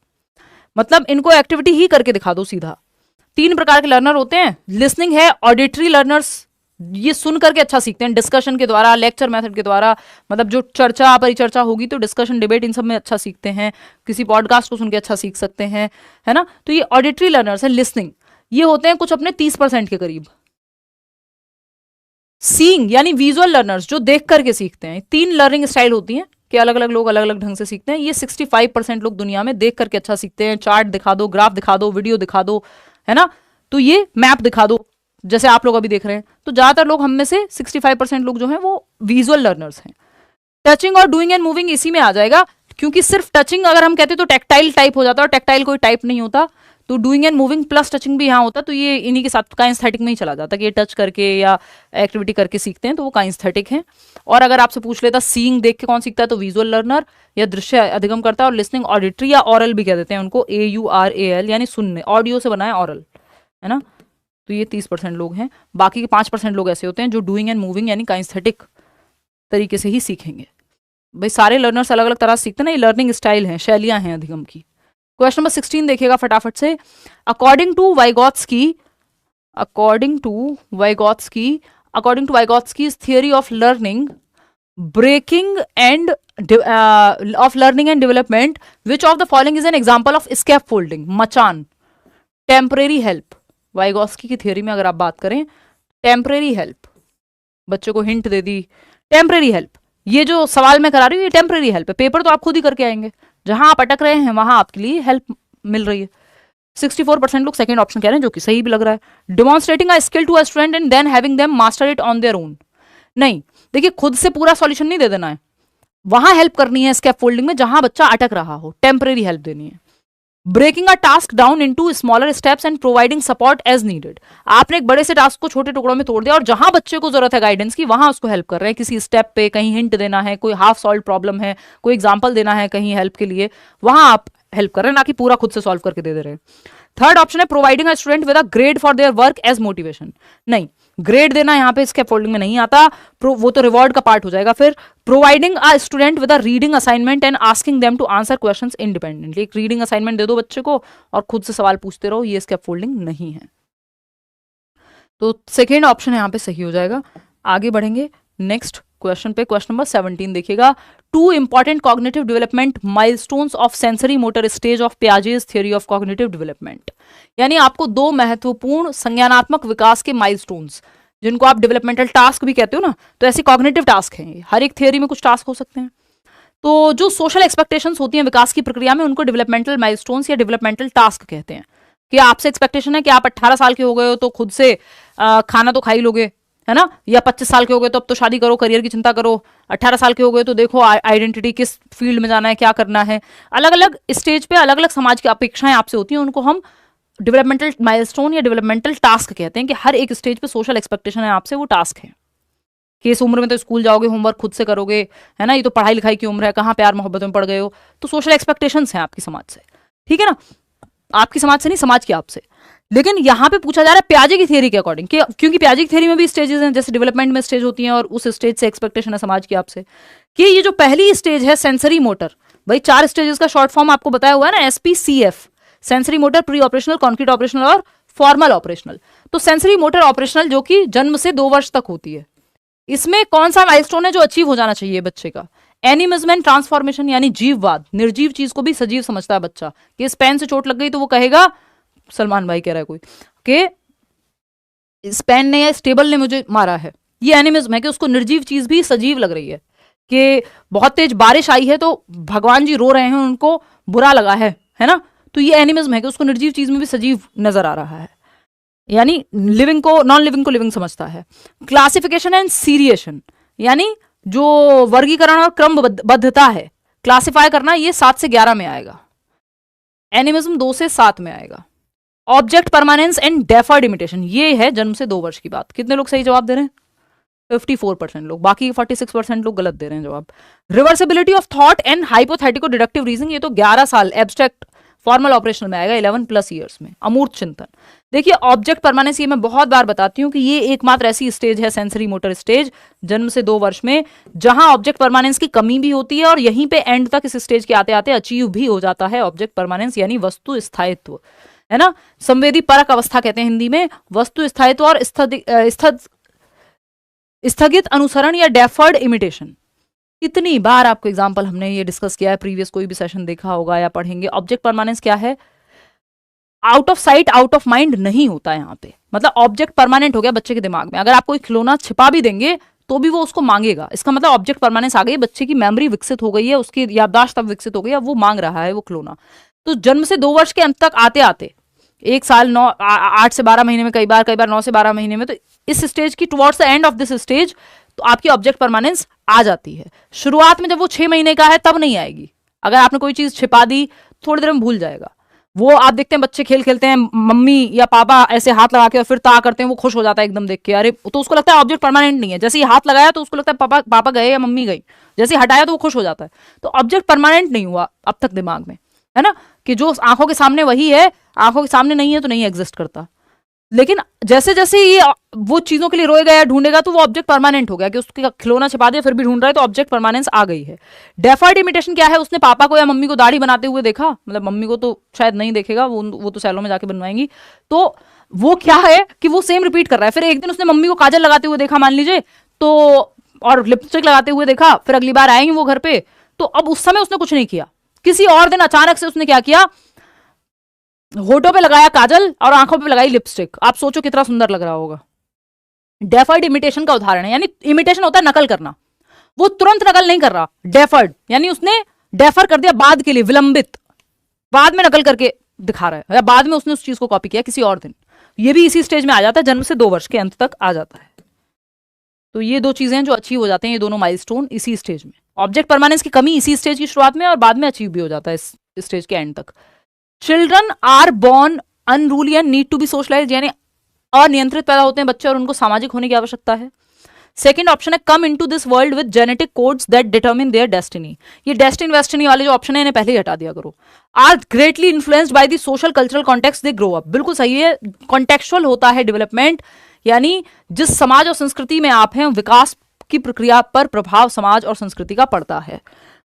मतलब इनको एक्टिविटी ही करके दिखा दो सीधा। 3 प्रकार के लर्नर होते हैं। लिसनिंग है, ऑडिटरी लर्नर्स, ये सुन करके अच्छा सीखते हैं, डिस्कशन के द्वारा, लेक्चर मेथड के द्वारा, मतलब जो चर्चा परिचर्चा होगी तो डिस्कशन डिबेट इन सब में अच्छा सीखते हैं, किसी पॉडकास्ट को सुन के अच्छा सीख सकते हैं, है ना। तो ये ऑडिटरी लर्नर्स है। लिसनिंग ये होते हैं कुछ अपने 30% के करीब। सीइंग यानी विजुअल लर्नर्स, जो देख करके सीखते हैं। 3 लर्निंग स्टाइल होती हैं कि अलग अलग लोग अलग अलग ढंग से सीखते हैं। ये 65% लोग दुनिया में देख करके अच्छा सीखते हैं। चार्ट दिखा दो, ग्राफ दिखा दो, वीडियो दिखा दो, है ना, तो ये मैप दिखा दो जैसे आप लोग अभी देख रहे हैं। तो ज्यादातर लोग, हम में से 65% लोग जो हैं वो विजुअल लर्नर्स हैं। टचिंग और डूइंग एंड मूविंग इसी में आ जाएगा, क्योंकि सिर्फ टचिंग अगर हम कहते तो टैक्टाइल टाइप हो जाता है और टैक्टाइल कोई टाइप नहीं होता, तो doing and moving plus touching भी यहाँ होता, तो ये इन्हीं के साथ काइंस्थेटिक में ही चला जाता कि ये टच करके या एक्टिविटी करके सीखते हैं तो वो काइंस्थेटिक हैं। और अगर आपसे पूछ लेता सीइंग देख के कौन सीखता है तो विजुअल लर्नर या दृश्य अधिगम करता है, और लिसनिंग ऑडिटरी या ऑरल भी कह देते हैं उनको, AURAL यानी सुनने, ऑडियो से बना है ऑरल, है ना। तो ये 30% लोग हैं। बाकी के 5% लोग ऐसे होते हैं जो डूइंग एंड मूविंग यानी काइंस्थेटिक तरीके से ही सीखेंगे। भाई सारे लर्नर्स अलग अलग तरह से सीखते हैं ना, ये लर्निंग स्टाइल हैं, शैलियां हैं अधिगम की। क्वेश्चन नंबर 16 देखिएगा फटाफट से। According to Vygotsky's theory of learning, breaking and of learning and development, which of the following is an example of scaffolding? मचान, टेम्परेरी हेल्प। वाइगॉत्स्की की थियोरी में अगर आप बात करें, टेम्परेरी हेल्प, बच्चों को हिंट दे दी, टेम्परेरी हेल्प, ये जो सवाल मैं करा रही हूँ ये टेम्परेरी हेल्प है, पेपर तो आप खुद ही करके आएंगे, जहां आप अटक रहे हैं वहां आपके लिए हेल्प मिल रही है। 64% लोग सेकंड ऑप्शन कह रहे हैं, जो कि सही भी लग रहा है। Demonstrating a skill to a student and then having them master it on their own. नहीं, देखिए खुद से पूरा सॉल्यूशन नहीं दे देना है, वहां हेल्प करनी है स्कैफोल्डिंग में जहां बच्चा अटक रहा हो, टेम्परेरी हेल्प देनी है। Breaking a task down into smaller steps and providing support as needed. आपने एक बड़े से टास्क को छोटे टुकड़ों में तोड़ दिया और जहां बच्चे को जरूरत है गाइडेंस की वहां उसको हेल्प कर रहे हैं, किसी स्टेप पे कहीं हिंट देना है, कोई हाफ सॉल्व प्रॉब्लम है, कोई एग्जाम्पल देना है कहीं हेल्प के लिए, वहां आप हेल्प कर रहे हैं, ना कि पूरा खुद से सॉल्व करके दे रहे हैं। थर्ड ऑप्शन है providing a student with a grade for their work as motivation. नहीं, ग्रेड देना यहाँ पे स्कैफोल्डिंग में नहीं आता, वो तो रिवॉर्ड का पार्ट हो जाएगा। फिर providing a student with a reading assignment and asking them to answer questions independently. एक रीडिंग असाइनमेंट दे दो बच्चे को और खुद से सवाल पूछते रहो, ये स्कैफोल्डिंग नहीं है। तो सेकेंड ऑप्शन यहाँ पे सही हो जाएगा। आगे बढ़ेंगे नेक्स्ट क्वेश्चन पे। क्वेश्चन नंबर 17 देखिएगा, two important cognitive development milestones of sensory motor stage of Piaget's theory of cognitive development. यानी आपको दो महत्वपूर्ण संज्ञानात्मक विकास के माइलस्टोन्स, जिनको आप डेवलपमेंटल टास्क भी कहते हो ना, तो ऐसे कॉग्निटिव टास्क हैं। हर एक थियोरी में कुछ टास्क हो सकते हैं। तो जो सोशल एक्सपेक्टेशंस होती हैं विकास की प्रक्रिया में, उनको डेवलपमेंटल माइलस्टोन्स या डेवलपमेंटल टास्क कहते हैं। कि आपसे एक्सपेक्टेशन है कि आप 18 साल के हो गए हो तो खुद से खाना तो खा ही लोगे, है ना, या 25 साल के हो गए तो अब तो शादी करो, करियर की चिंता करो, 18 साल के हो गए तो देखो आइडेंटिटी किस फील्ड में जाना है, क्या करना है। अलग अलग स्टेज पे अलग अलग समाज की अपेक्षाएं आपसे होती हैं, उनको हम डेवलपमेंटल माइलस्टोन या डेवलपमेंटल टास्क कहते हैं। कि हर एक स्टेज पे सोशल एक्सपेक्टेशन है आपसे, वो टास्क है। कि इस उम्र में तो स्कूल जाओगे, होमवर्क खुद से करोगे, है ना, ये तो पढ़ाई लिखाई की उम्र है, कहाँ प्यार मोहब्बत में पड़ गए हो। तो सोशल एक्सपेक्टेशंस हैं आपकी समाज से, ठीक है ना, आपकी समाज से नहीं, समाज की आपसे। लेकिन यहाँ पे पूछा जा रहा है पियाजे की थियरी के अकॉर्डिंग, क्योंकि पियाजे की थियरी में भी स्टेजेस हैं, जैसे डेवलपमेंट में स्टेज होती हैं और उस स्टेज से एक्सपेक्टेशन है समाज की आपसे, कि ये जो पहली स्टेज है सेंसरी मोटर, भाई 4 स्टेजेस का शॉर्ट फॉर्म आपको बताया हुआ है ना, SPCF, sensory motor, pre operational, concrete operational और फॉर्मल ऑपरेशनल। तो सेंसरी मोटर ऑपरेशनल जो कि जन्म से 2 वर्ष तक होती है, इसमें कौन सा माइलस्टोन है जो अचीव हो जाना चाहिए बच्चे का? एनिमिज्म एंड ट्रांसफॉर्मेशन, यानी जीववाद, निर्जीव चीज को भी सजीव समझता है बच्चा। कि इस पेन से चोट लग गई तो वो कहेगा, सलमान भाई कह रहा है कोई, कि इस पेन ने या इस टेबल ने मुझे मारा है। ये एनिमिज्म है कि उसको निर्जीव चीज भी सजीव लग रही है। कि बहुत तेज बारिश आई है तो भगवान जी रो रहे हैं, उनको बुरा लगा है ना, तो ये एनिमिज्म है कि उसको निर्जीव चीज में भी सजीव नजर आ रहा है, यानी लिविंग को, नॉन लिविंग को लिविंग समझता है। क्लासिफिकेशन एंड सीरिएशन, यानी जो वर्गीकरण और क्रमबद्धता है, क्लासिफाई करना, ये 7 से 11 में आएगा। एनिमिज्म 2 से 7 में आएगा। Object permanence and deferred imitation, ये है जन्म से 2 वर्ष की बात। कितने लोग सही जवाब दे रहे हैं? 54% लोग, बाकी 46% लोग गलत दे रहे हैं जवाब। Reversibility of thought and hypothetico deductive reasoning, ये तो 11 साल एब्स्ट्रैक्ट फॉर्मल ऑपरेशन में आएगा, 11+ ईयर्स में। अमूर्त चिंतन, देखिए ऑब्जेक्ट परमानेंस, ये मैं बहुत बार बताती हूँ कि ये एकमात्र ऐसी स्टेज है, सेंसरी मोटर स्टेज, जन्म से 2 वर्ष में, जहां ऑब्जेक्ट परमानेंस की कमी भी होती है और यहीं पे एंड तक इस स्टेज के आते आते अचीव भी हो जाता है ऑब्जेक्ट परमानेंस, यानी वस्तु स्थायित्व, है ना। संवेदी परक अवस्था कहते हैं हिंदी में, वस्तु स्थायित्व और स्थगित अनुसरण या डेफर्ड इमिटेशन। कितनी बार आपको एग्जाम्पल हमने ये डिस्कस किया है, प्रीवियस कोई भी सेशन देखा होगा या पढ़ेंगे। ऑब्जेक्ट परमानेंस क्या है? Out of sight out of mind नहीं होता है यहाँ पे, मतलब ऑब्जेक्ट परमानेंट हो गया बच्चे के दिमाग में। अगर आप कोई खिलौना छिपा भी देंगे तो भी वो उसको मांगेगा, इसका मतलब ऑब्जेक्ट परमानेंस आ गई, बच्चे की मेमोरी विकसित हो गई है, उसकी याददाश्त अब विकसित हो गई है, अब वो मांग रहा है वो खिलौना। तो जन्म से 2 वर्ष के अंत तक आते आते 1 साल 8 से 12 महीने में, कई बार 9 से 12 महीने में, तो इस स्टेज की towards the end of this stage तो आपकी ऑब्जेक्ट परमानेंस आ जाती है। शुरुआत में जब वो 6 महीने का है तब नहीं आएगी। अगर आपने कोई चीज छिपा दी थोड़ी देर में भूल जाएगा वो। आप देखते हैं बच्चे खेल खेलते हैं, मम्मी या पापा ऐसे हाथ लगा के और फिर ता करते हैं, वो खुश हो जाता है एकदम देख के, अरे तो उसको लगता है ऑब्जेक्ट परमानेंट नहीं है। जैसे ही हाथ लगाया तो उसको लगता है पापा गए या मम्मी गई, जैसे हटाया तो वो खुश हो जाता है। तो ऑब्जेक्ट परमानेंट नहीं हुआ अब तक दिमाग में, है ना, कि जो आंखों के सामने वही है, आंखों के सामने नहीं है तो नहीं एग्जिस्ट करता। लेकिन जैसे जैसे ये वो चीजों के लिए रोएगा या ढूंढेगा तो वो ऑब्जेक्ट परमानेंट हो गया, कि उसके खिलौना छिपा दिया फिर भी ढूंढ रहा है तो ऑब्जेक्ट परमानेंस आ गई है। डेफर्ड इमिटेशन क्या है? उसने पापा को या मम्मी को दाढ़ी बनाते हुए देखा, मतलब मम्मी को तो शायद नहीं देखेगा, वो तो सैलून में जाके बनवाएंगी, तो वो क्या है कि वो सेम रिपीट कर रहा है। फिर एक दिन उसने मम्मी को काजल लगाते हुए देखा मान लीजिए, तो और लिपस्टिक लगाते हुए देखा, फिर अगली बार आएंगे वो घर पे, तो अब उस समय उसने कुछ नहीं किया। किसी और दिन अचानक से उसने क्या किया, होठों पे लगाया काजल और आंखों पे लगाई लिपस्टिक। आप सोचो कितना सुंदर लग रहा होगा। डेफर्ड इमिटेशन का उदाहरण है, यानी इमिटेशन होता है नकल करना, वो तुरंत नकल नहीं कर रहा। डेफर्ड यानी उसने डेफर कर दिया, बाद के लिए, विलंबित, बाद में नकल करके दिखा रहा है, या बाद में उसने उस चीज को कॉपी किया किसी और दिन। ये भी इसी स्टेज में आ जाता है, जन्म से 2 वर्ष के अंत तक आ जाता है। तो ये 2 चीजें जो अचीव हो जाते हैं, ये दोनों माइलस्टोन इसी स्टेज में। ऑब्जेक्ट परमानेंस की कमी इसी स्टेज की शुरुआत में और बाद में अचीव भी हो जाता है इस स्टेज के एंड तक। Children are born unruly and need to be socialised, यानी अनियंत्रित पैदा होते हैं बच्चे और उनको सामाजिक होने की आवश्यकता है। सेकंड ऑप्शन है come into this world with genetic codes that determine their destiny. ये डेस्टिनी वेस्टिनी वाले जो ऑप्शन है इन्हें पहले ही हटा दिया करो। Are greatly influenced by the social cultural context they grow up. बिल्कुल सही है, कॉन्टेक्चुअल होता है डेवलपमेंट, यानी जिस समाज और संस्कृति में आप हैं विकास की प्रक्रिया पर प्रभाव समाज और संस्कृति का पड़ता है।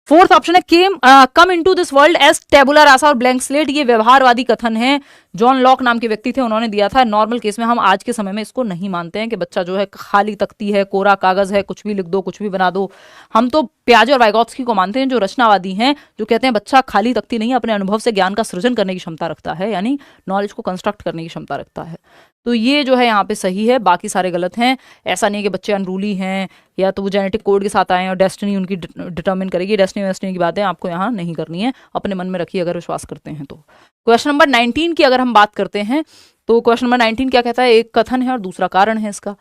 फोर्थ ऑप्शन है come into this world as tabula rasa और ब्लैंक स्लेट। ये व्यवहारवादी कथन है, जॉन लॉक नाम के व्यक्ति थे उन्होंने दिया था। नॉर्मल केस में हम आज के समय में इसको नहीं मानते हैं कि बच्चा जो है खाली तख्ती है, कोरा कागज है, कुछ भी लिख दो कुछ भी बना दो। हम तो पियाजे और वाइगोत्स्की को मानते हैं जो रचनावादी हैं, जो कहते हैं बच्चा खाली तख्ती नहीं अपने अनुभव से ज्ञान का सृजन करने की क्षमता रखता है, यानी नॉलेज को कंस्ट्रक्ट करने की क्षमता रखता है। तो ये जो है यहाँ पे सही है, बाकी सारे गलत हैं। ऐसा नहीं है कि बच्चे अनरूली हैं या तो वो जेनेटिक कोड के साथ आए हैं और डेस्टिनी उनकी डिटरमिन करेगी। डेस्टिनी वेस्टिनी की बातें आपको यहाँ नहीं करनी है, अपने मन में रखिए अगर विश्वास करते हैं तो। क्वेश्चन नंबर 19 की अगर हम बात करते हैं तो क्वेश्चन नंबर 19 क्या कहता है? एक कथन है और दूसरा कारण है इसका।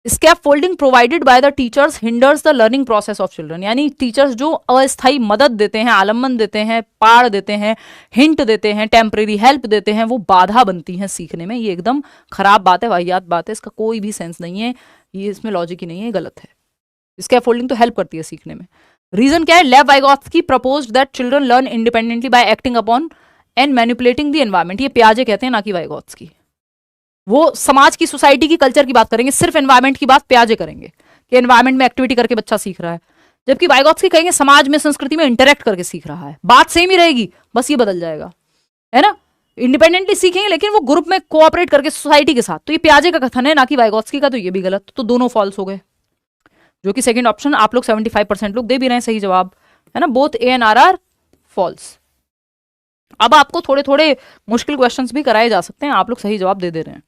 Scaffolding provided by the teachers hinders the learning process of children. यानी टीचर्स जो अस्थायी मदद देते हैं, आलम्बन देते हैं, पाड़ देते हैं, हिंट देते हैं, टेम्परेरी हेल्प देते हैं, वो बाधा बनती हैं सीखने में। ये एकदम खराब बात है, वाहियात बात है, इसका कोई भी सेंस नहीं है, ये इसमें लॉजिक ही नहीं है, गलत है। स्कैप फोल्डिंग तो हेल्प करती है सीखने में। रीजन क्या है? लेव Vygotsky proposed that children learn independently bye acting upon and manipulating the environment. ये पियाजे कहते हैं, ना कि वाइगोत्स्की। वो समाज की, सोसाइटी की, कल्चर की बात करेंगे, सिर्फ एनवायरमेंट की बात पियाजे करेंगे कि एनवायरमेंट में एक्टिविटी करके बच्चा सीख रहा है, जबकि वाइगोत्स्की कहेंगे समाज में, संस्कृति में इंटरेक्ट करके सीख रहा है। बात सेम ही रहेगी, बस ये बदल जाएगा, है ना। इंडिपेंडेंटली सीखेंगे लेकिन वो ग्रुप में कोऑपरेट करके सोसाइटी के साथ। तो ये पियाजे का कथन है, ना कि वाइगोत्स्की का, तो ये भी गलत। तो दोनों फॉल्स हो गए, जो कि सेकंड ऑप्शन आप लोग 75% लोग दे भी रहे हैं सही जवाब, है ना। Both A and R false. अब आपको थोड़े थोड़े मुश्किल क्वेश्चंस भी कराए जा सकते हैं, आप लोग सही जवाब दे दे रहे हैं।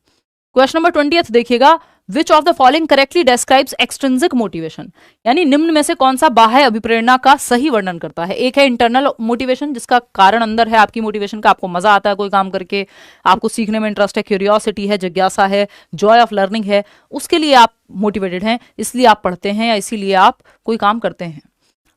क्वेश्चन नंबर 20 देखिएगा, विच of the following correctly describes extrinsic motivation. यानी निम्न में से कौन सा बाह्य अभिप्रेरणा का सही वर्णन करता है? एक है इंटरनल मोटिवेशन, जिसका कारण अंदर है आपकी मोटिवेशन का, आपको मजा आता है कोई काम करके, आपको सीखने में इंटरेस्ट है, क्यूरियोसिटी है, जिज्ञासा है, जॉय ऑफ लर्निंग है, उसके लिए आप मोटिवेटेड हैं, इसलिए आप पढ़ते हैं या इसीलिए आप कोई काम करते हैं।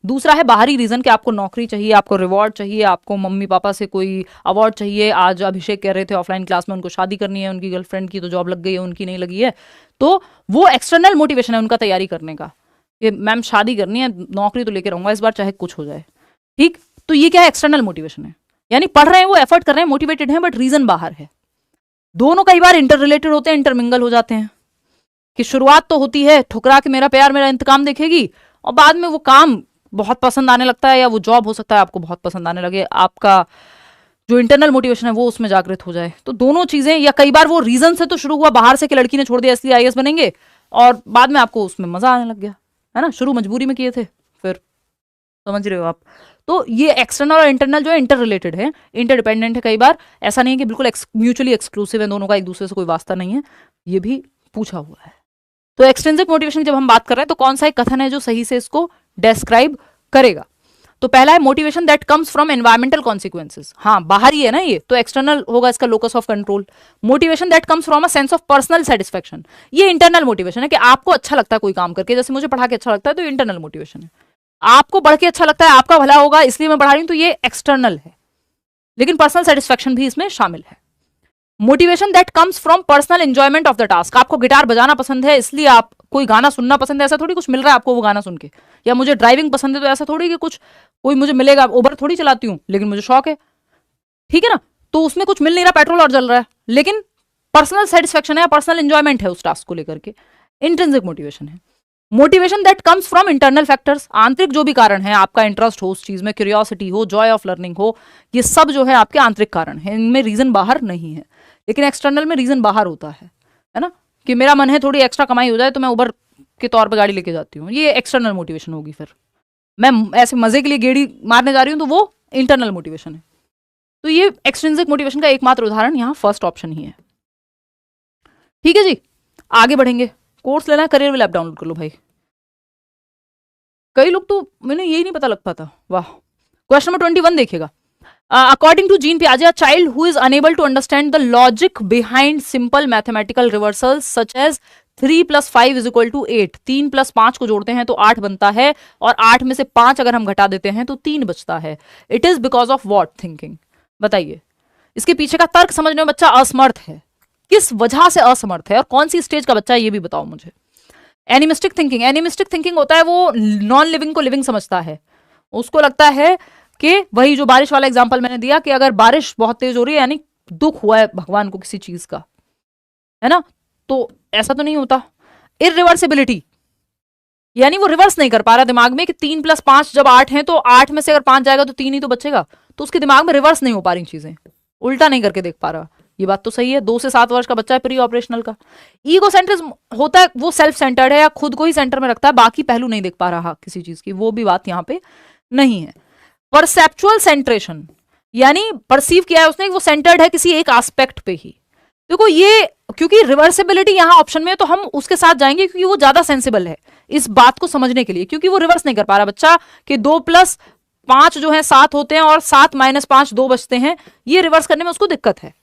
दूसरा है बाहरी रीजन, कि आपको नौकरी चाहिए, आपको रिवॉर्ड चाहिए, आपको मम्मी पापा से कोई अवार्ड चाहिए। आज अभिषेक कह रहे थे ऑफलाइन क्लास में उनको शादी करनी है, उनकी गर्लफ्रेंड की तो जॉब लग गई है, उनकी नहीं लगी है, तो वो एक्सटर्नल मोटिवेशन है उनका तैयारी करने का, कि मैम शादी करनी है, नौकरी तो लेके रहूंगा इस बार चाहे कुछ हो जाए, ठीक। तो ये क्या है? एक्सटर्नल मोटिवेशन है, यानी पढ़ रहे हैं वो, एफर्ट कर रहे हैं, मोटिवेटेड हैं, बट रीजन बाहर है। दोनों कई बार इंटर रिलेटेड होते हैं, इंटरमिंगल हो जाते हैं, कि शुरुआत तो होती है ठुकरा के मेरा प्यार मेरा इंतकाम देखेगी, और बाद में वो काम बहुत पसंद आने लगता है, या वो जॉब हो सकता है आपको बहुत पसंद आने लगे, आपका जो इंटरनल मोटिवेशन है वो उसमें जागृत हो जाए। तो दोनों चीजें, या कई बार वो रीजन से तो शुरू हुआ, बाहर से कि लड़की ने छोड़ दिया इसलिए आईएएस बनेंगे, और बाद में आपको उसमें मजा आने लग गया, है ना। शुरू मजबूरी में किए थे, फिर समझ रहे हो आप। तो ये एक्सटर्नल और इंटरनल जो है इंटर रिलेटेड है, इंटरडिपेंडेंट है। कई बार ऐसा नहीं है कि बिल्कुल म्यूचुअली एक्सक्लूसिव है, दोनों का एक दूसरे से कोई वास्ता नहीं है, ये भी पूछा हुआ है। तो एक्सट्रिंसिक मोटिवेशन जब हम बात कर रहे हैं तो कौन सा एक कथन है जो सही से इसको डिस्क्राइब करेगा? तो पहला है motivation that comes from environmental consequences. हाँ, बाहर ही है ना, ये तो एक्सटर्नल होगा, इसका locus of control. Motivation that comes from a sense of personal satisfaction, ये इंटरनल मोटिवेशन है कि आपको अच्छा लगता है कोई काम करके, जैसे मुझे पढ़ा के अच्छा लगता है तो इंटरनल मोटिवेशन है। आपको पढ़ के अच्छा लगता है, आपका भला होगा इसलिए मैं पढ़ा रही हूं, तो ये एक्सटर्नल है, लेकिन पर्सनल सेटिस्फेक्शन भी इसमें शामिल है। Motivation that comes from personal enjoyment of the task, आपको गिटार बजाना पसंद है इसलिए आप, कोई गाना सुनना पसंद है ऐसा थोड़ी कुछ मिल रहा है आपको वो गाना सुन के, या मुझे ड्राइविंग पसंद है तो ऐसा थोड़ी कि कुछ कोई मुझे मिलेगा, उबर थोड़ी चलाती हूँ लेकिन मुझे शौक है, ठीक है ना। तो उसमें कुछ मिल नहीं रहा, पेट्रोल और जल रहा है, लेकिन पर्सनल सेटिस्फेक्शन है, पर्सनल एंजॉयमेंट है उस टास्क को लेकर के, इंट्रिंसिक मोटिवेशन है। Motivation that comes from internal factors, आंतरिक जो भी कारण है, आपका इंटरेस्ट हो उस चीज में, क्यूरियोसिटी हो, जॉय ऑफ लर्निंग हो, ये सब जो है आपके आंतरिक कारण है, इनमें रीजन बाहर नहीं है। लेकिन एक्सटर्नल में रीजन बाहर होता है ना, कि मेरा मन है थोड़ी एक्स्ट्रा कमाई हो जाए तो मैं उबर के तौर पे गाड़ी लेके जाती हूँ, ये एक्सटर्नल मोटिवेशन होगी। फिर मैं ऐसे मजे के लिए गेड़ी मारने जा रही हूँ तो वो इंटरनल मोटिवेशन है। तो ये एक्सट्रिंसिक मोटिवेशन का एकमात्र उदाहरण यहाँ फर्स्ट ऑप्शन ही है। ठीक है जी, आगे बढ़ेंगे। कोर्स लेना है, करियर विल ऐप डाउनलोड कर लो भाई। कई लोग तो मैंने यही नहीं पता लग पाता, वाह। क्वेश्चन नंबर 21 देखिएगा। According to Jean Piaget, a child who is unable to understand the logic behind simple mathematical reversals such as 3 + 5 = 8, 3 + 5 को जोड़ते हैं तो 8 बनता है, और 8 में से 5 अगर हम घटा देते हैं तो 3 बचता है। It is because of what thinking? बताइए, इसके पीछे का तर्क समझने में बच्चा असमर्थ है, किस वजह से असमर्थ है, और कौन सी स्टेज का बच्चा है ये भी बताओ मुझे। एनिमिस्टिक थिंकिंग, एनिमिस्टिक थिंकिंग होता है वो नॉन लिविंग को लिविंग समझता है। उसको लगता है कि वही जो बारिश वाला एग्जांपल मैंने दिया कि अगर बारिश बहुत तेज हो रही है यानी दुख हुआ है भगवान को किसी चीज का, है ना, तो ऐसा तो नहीं होता। इरिवर्सिबिलिटी यानी वो रिवर्स नहीं कर पा रहा दिमाग में कि 3 + 5 जब 8 है तो 8 में से अगर 5 जाएगा तो 3 ही तो बचेगा, तो उसके दिमाग में रिवर्स नहीं हो पा रही चीजें, उल्टा नहीं करके देख पा रहा। ये बात तो सही है। 2 से 7 वर्ष का बच्चा है प्री ऑपरेशनल का। ईगो सेंट्रिज्म होता है वो सेल्फ सेंटर्ड है या खुद को ही सेंटर में रखता है, बाकी पहलू नहीं देख पा रहा किसी चीज की, वो भी बात यहाँ पे नहीं है। परसेप्चुअल सेंट्रेशन यानी परसीव किया है उसने, वो सेंटर्ड है किसी एक एस्पेक्ट पे ही। देखो ये क्योंकि रिवर्सिबिलिटी यहाँ ऑप्शन में है तो हम उसके साथ जाएंगे क्योंकि वो ज्यादा सेंसिबल है इस बात को समझने के लिए, क्योंकि वो रिवर्स नहीं कर पा रहा बच्चा कि 2 + 5 जो है 7 होते हैं और 7 - 5 2 बचते हैं, ये रिवर्स करने में उसको दिक्कत है।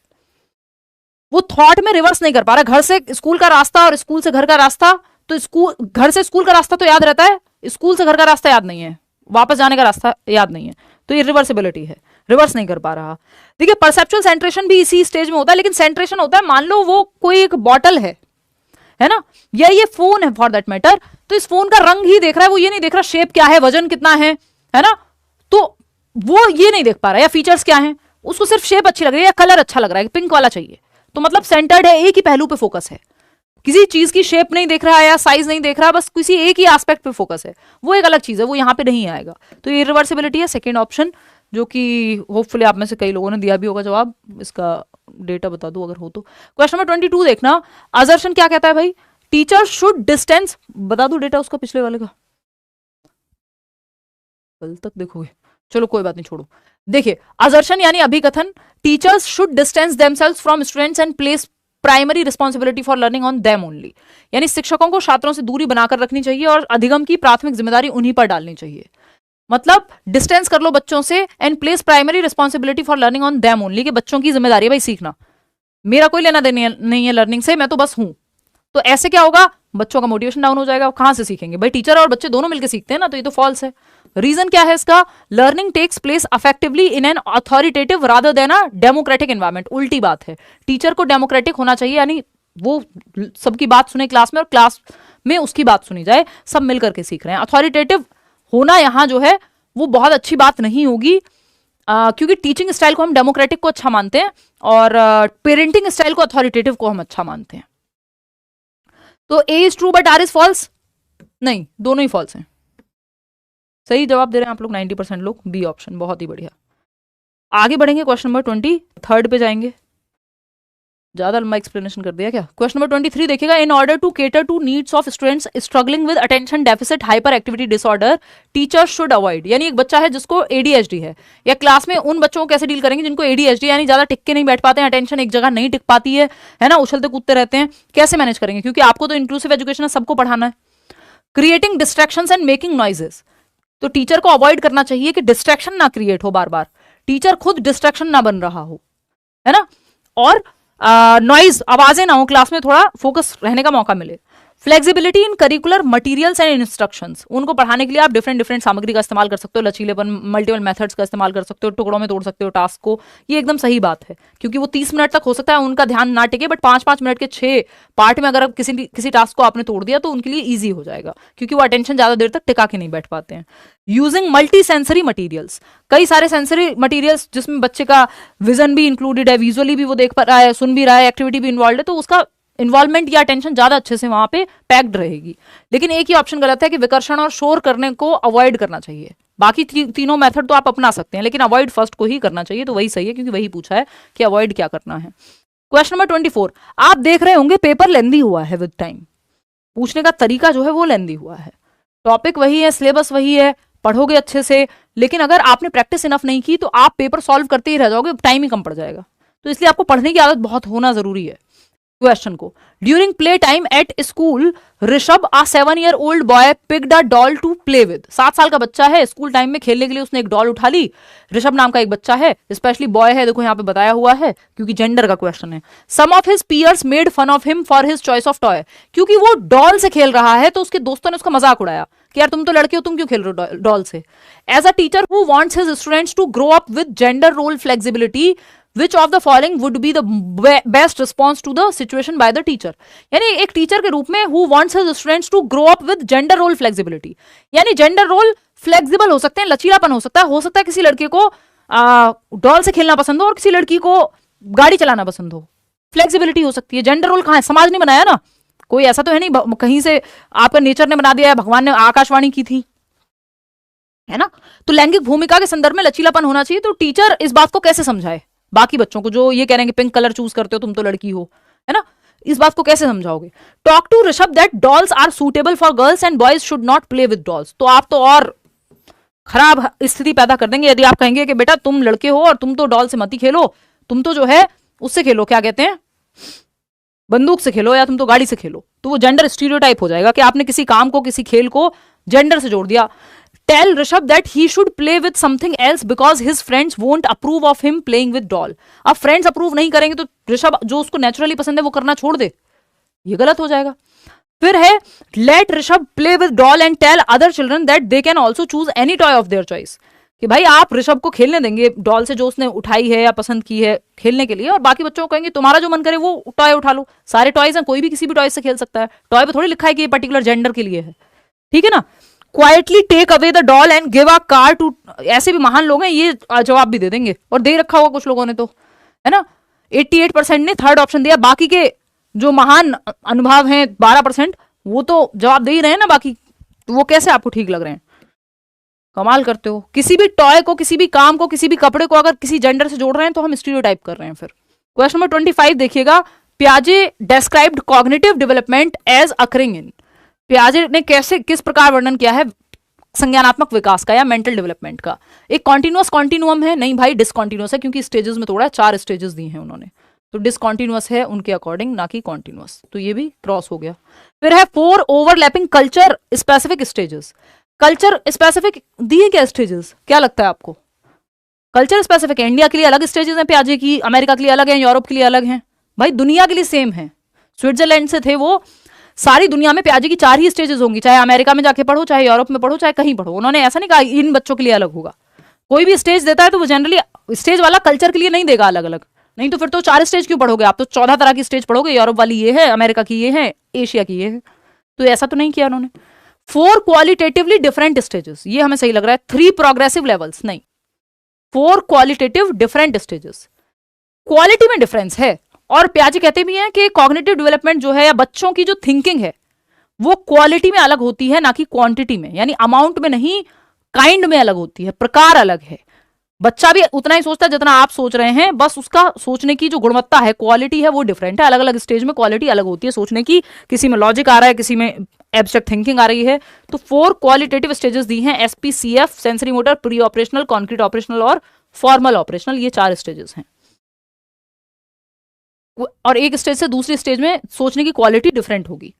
वो थॉट में रिवर्स नहीं कर पा रहा। घर से स्कूल का रास्ता और स्कूल से घर का रास्ता, तो स्कूल घर से स्कूल का रास्ता तो याद रहता है, स्कूल से घर का रास्ता याद नहीं है, वापस जाने का रास्ता याद नहीं है, तो ये रिवर्सिबिलिटी है, रिवर्स नहीं कर पा रहा। देखिए परसेप्चुअल सेंट्रेशन भी इसी स्टेज में होता है, लेकिन सेंट्रेशन होता है मान लो वो कोई एक बॉटल है ना, या ये फोन है फॉर दैट मैटर, तो इस फोन का रंग ही देख रहा है, वो ये नहीं देख रहा शेप क्या है, वजन कितना है ना, तो वो ये नहीं देख पा रहा, या फीचर्स क्या है, उसको सिर्फ शेप अच्छी लग रही है या कलर अच्छा लग रहा है, पिंक वाला चाहिए, तो मतलब सेंटर्ड है, एक ही पहलू पे फोकस है, किसी चीज की शेप नहीं देख रहा है या साइज नहीं देख रहा, बस किसी एक ही एस्पेक्ट पे फोकस है, वो एक अलग चीज है, वो यहाँ पे नहीं आएगा। तो ये रिवर्सिबिलिटी है सेकेंड ऑप्शन, जो कि होपफुली आप में से कई लोगों ने दिया भी होगा जवाब। इसका डेटा बता दूं अगर हो तो। क्वेश्चन नंबर 22 देखना, असर्शन क्या कहता है भाई, टीचर शुड डिस्टेंस, बता दूं डेटा उसका पिछले वाले का, कल तक देखोगे, चलो कोई बात नहीं छोड़ो। देखिए असर्शन यानी अभिकथन, teachers should distance themselves from students and place primary responsibility for learning on them only, यानी शिक्षकों को छात्रों से दूरी बनाकर रखनी चाहिए और अधिगम की प्राथमिक जिम्मेदारी उन्हीं पर डालनी चाहिए। मतलब डिस्टेंस कर लो बच्चों से and place primary responsibility for learning on them only, कि बच्चों की जिम्मेदारी है भाई सीखना, मेरा कोई लेना देना नहीं है लर्निंग से, मैं तो बस हूं। तो ऐसे क्या होगा, बच्चों का मोटिवेशन डाउन हो जाएगा, कहां से सीखेंगे भाई, टीचर और बच्चे दोनों मिलकर सीखते हैं ना, तो ये तो फॉल्स है। रीजन क्या है इसका, learning takes place effectively in an authoritative rather than a democratic environment. उल्टी बात है, टीचर को डेमोक्रेटिक होना चाहिए, यानी वो सबकी बात सुने क्लास में और क्लास में उसकी बात सुनी जाए, सब मिलकर के सीख रहे हैं। अथॉरिटेटिव होना यहाँ जो है वो बहुत अच्छी बात नहीं होगी, क्योंकि टीचिंग स्टाइल को हम डेमोक्रेटिक को अच्छा मानते हैं और पेरेंटिंग स्टाइल को अथॉरिटेटिव को हम अच्छा मानते हैं। तो A is true but R is false, नहीं दोनों ही फॉल्स हैं। सही जवाब दे रहे हैं आप लोग 90% लोग, बी ऑप्शन, बहुत ही बढ़िया। आगे बढ़ेंगे, क्वेश्चन नंबर 23 पे जाएंगे, ज्यादा लंबा एक्सप्लेनेशन कर दिया क्या। क्वेश्चन नंबर 23 देखिएगा, in order to cater to needs of students struggling with attention deficit hyperactivity disorder, teachers should avoid, यानी एक बच्चा है जिसको एडीएचडी है, या क्लास में उन बच्चों को कैसे डील करेंगे जिनको एडीएचडी यानी ज्यादा टिक के नहीं बैठ पाते हैं, अटेंशन एक जगह नहीं टिक पाती है ना, उछलते कूदते रहते हैं, कैसे मैनेज करेंगे, क्योंकि आपको तो इंक्लूसिव एजुकेशन है, सबको पढ़ाना है। Creating distractions and making noises, तो टीचर को अवॉइड करना चाहिए कि डिस्ट्रैक्शन ना क्रिएट हो, बार बार टीचर खुद डिस्ट्रैक्शन ना बन रहा हो, है ना, और नॉइज आवाजें ना हो, क्लास में थोड़ा फोकस रहने का मौका मिले। Flexibility in curricular materials and instructions, उनको पढ़ाने के लिए आप डिफरेंट सामग्री का इस्तेमाल कर सकते हो, लचीलेपन मल्टीपल मेथड्स का इस्तेमाल कर सकते हो, टुकड़ों में तोड़ सकते हो टास्क को, ये एकदम सही बात है, क्योंकि वो 30 मिनट तक हो सकता है उनका ध्यान ना टिके, बट 5-5 मिनट के 6 पार्ट में अगर आप किसी टास्क को आपने तोड़ दिया तो उनके लिए ईजी हो जाएगा, क्योंकि वो अटेंशन ज्यादा देर तक टिका के नहीं बैठ पाते हैं। यूजिंग मल्टी सेंसरी मटीरियल्स, कई सारे सेंसरी मटीरियल्स जिसमें बच्चे का विजन भी इंक्लूडेड है, विजुअली भी वो देख पा रहा है, सुन भी रहा है, एक्टिविटी भी इन्वॉल्व है, तो उसका इन्वॉल्वमेंट या अटेंशन ज्यादा अच्छे से वहां पे पैक्ड रहेगी। लेकिन एक ही ऑप्शन गलत है कि विकर्षण और शोर करने को अवॉइड करना चाहिए, बाकी तीनों मेथड तो आप अपना सकते हैं, लेकिन अवॉइड फर्स्ट को ही करना चाहिए, तो वही सही है क्योंकि वही पूछा है कि अवॉइड क्या करना है। क्वेश्चन नंबर 24, आप देख रहे होंगे पेपर लेंदी हुआ है विद टाइम, पूछने का तरीका जो है वो लेंदी हुआ है, टॉपिक वही है, सिलेबस वही है, पढ़ोगे अच्छे से, लेकिन अगर आपने प्रैक्टिस इनफ नहीं की तो आप पेपर सॉल्व करते ही रह जाओगे, टाइम ही कम पड़ जाएगा, तो इसलिए आपको पढ़ने की आदत बहुत होना जरूरी है। क्वेश्चन को, during play time at school Rishabh a 7-year-old boy picked a doll to play with, 7 साल का बच्चा है, स्कूल टाइम में खेलने के लिए उसने एक डॉल उठा ली, ऋषभ नाम का एक बच्चा है, स्पेशली बॉय है, देखो यहाँ पे बताया हुआ है क्योंकि जेंडर का क्वेश्चन है। Some of his peers made fun of him for his choice of toy, क्योंकि वो डॉल से खेल रहा है तो उसके दोस्तों ने उसका मजाक उड़ाया कि यार तुम तो लड़के हो, तुम क्यों खेल रहे हो डॉल से। As a teacher who wants his students to grow up with gender role flexibility which of the following would be the best response to the situation by the teacher. यानी एक टीचर के रूप में who wants his students to grow up with gender role flexibility, यानी gender role flexible हो सकते हैं, लचीलापन हो सकता है किसी लड़के को डॉल से खेलना पसंद हो और किसी लड़की को गाड़ी चलाना पसंद हो, फ्लेक्सिबिलिटी हो सकती है। जेंडर रोल कहाँ है? समाज ने बनाया ना, कोई ऐसा तो है नहीं कहीं से आपका नेचर ने बना दिया है, भगवान ने आकाशवाणी की थी, है ना। तो लैंगिक भूमिका के संदर्भ में लचीलापन होना चाहिए। तो टीचर इस बात को कैसे समझाए बाकी बच्चों को जो ये कह रहे हैं कि पिंक कलर चूज करते हो तुम तो लड़की हो, है ना, इस बात को कैसे समझाओगे? Talk to Rishabh that dolls are suitable for girls and boys should not play with dolls. तो आप तो और खराब स्थिति पैदा कर देंगे यदि आप कहेंगे कि बेटा तुम लड़के हो और तुम तो डॉल से मत ही खेलो, तुम तो जो है उससे खेलो, क्या कहते हैं, बंदूक से खेलो, या तुम तो गाड़ी से खेलो। तो वो जेंडर स्टीरियोटाइप हो जाएगा कि आपने किसी काम को, किसी खेल को जेंडर से जोड़ दिया। Tell Rishabh that he should play with something else because his friends won't approve of him playing with doll. अब फ्रेंड्स अप्रूव नहीं करेंगे तो ऋषभ जो उसको नेचुरली पसंद है वो करना छोड़ दे, ये गलत हो जाएगा। फिर है let Rishabh play with doll and tell other children that they can also choose any toy of their choice. कि भाई आप ऋषभ को खेलने देंगे डॉल से जो उसने उठाई है या पसंद की है खेलने के लिए, और बाकी बच्चों को कहेंगे तुम्हारा जो मन करे वो टॉय उठा लो, सारे टॉयज हैं, कोई भी किसी भी टॉय से खेल सकता है, टॉय पे थोड़ी लिखा है कि ये पर्टिकुलर जेंडर के लिए है, ठीक है ना। Quietly take away the doll and give a car to, ऐसे भी महान लोग हैं ये जवाब भी दे देंगे और दे रखा होगा कुछ लोगों ने, तो है ना। 88% ने थर्ड ऑप्शन दिया, बाकी के जो महान अनुभव हैं 12% वो तो जवाब दे ही रहे हैं ना बाकी, तो वो कैसे आपको ठीक लग रहे हैं? कमाल करते हो। किसी भी टॉय को, किसी भी काम को, किसी भी कपड़े को अगर किसी जेंडर से जोड़ रहे हैं तो हम स्टीरियोटाइप कर रहे हैं। फिर क्वेश्चन नंबर 25 देखिएगा, पियाजे described cognitive development as occurring in. पियाजे ने कैसे, किस प्रकार वर्णन किया है संज्ञानात्मक विकास का या मेंटल डेवलपमेंट का? एक कॉन्टिन्यूअस कॉन्टिन्यूअम है? नहीं भाई, डिसकॉन्टिन्यूअस है, क्योंकि स्टेजेस में तोड़ा है, 4 स्टेजेस दी हैं उन्होंने, तो डिसकॉन्टिन्यूअस है उनके अकॉर्डिंग, ना कि कॉन्टिन्यूअस, तो ये भी क्रॉस हो गया। फिर है 4 overlapping culture specific stages. Culture specific दिए क्या स्टेजेस, क्या लगता है आपको? कल्चर स्पेसिफिक है, इंडिया के लिए अलग स्टेजेस हैं पियाजे की, अमेरिका के लिए अलग है, यूरोप के लिए अलग हैं, भाई दुनिया के लिए सेम है। स्विट्जरलैंड से थे वो, सारी दुनिया में पियाजे की 4 ही स्टेजेस होंगी, चाहे अमेरिका में जाके पढ़ो, चाहे यूरोप में पढ़ो, चाहे कहीं पढ़ो। उन्होंने ऐसा नहीं कहा इन बच्चों के लिए अलग होगा। कोई भी स्टेज देता है तो वो जनरली स्टेज वाला कल्चर के लिए नहीं देगा अलग अलग, नहीं तो फिर तो 4 स्टेज क्यों पढ़ोगे आप? तो 14 तरह की स्टेज पढ़ोगे, यूरोप वाली ये है, अमेरिका की ये है, एशिया की ये है, तो ऐसा तो नहीं किया उन्होंने। 4 क्वालिटेटिवली डिफरेंट स्टेजेस, ये हमें सही लग रहा है। 3 प्रोग्रेसिव लेवल्स नहीं, 4 क्वालिटेटिव डिफरेंट स्टेजेस, क्वालिटी में डिफरेंस है। और पियाजे कहते भी हैं कि कॉग्निटिव डेवलपमेंट जो है या बच्चों की जो थिंकिंग है वो क्वालिटी में अलग होती है, ना कि क्वांटिटी में, यानी अमाउंट में नहीं, काइंड में अलग होती है, प्रकार अलग है। बच्चा भी उतना ही सोचता है जितना आप सोच रहे हैं, बस उसका सोचने की जो गुणवत्ता है, क्वालिटी है, वो डिफरेंट है। अलग अलग स्टेज में क्वालिटी अलग होती है सोचने की, किसी में लॉजिक आ रहा है, किसी में एब्स्ट्रैक्ट थिंकिंग आ रही है। तो 4 क्वालिटेटिव स्टेजेस दी हैं, SPCF, sensory motor, pre operational, concrete operational और फॉर्मल ऑपरेशनल, ये 4 स्टेजेस हैं। और एक स्टेज से दूसरी स्टेज में सोचने की क्वालिटी डिफरेंट होगी।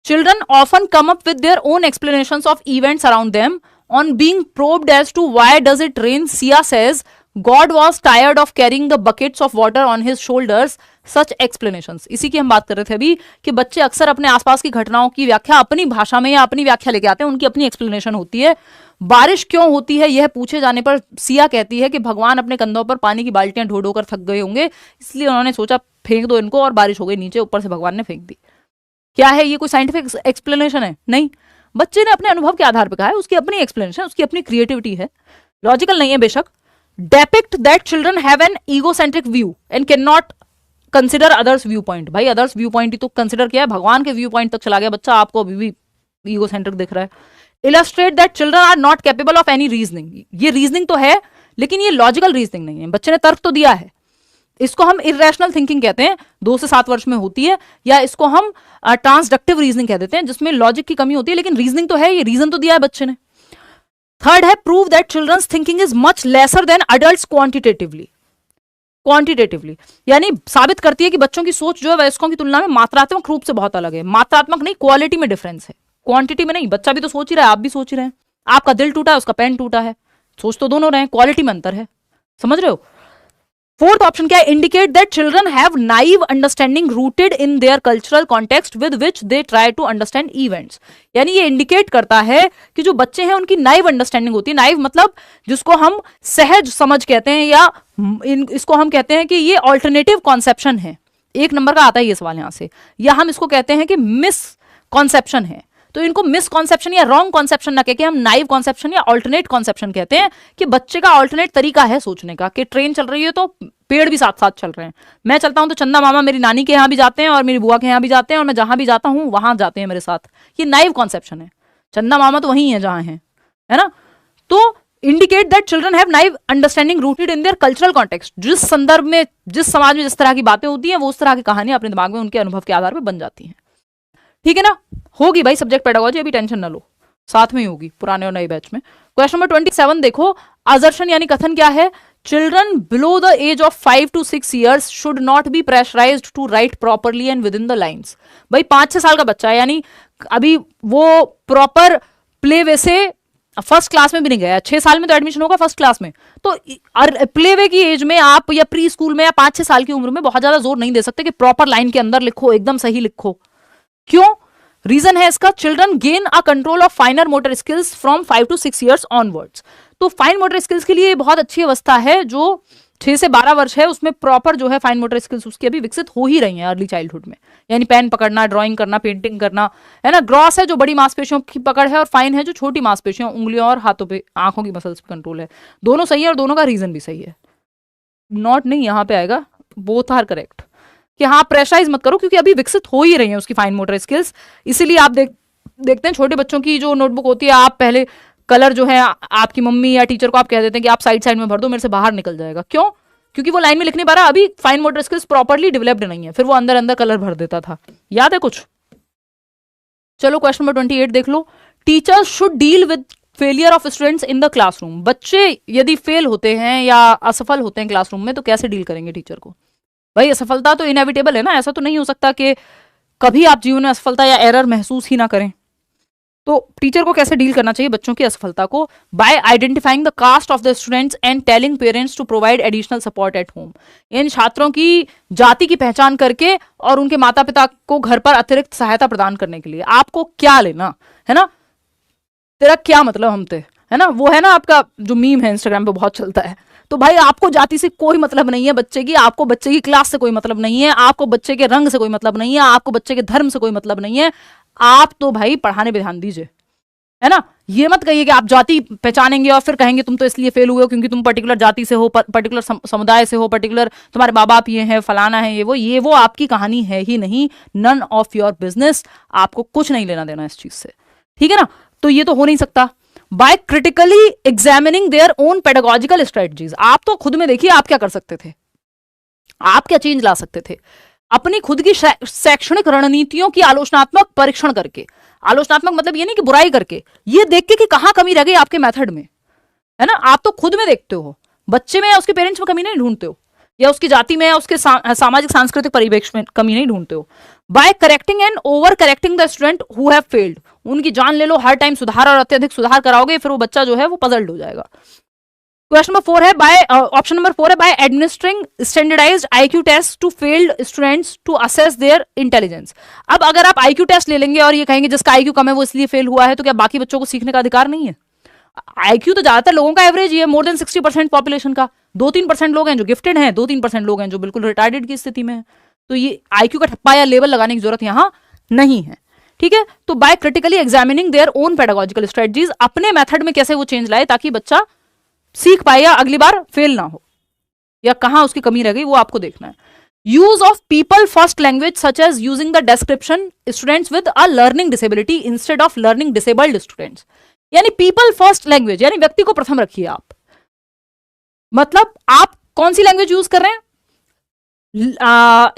Children often come up with their own explanations of events around them on being probed as to why does it rain. Sia says God was tired of carrying the buckets of water on his shoulders. Such explanations, इसी की हम बात कर रहे थे अभी कि बच्चे अक्सर अपने आसपास की घटनाओं की व्याख्या अपनी भाषा में या अपनी व्याख्या लेके आते हैं, उनकी अपनी एक्सप्लेनेशन होती है। बारिश क्यों होती है यह पूछे जाने पर सिया कहती है कि भगवान अपने कंधों पर पानी की बाल्टियां ढो ढो कर थक गए होंगे, इसलिए उन्होंने सोचा फेंक दो इनको, और बारिश हो गई नीचे, ऊपर से भगवान ने फेंक दी। क्या है ये? कोई साइंटिफिक एक्सप्लेनेशन है? नहीं, बच्चे ने अपने अनुभव के आधार पर कहा है, उसकी अपनी एक्सप्लेनेशन, उसकी अपनी क्रिएटिविटी है, लॉजिकल नहीं है बेशक। Depict that children have an egocentric view and can not consider others view point. भाई अदर्स व्यू पॉइंट ही तो कंसिडर किया है, भगवान के व्यू पॉइंट तक चला गया बच्चा, आपको अभी भी ईगोसेंट्रिक दिख रहा है। Illustrate that children are not capable of any reasoning. ये रीजनिंग तो है लेकिन ये लॉजिकल रीजनिंग नहीं है, बच्चे ने तर्क तो दिया है। इसको हम इरेशनल थिंकिंग कहते हैं, 2 से 7 वर्ष में होती है, या इसको हम ट्रांसडक्टिव रीजनिंग कह देते हैं, जिसमें लॉजिक की कमी होती है लेकिन रीजनिंग तो है, ये रीजन तो दिया है बच्चे ने। थर्ड है prove that children's thinking is much lesser than adults quantitatively. Quantitatively यानी साबित करती है कि बच्चों की सोच जो है वयस्कों की तुलना में मात्रात्मक रूप से बहुत अलग है। मात्रात्मक नहीं, क्वालिटी में डिफरेंस है, क्वांटिटी में नहीं। बच्चा भी तो सोच ही रहा है, आप भी सोच ही रहे हैं, आपका दिल टूटा है, उसका पेन टूटा है, सोच तो दोनों रहे हैं, क्वालिटी में अंतर है, समझ रहे हो। फोर्थ ऑप्शन क्या है, indicate that children have naive understanding rooted in their cultural context with which they try to understand events. यानी ये इंडिकेट करता है कि जो बच्चे हैं उनकी नाइव अंडरस्टैंडिंग होती है। नाइव मतलब जिसको हम सहज समझ कहते हैं, या इसको हम कहते हैं कि ये ऑल्टरनेटिव कॉन्सेप्शन है। 1 नंबर का आता है ये सवाल यहां से। या हम इसको कहते हैं कि मिस कॉन्सेप्शन है। तो इनको मिस कॉन्सेप्शन या रॉन्ग कॉन्सेप्शन ना कह के हम नाइव कॉन्सेप्शन या ऑल्टरनेट कॉन्सेप्शन कहते हैं, कि बच्चे का ऑल्टरनेट तरीका है सोचने का, कि ट्रेन चल रही है तो पेड़ भी साथ साथ चल रहे हैं। मैं चलता हूं तो चंदा मामा मेरी नानी के यहाँ भी जाते हैं और मेरी बुआ के यहाँ भी जाते हैं, और मैं जहां भी जाता हूं वहां जाते हैं मेरे साथ। ये नाइव कॉन्सेप्शन है। चंदा मामा तो वहीं है जहां है ना। तो indicate that children have naive understanding rooted in their cultural context. जिस संदर्भ में, जिस समाज में जिस तरह की बातें होती हैं, वो उस तरह की कहानियां अपने दिमाग में उनके अनुभव के आधार पर बन जाती हैं। ठीक है ना। होगी भाई सब्जेक्ट पेडागोजी, अभी टेंशन ना लो, साथ में ही होगी पुराने और नए बैच में। क्वेश्चन नंबर 27 देखो, असर्शन यानी कथन क्या है, children below the age of 5 to 6 years should not be pressurised to write properly and within the lines. भाई 5-6 साल का बच्चा है, यानी अभी वो प्रॉपर प्ले वे से फर्स्ट क्लास में भी नहीं गया, 6 साल में तो एडमिशन होगा फर्स्ट क्लास में। तो प्ले वे की एज में आप, या प्री स्कूल में, या 5-6 साल की उम्र में बहुत ज्यादा जोर नहीं दे सकते कि प्रॉपर लाइन के अंदर लिखो, एकदम सही लिखो। क्यों? रीजन है इसका, children gain a control of फाइनर motor skills from 5 to 6 years onwards. तो फाइन मोटर स्किल्स के लिए बहुत अच्छी अवस्था है, जो 6 से 12 वर्ष है, उसमें प्रॉपर जो है फाइन मोटर स्किल्स उसकी अभी विकसित हो ही रही हैं अर्ली चाइल्डहुड में। यानी पेन पकड़ना, ड्राइंग करना, पेंटिंग करना, है ना। ग्रॉस है जो बड़ी मांसपेशियों की पकड़ है, और फाइन है जो छोटी मांसपेशियों, उंगलियों और हाथों पे, आंखों की मसल्स पे कंट्रोल है। दोनों सही है और दोनों का रीजन भी सही है। नॉट नहीं यहां पे आएगा, बोथ आर करेक्ट, कि हाँ प्रेशराइज मत करो क्योंकि अभी विकसित हो ही रही है उसकी फाइन मोटर स्किल्स। इसीलिए आप देखते हैं छोटे बच्चों की जो नोटबुक होती है, आप पहले कलर जो है आपकी मम्मी या टीचर को आप कह देते हैं कि आप साइड साइड में भर दो, मेरे से बाहर निकल जाएगा। क्यों? क्योंकि वो लाइन में लिख नहीं पा रहा, अभी fine motor skills properly developed नहीं है, फिर वो अंदर अंदर कलर भर देता था। याद है कुछ? चलो क्वेश्चन नंबर 28 देख लो, teachers should deal with failure of students in the classroom. बच्चे यदि फेल होते हैं या असफल होते हैं क्लासरूम में, तो कैसे डील करेंगे टीचर को? भाई असफलता तो इनएविटेबल है ना, ऐसा तो नहीं हो सकता कि कभी आप जीवन में असफलता या एरर महसूस ही ना करें। तो टीचर को कैसे डील करना चाहिए बच्चों की असफलता को? By identifying the caste of the students and telling parents to provide additional support at home. इन छात्रों की जाति की पहचान करके और उनके माता पिता को घर पर अतिरिक्त सहायता प्रदान करने के लिए आपको क्या लेना है ना, तेरा क्या मतलब हमसे, है ना। वो है ना आपका जो मीम है इंस्टाग्राम पे बहुत चलता है। तो भाई आपको जाति से कोई मतलब नहीं है बच्चे की, आपको बच्चे की क्लास से कोई मतलब नहीं है, आपको बच्चे के रंग से कोई मतलब नहीं है, आपको बच्चे के धर्म से कोई मतलब नहीं है। आप तो भाई पढ़ाने पे ध्यान दीजिए, है ना। ये मत कहिए कि आप जाति पहचानेंगे और फिर कहेंगे तुम तो इसलिए फेल हुए हो क्योंकि तुम पर्टिकुलर जाति से हो, पर्टिकुलर समुदाय से हो, पर्टिकुलर तुम्हारे माँ बाप ये हैं, फलाना है, ये वो आपकी कहानी है ही नहीं। नन ऑफ योर बिजनेस, आपको कुछ नहीं लेना देना इस चीज से, ठीक है ना। तो ये तो हो नहीं सकता। By critically examining their own pedagogical strategies, आप तो खुद में देखिए आप क्या कर सकते थे, आप क्या चेंज ला सकते थे अपनी खुद की शैक्षणिक रणनीतियों की आलोचनात्मक परीक्षण करके। आलोचनात्मक मतलब ये नहीं कि बुराई करके, ये देख के कि कहां कमी रह गई आपके मेथड में, है ना। आप तो खुद में देखते हो, बच्चे में या उसके पेरेंट्स में कमी नहीं ढूंढते हो, या उसकी जाति में या उसके सामाजिक सांस्कृतिक परिवेश में कमी नहीं ढूंढते हो। By correcting and over correcting the student who have failed, उनकी जान ले लो, हर टाइम सुधार और अत्यधिक सुधार कराओगे, फिर वो बच्चा जो है वो पजल्ड हो जाएगा। क्वेश्चन नंबर 4 है बाय ऑप्शन नंबर 4 है by administering standardised IQ test to failed students to assess their intelligence. अब अगर आप आईक्यू टेस्ट ले लेंगे और ये कहेंगे जिसका आईक्यू कम है वो इसलिए फेल हुआ है, तो क्या बाकी बच्चों को सीखने का अधिकार नहीं है? आईक्यू तो ज्यादातर लोगों का एवरेज ही है, मोर देन 60% पॉपुलेशन का। 2-3% लोग हैं जो गिफ्टेड हैं, 2-3% लोग हैं जो बिल्कुल रिटार्डेड की स्थिति में है। तो ये आईक्यू का ठप्पा या लेवल लगाने की जरूरत यहां नहीं है, ठीक है। तो by critically examining their own pedagogical strategies, अपने मेथड में कैसे वो चेंज लाए ताकि बच्चा सीख पाए या अगली बार फेल ना हो, या कहां उसकी कमी रह गई वो आपको देखना है। Use of people first language such as using the description students with a learning disability instead of learning disabled students. यानी पीपल फर्स्ट लैंग्वेज यानी व्यक्ति को प्रथम रखिए आप। मतलब आप कौन सी लैंग्वेज यूज कर रहे हैं?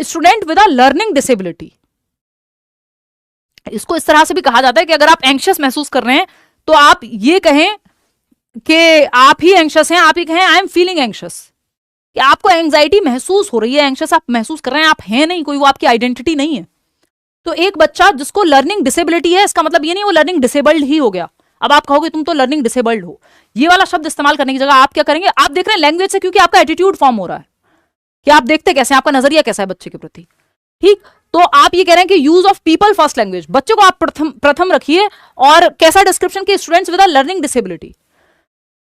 Student with a learning disability. इसको इस तरह से भी कहा जाता है कि अगर आप एंग्शियस महसूस कर रहे हैं तो आप ये कहें कि आप ही एंग्शियस हैं, आप ही कहें आई एम फीलिंग एंग्शियस, कि आपको एंग्जाइटी महसूस हो रही है, एंग्शियस आप महसूस कर रहे हैं, आप हैं नहीं कोई, वो आपकी आइडेंटिटी नहीं है। तो एक बच्चा जिसको लर्निंग डिसेबिलिटी है, इसका मतलब ये नहीं वो लर्निंग डिसेबल्ड ही हो गया। अब आप कहोगे तुम तो लर्निंग डिसेबल्ड हो, ये वाला शब्द इस्तेमाल करने की जगह आप क्या करेंगे? आप देख रहे हैं लैंग्वेज से क्योंकि आपका एटीट्यूड फॉर्म हो रहा है, कि आप देखते कैसे हैं, आपका नजरिया कैसा है बच्चे के प्रति। ठीक, तो आप ये कह रहे हैं कि use of people first language, बच्चे को आप प्रथम रखिए, और कैसा डिस्क्रिप्शन के स्टूडेंट्स विद लर्निंग डिसेबिलिटी।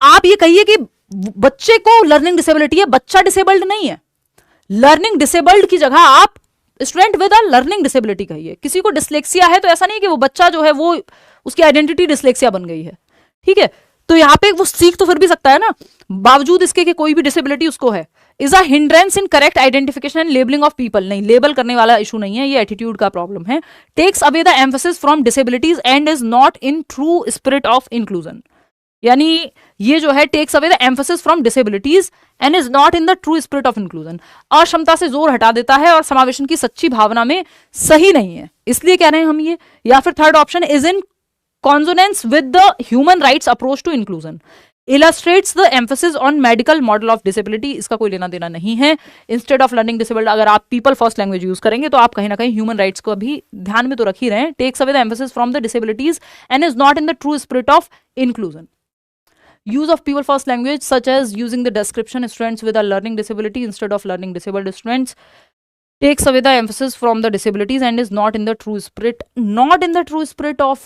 आप ये कहिए कि बच्चे को लर्निंग डिसेबिलिटी है, बच्चा डिसेबल्ड नहीं है। लर्निंग डिसेबल्ड की जगह आप स्टूडेंट विद लर्निंग डिसेबिलिटी कहिए। किसी को डिसलेक्सिया है तो ऐसा नहीं कि वो बच्चा जो है वो उसकी आइडेंटिटी डिसलेक्सिया बन गई है, ठीक है। तो यहाँ पे वो सीख तो फिर भी सकता है ना, बावजूद इसके कि कोई भी डिसेबिलिटी उसको है। Is a hindrance in correct identification and labelling of people, नहीं, लेबल करने वाला इशू नहीं है, ये एटीट्यूड का प्रॉब्लम है। Takes away the emphasis from disabilities and is not in true spirit of inclusion, यानी ये जो है takes away the emphasis from disabilities and is not in the true spirit of inclusion, अक्षमता से जोर हटा देता है और समावेशन की सच्ची भावना में सही नहीं है, इसलिए कह रहे हैं हम ये। या फिर third option, is in consonance with the human rights approach to inclusion, illustrates the emphasis on medical model of disability, इसका कोई लेना देना नहीं है। इंस्टेड ऑफ लर्निंग डिसेबल्ड, अगर आप पीपल फर्स्ट लैंग्वेज यूज करेंगे तो आप कहीं ना कहीं ह्यूमन राइट्स को भी ध्यान में तो रख ही रहे हैं। Takes away the emphasis from the disabilities and is not in the true spirit of inclusion. Use of people first language, such as using the description students with a learning disability instead of learning disabled students, takes away the emphasis from the disabilities and is not in the true spirit of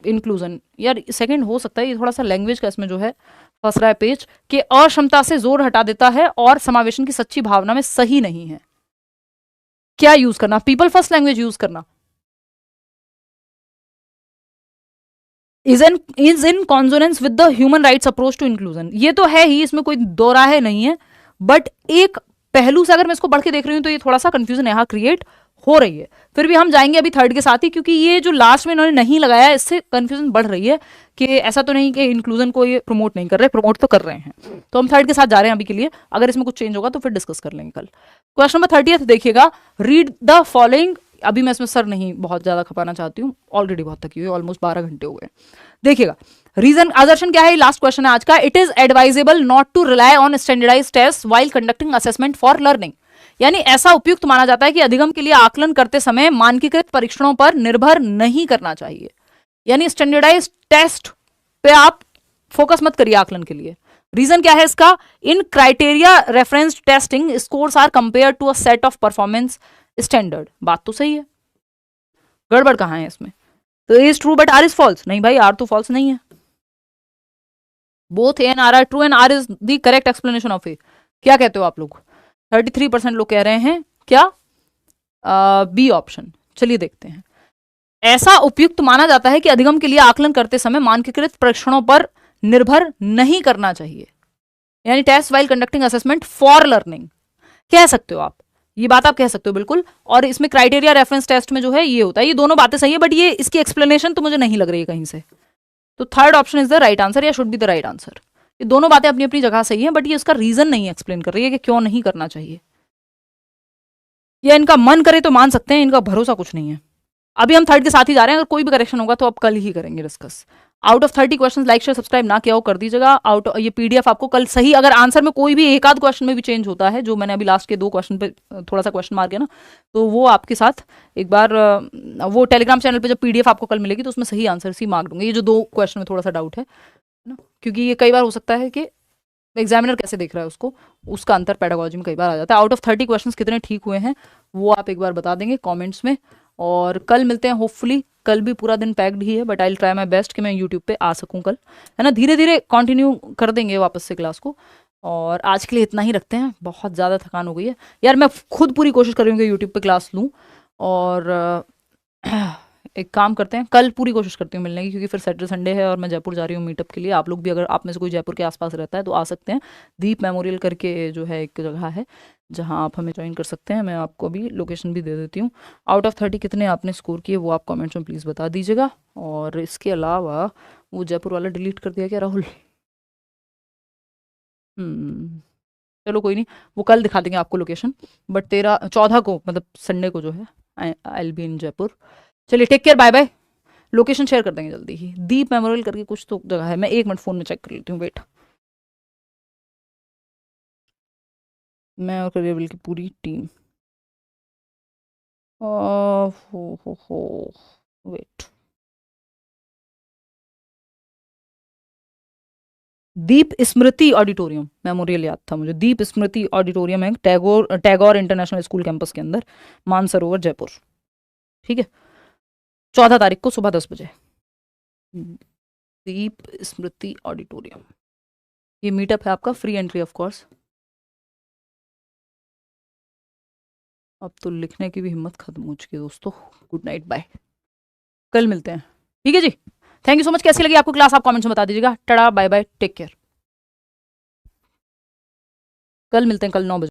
inclusion। यार second हो सकता है, ये थोड़ा सा language का इसमें जो है फंस रहा है पेज, कि अक्षमता से जोर हटा देता है और समावेशन की सच्ची भावना में सही नहीं है। क्या यूज करना, पीपल फर्स्ट लैंग्वेज यूज करना, is in consonance with the human rights approach to inclusion, ये तो है ही, इसमें कोई दो राय नहीं है। बट एक पहलू से अगर मैं इसको बढ़ के देख रही हूं तो ये थोड़ा सा कंफ्यूजन यहाँ क्रिएट हो रही है। फिर भी हम जाएंगे अभी थर्ड के साथ ही, क्योंकि ये जो लास्ट में इन्होंने नहीं लगाया इससे कंफ्यूजन बढ़ रही है कि ऐसा तो नहीं कि इंक्लूजन को ये प्रमोट नहीं कर रहे, प्रमोट तो कर रहे हैं। तो हम थर्ड के साथ जा रहे हैं अभी के लिए, अगर इसमें कुछ चेंज होगा तो फिर डिस्कस कर लेंगे कल। क्वेश्चन नंबर 30 देखिएगा, रीड द फॉलोइंग, अभी मैं इसमें सर नहीं बहुत ज्यादा खपाना चाहती हूँ, ऑलरेडी बहुत थकी हुई, ऑलमोस्ट 12 घंटे हो गए। देखिएगा, रीजन असर्शन क्या है, लास्ट क्वेश्चन है आज का। It is advisable not to rely on standardised test while conducting assessment for learning, यानी ऐसा उपयुक्त माना जाता है कि अधिगम के लिए आकलन करते समय मानकीकृत परीक्षणों पर निर्भर नहीं करना चाहिए, यानी स्टैंडर्डाइज्ड टेस्ट पे आप फोकस मत करिए आकलन के लिए। रीजन क्या है इसका, in criteria referenced testing scores are compare to a set of performance standard. बात तो सही है, गड़बड़ कहां है इसमें, तो A is true but R is false, नहीं भाई आर तो फॉल्स नहीं है। Both A and R are true and R is the correct explanation of A. क्या कहते हो आप लोग, 33% लोग कह रहे हैं क्या, बी ऑप्शन। चलिए देखते हैं, ऐसा उपयुक्त माना जाता है कि अधिगम के लिए आकलन करते समय मानकीकृत परीक्षणों पर निर्भर नहीं करना चाहिए, यानी test while conducting assessment for learning कह सकते हो आप, ये बात आप कह सकते हो बिल्कुल। और इसमें क्राइटेरिया रेफरेंस टेस्ट में जो है ये होता है, ये दोनों बातें सही है, बट ये इसकी एक्सप्लेनेशन तो मुझे नहीं लग रही है कहीं से। तो third option is the right answer, या should be the right answer. ये दोनों बातें अपनी अपनी जगह सही है, बट ये इसका रीजन नहीं एक्सप्लेन कर रही है कि क्यों नहीं करना चाहिए। या इनका मन करे तो मान सकते हैं, इनका भरोसा कुछ नहीं है। अभी हम थर्ड के साथ ही जा रहे हैं, अगर कोई भी करेक्शन होगा तो अब कल ही करेंगे discuss. Out of 30 question like share subscribe ना किया हो कर दीजिएगा। आउट ये पीडीएफ आपको कल सही, अगर आंसर में कोई भी एक आध क्वेश्चन में भी चेंज होता है, जो मैंने अभी लास्ट के 2 क्वेश्चन पे थोड़ा सा क्वेश्चन मार गया ना, तो वो आपके साथ एक बार वो टेलीग्राम चैनल पे जब पीडीएफ आपको कल मिलेगी तो उसमें सही आंसर सी मार्क दूंगी। ये जो 2 क्वेश्चन में थोड़ा सा डाउट है ना, क्योंकि ये कई बार हो सकता है कि एग्जामिनर कैसे देख रहा है उसको, उसका अंतर पेडागोजी में कई बार आ जाता है। आउट ऑफ 30 क्वेश्चन कितने ठीक हुए हैं वो आप एक बार बता देंगे कॉमेंट्स में। और कल मिलते हैं होपफुली, कल भी पूरा दिन पैक्ड ही है, but I will try my best कि मैं यूट्यूब पे आ सकूं कल, है ना। धीरे धीरे कंटिन्यू कर देंगे वापस से क्लास को, और आज के लिए इतना ही रखते हैं, बहुत ज़्यादा थकान हो गई है यार। मैं खुद पूरी कोशिश कर रही हूँ कि यूट्यूब पे क्लास लूँ, और एक काम करते हैं, कल पूरी कोशिश करती हूँ मिलने की, क्योंकि फिर सैटरडे संडे है और मैं जयपुर जा रही हूँ मीटअप के लिए। आप लोग भी अगर आप में से कोई जयपुर के आसपास रहता है तो आ सकते हैं। दीप मेमोरियल करके जो है एक जगह है जहाँ आप हमें ज्वाइन कर सकते हैं, मैं आपको अभी लोकेशन भी दे देती हूँ। आउट ऑफ 30 कितने आपने स्कोर किए वो आप कमेंट्स में प्लीज़ बता दीजिएगा। और इसके अलावा वो जयपुर वाला डिलीट कर दिया क्या राहुल? चलो कोई नहीं, वो कल दिखा देंगे आपको लोकेशन, बट 14 को मतलब संडे को जो है I will be in Jaipur. चलिए take care, bye bye. Location share कर देंगे जल्दी ही। दीप मेमोरियल करके कुछ तो जगह है, मैं 1 मिनट फ़ोन में चेक कर लेती हूँ, वेट। मैं और करियर की पूरी टीम, हो वेट, दीप स्मृति ऑडिटोरियम, मेमोरियल याद था मुझे, दीप स्मृति ऑडिटोरियम है टैगोर इंटरनेशनल स्कूल कैंपस के अंदर, मानसरोवर जयपुर। ठीक है, 14 तारीख को सुबह 10 बजे, दीप स्मृति ऑडिटोरियम। ये मीटअप है आपका, फ्री एंट्री ऑफ कोर्स। अब तो लिखने की भी हिम्मत खत्म हो चुकी है दोस्तों। गुड नाइट, बाय, कल मिलते हैं। ठीक है जी, थैंक यू सो मच। कैसी लगी आपको क्लास, आप कमेंट्स में बता दीजिएगा। टड़ा, बाय बाय, टेक केयर। कल मिलते हैं, कल 9 बजे।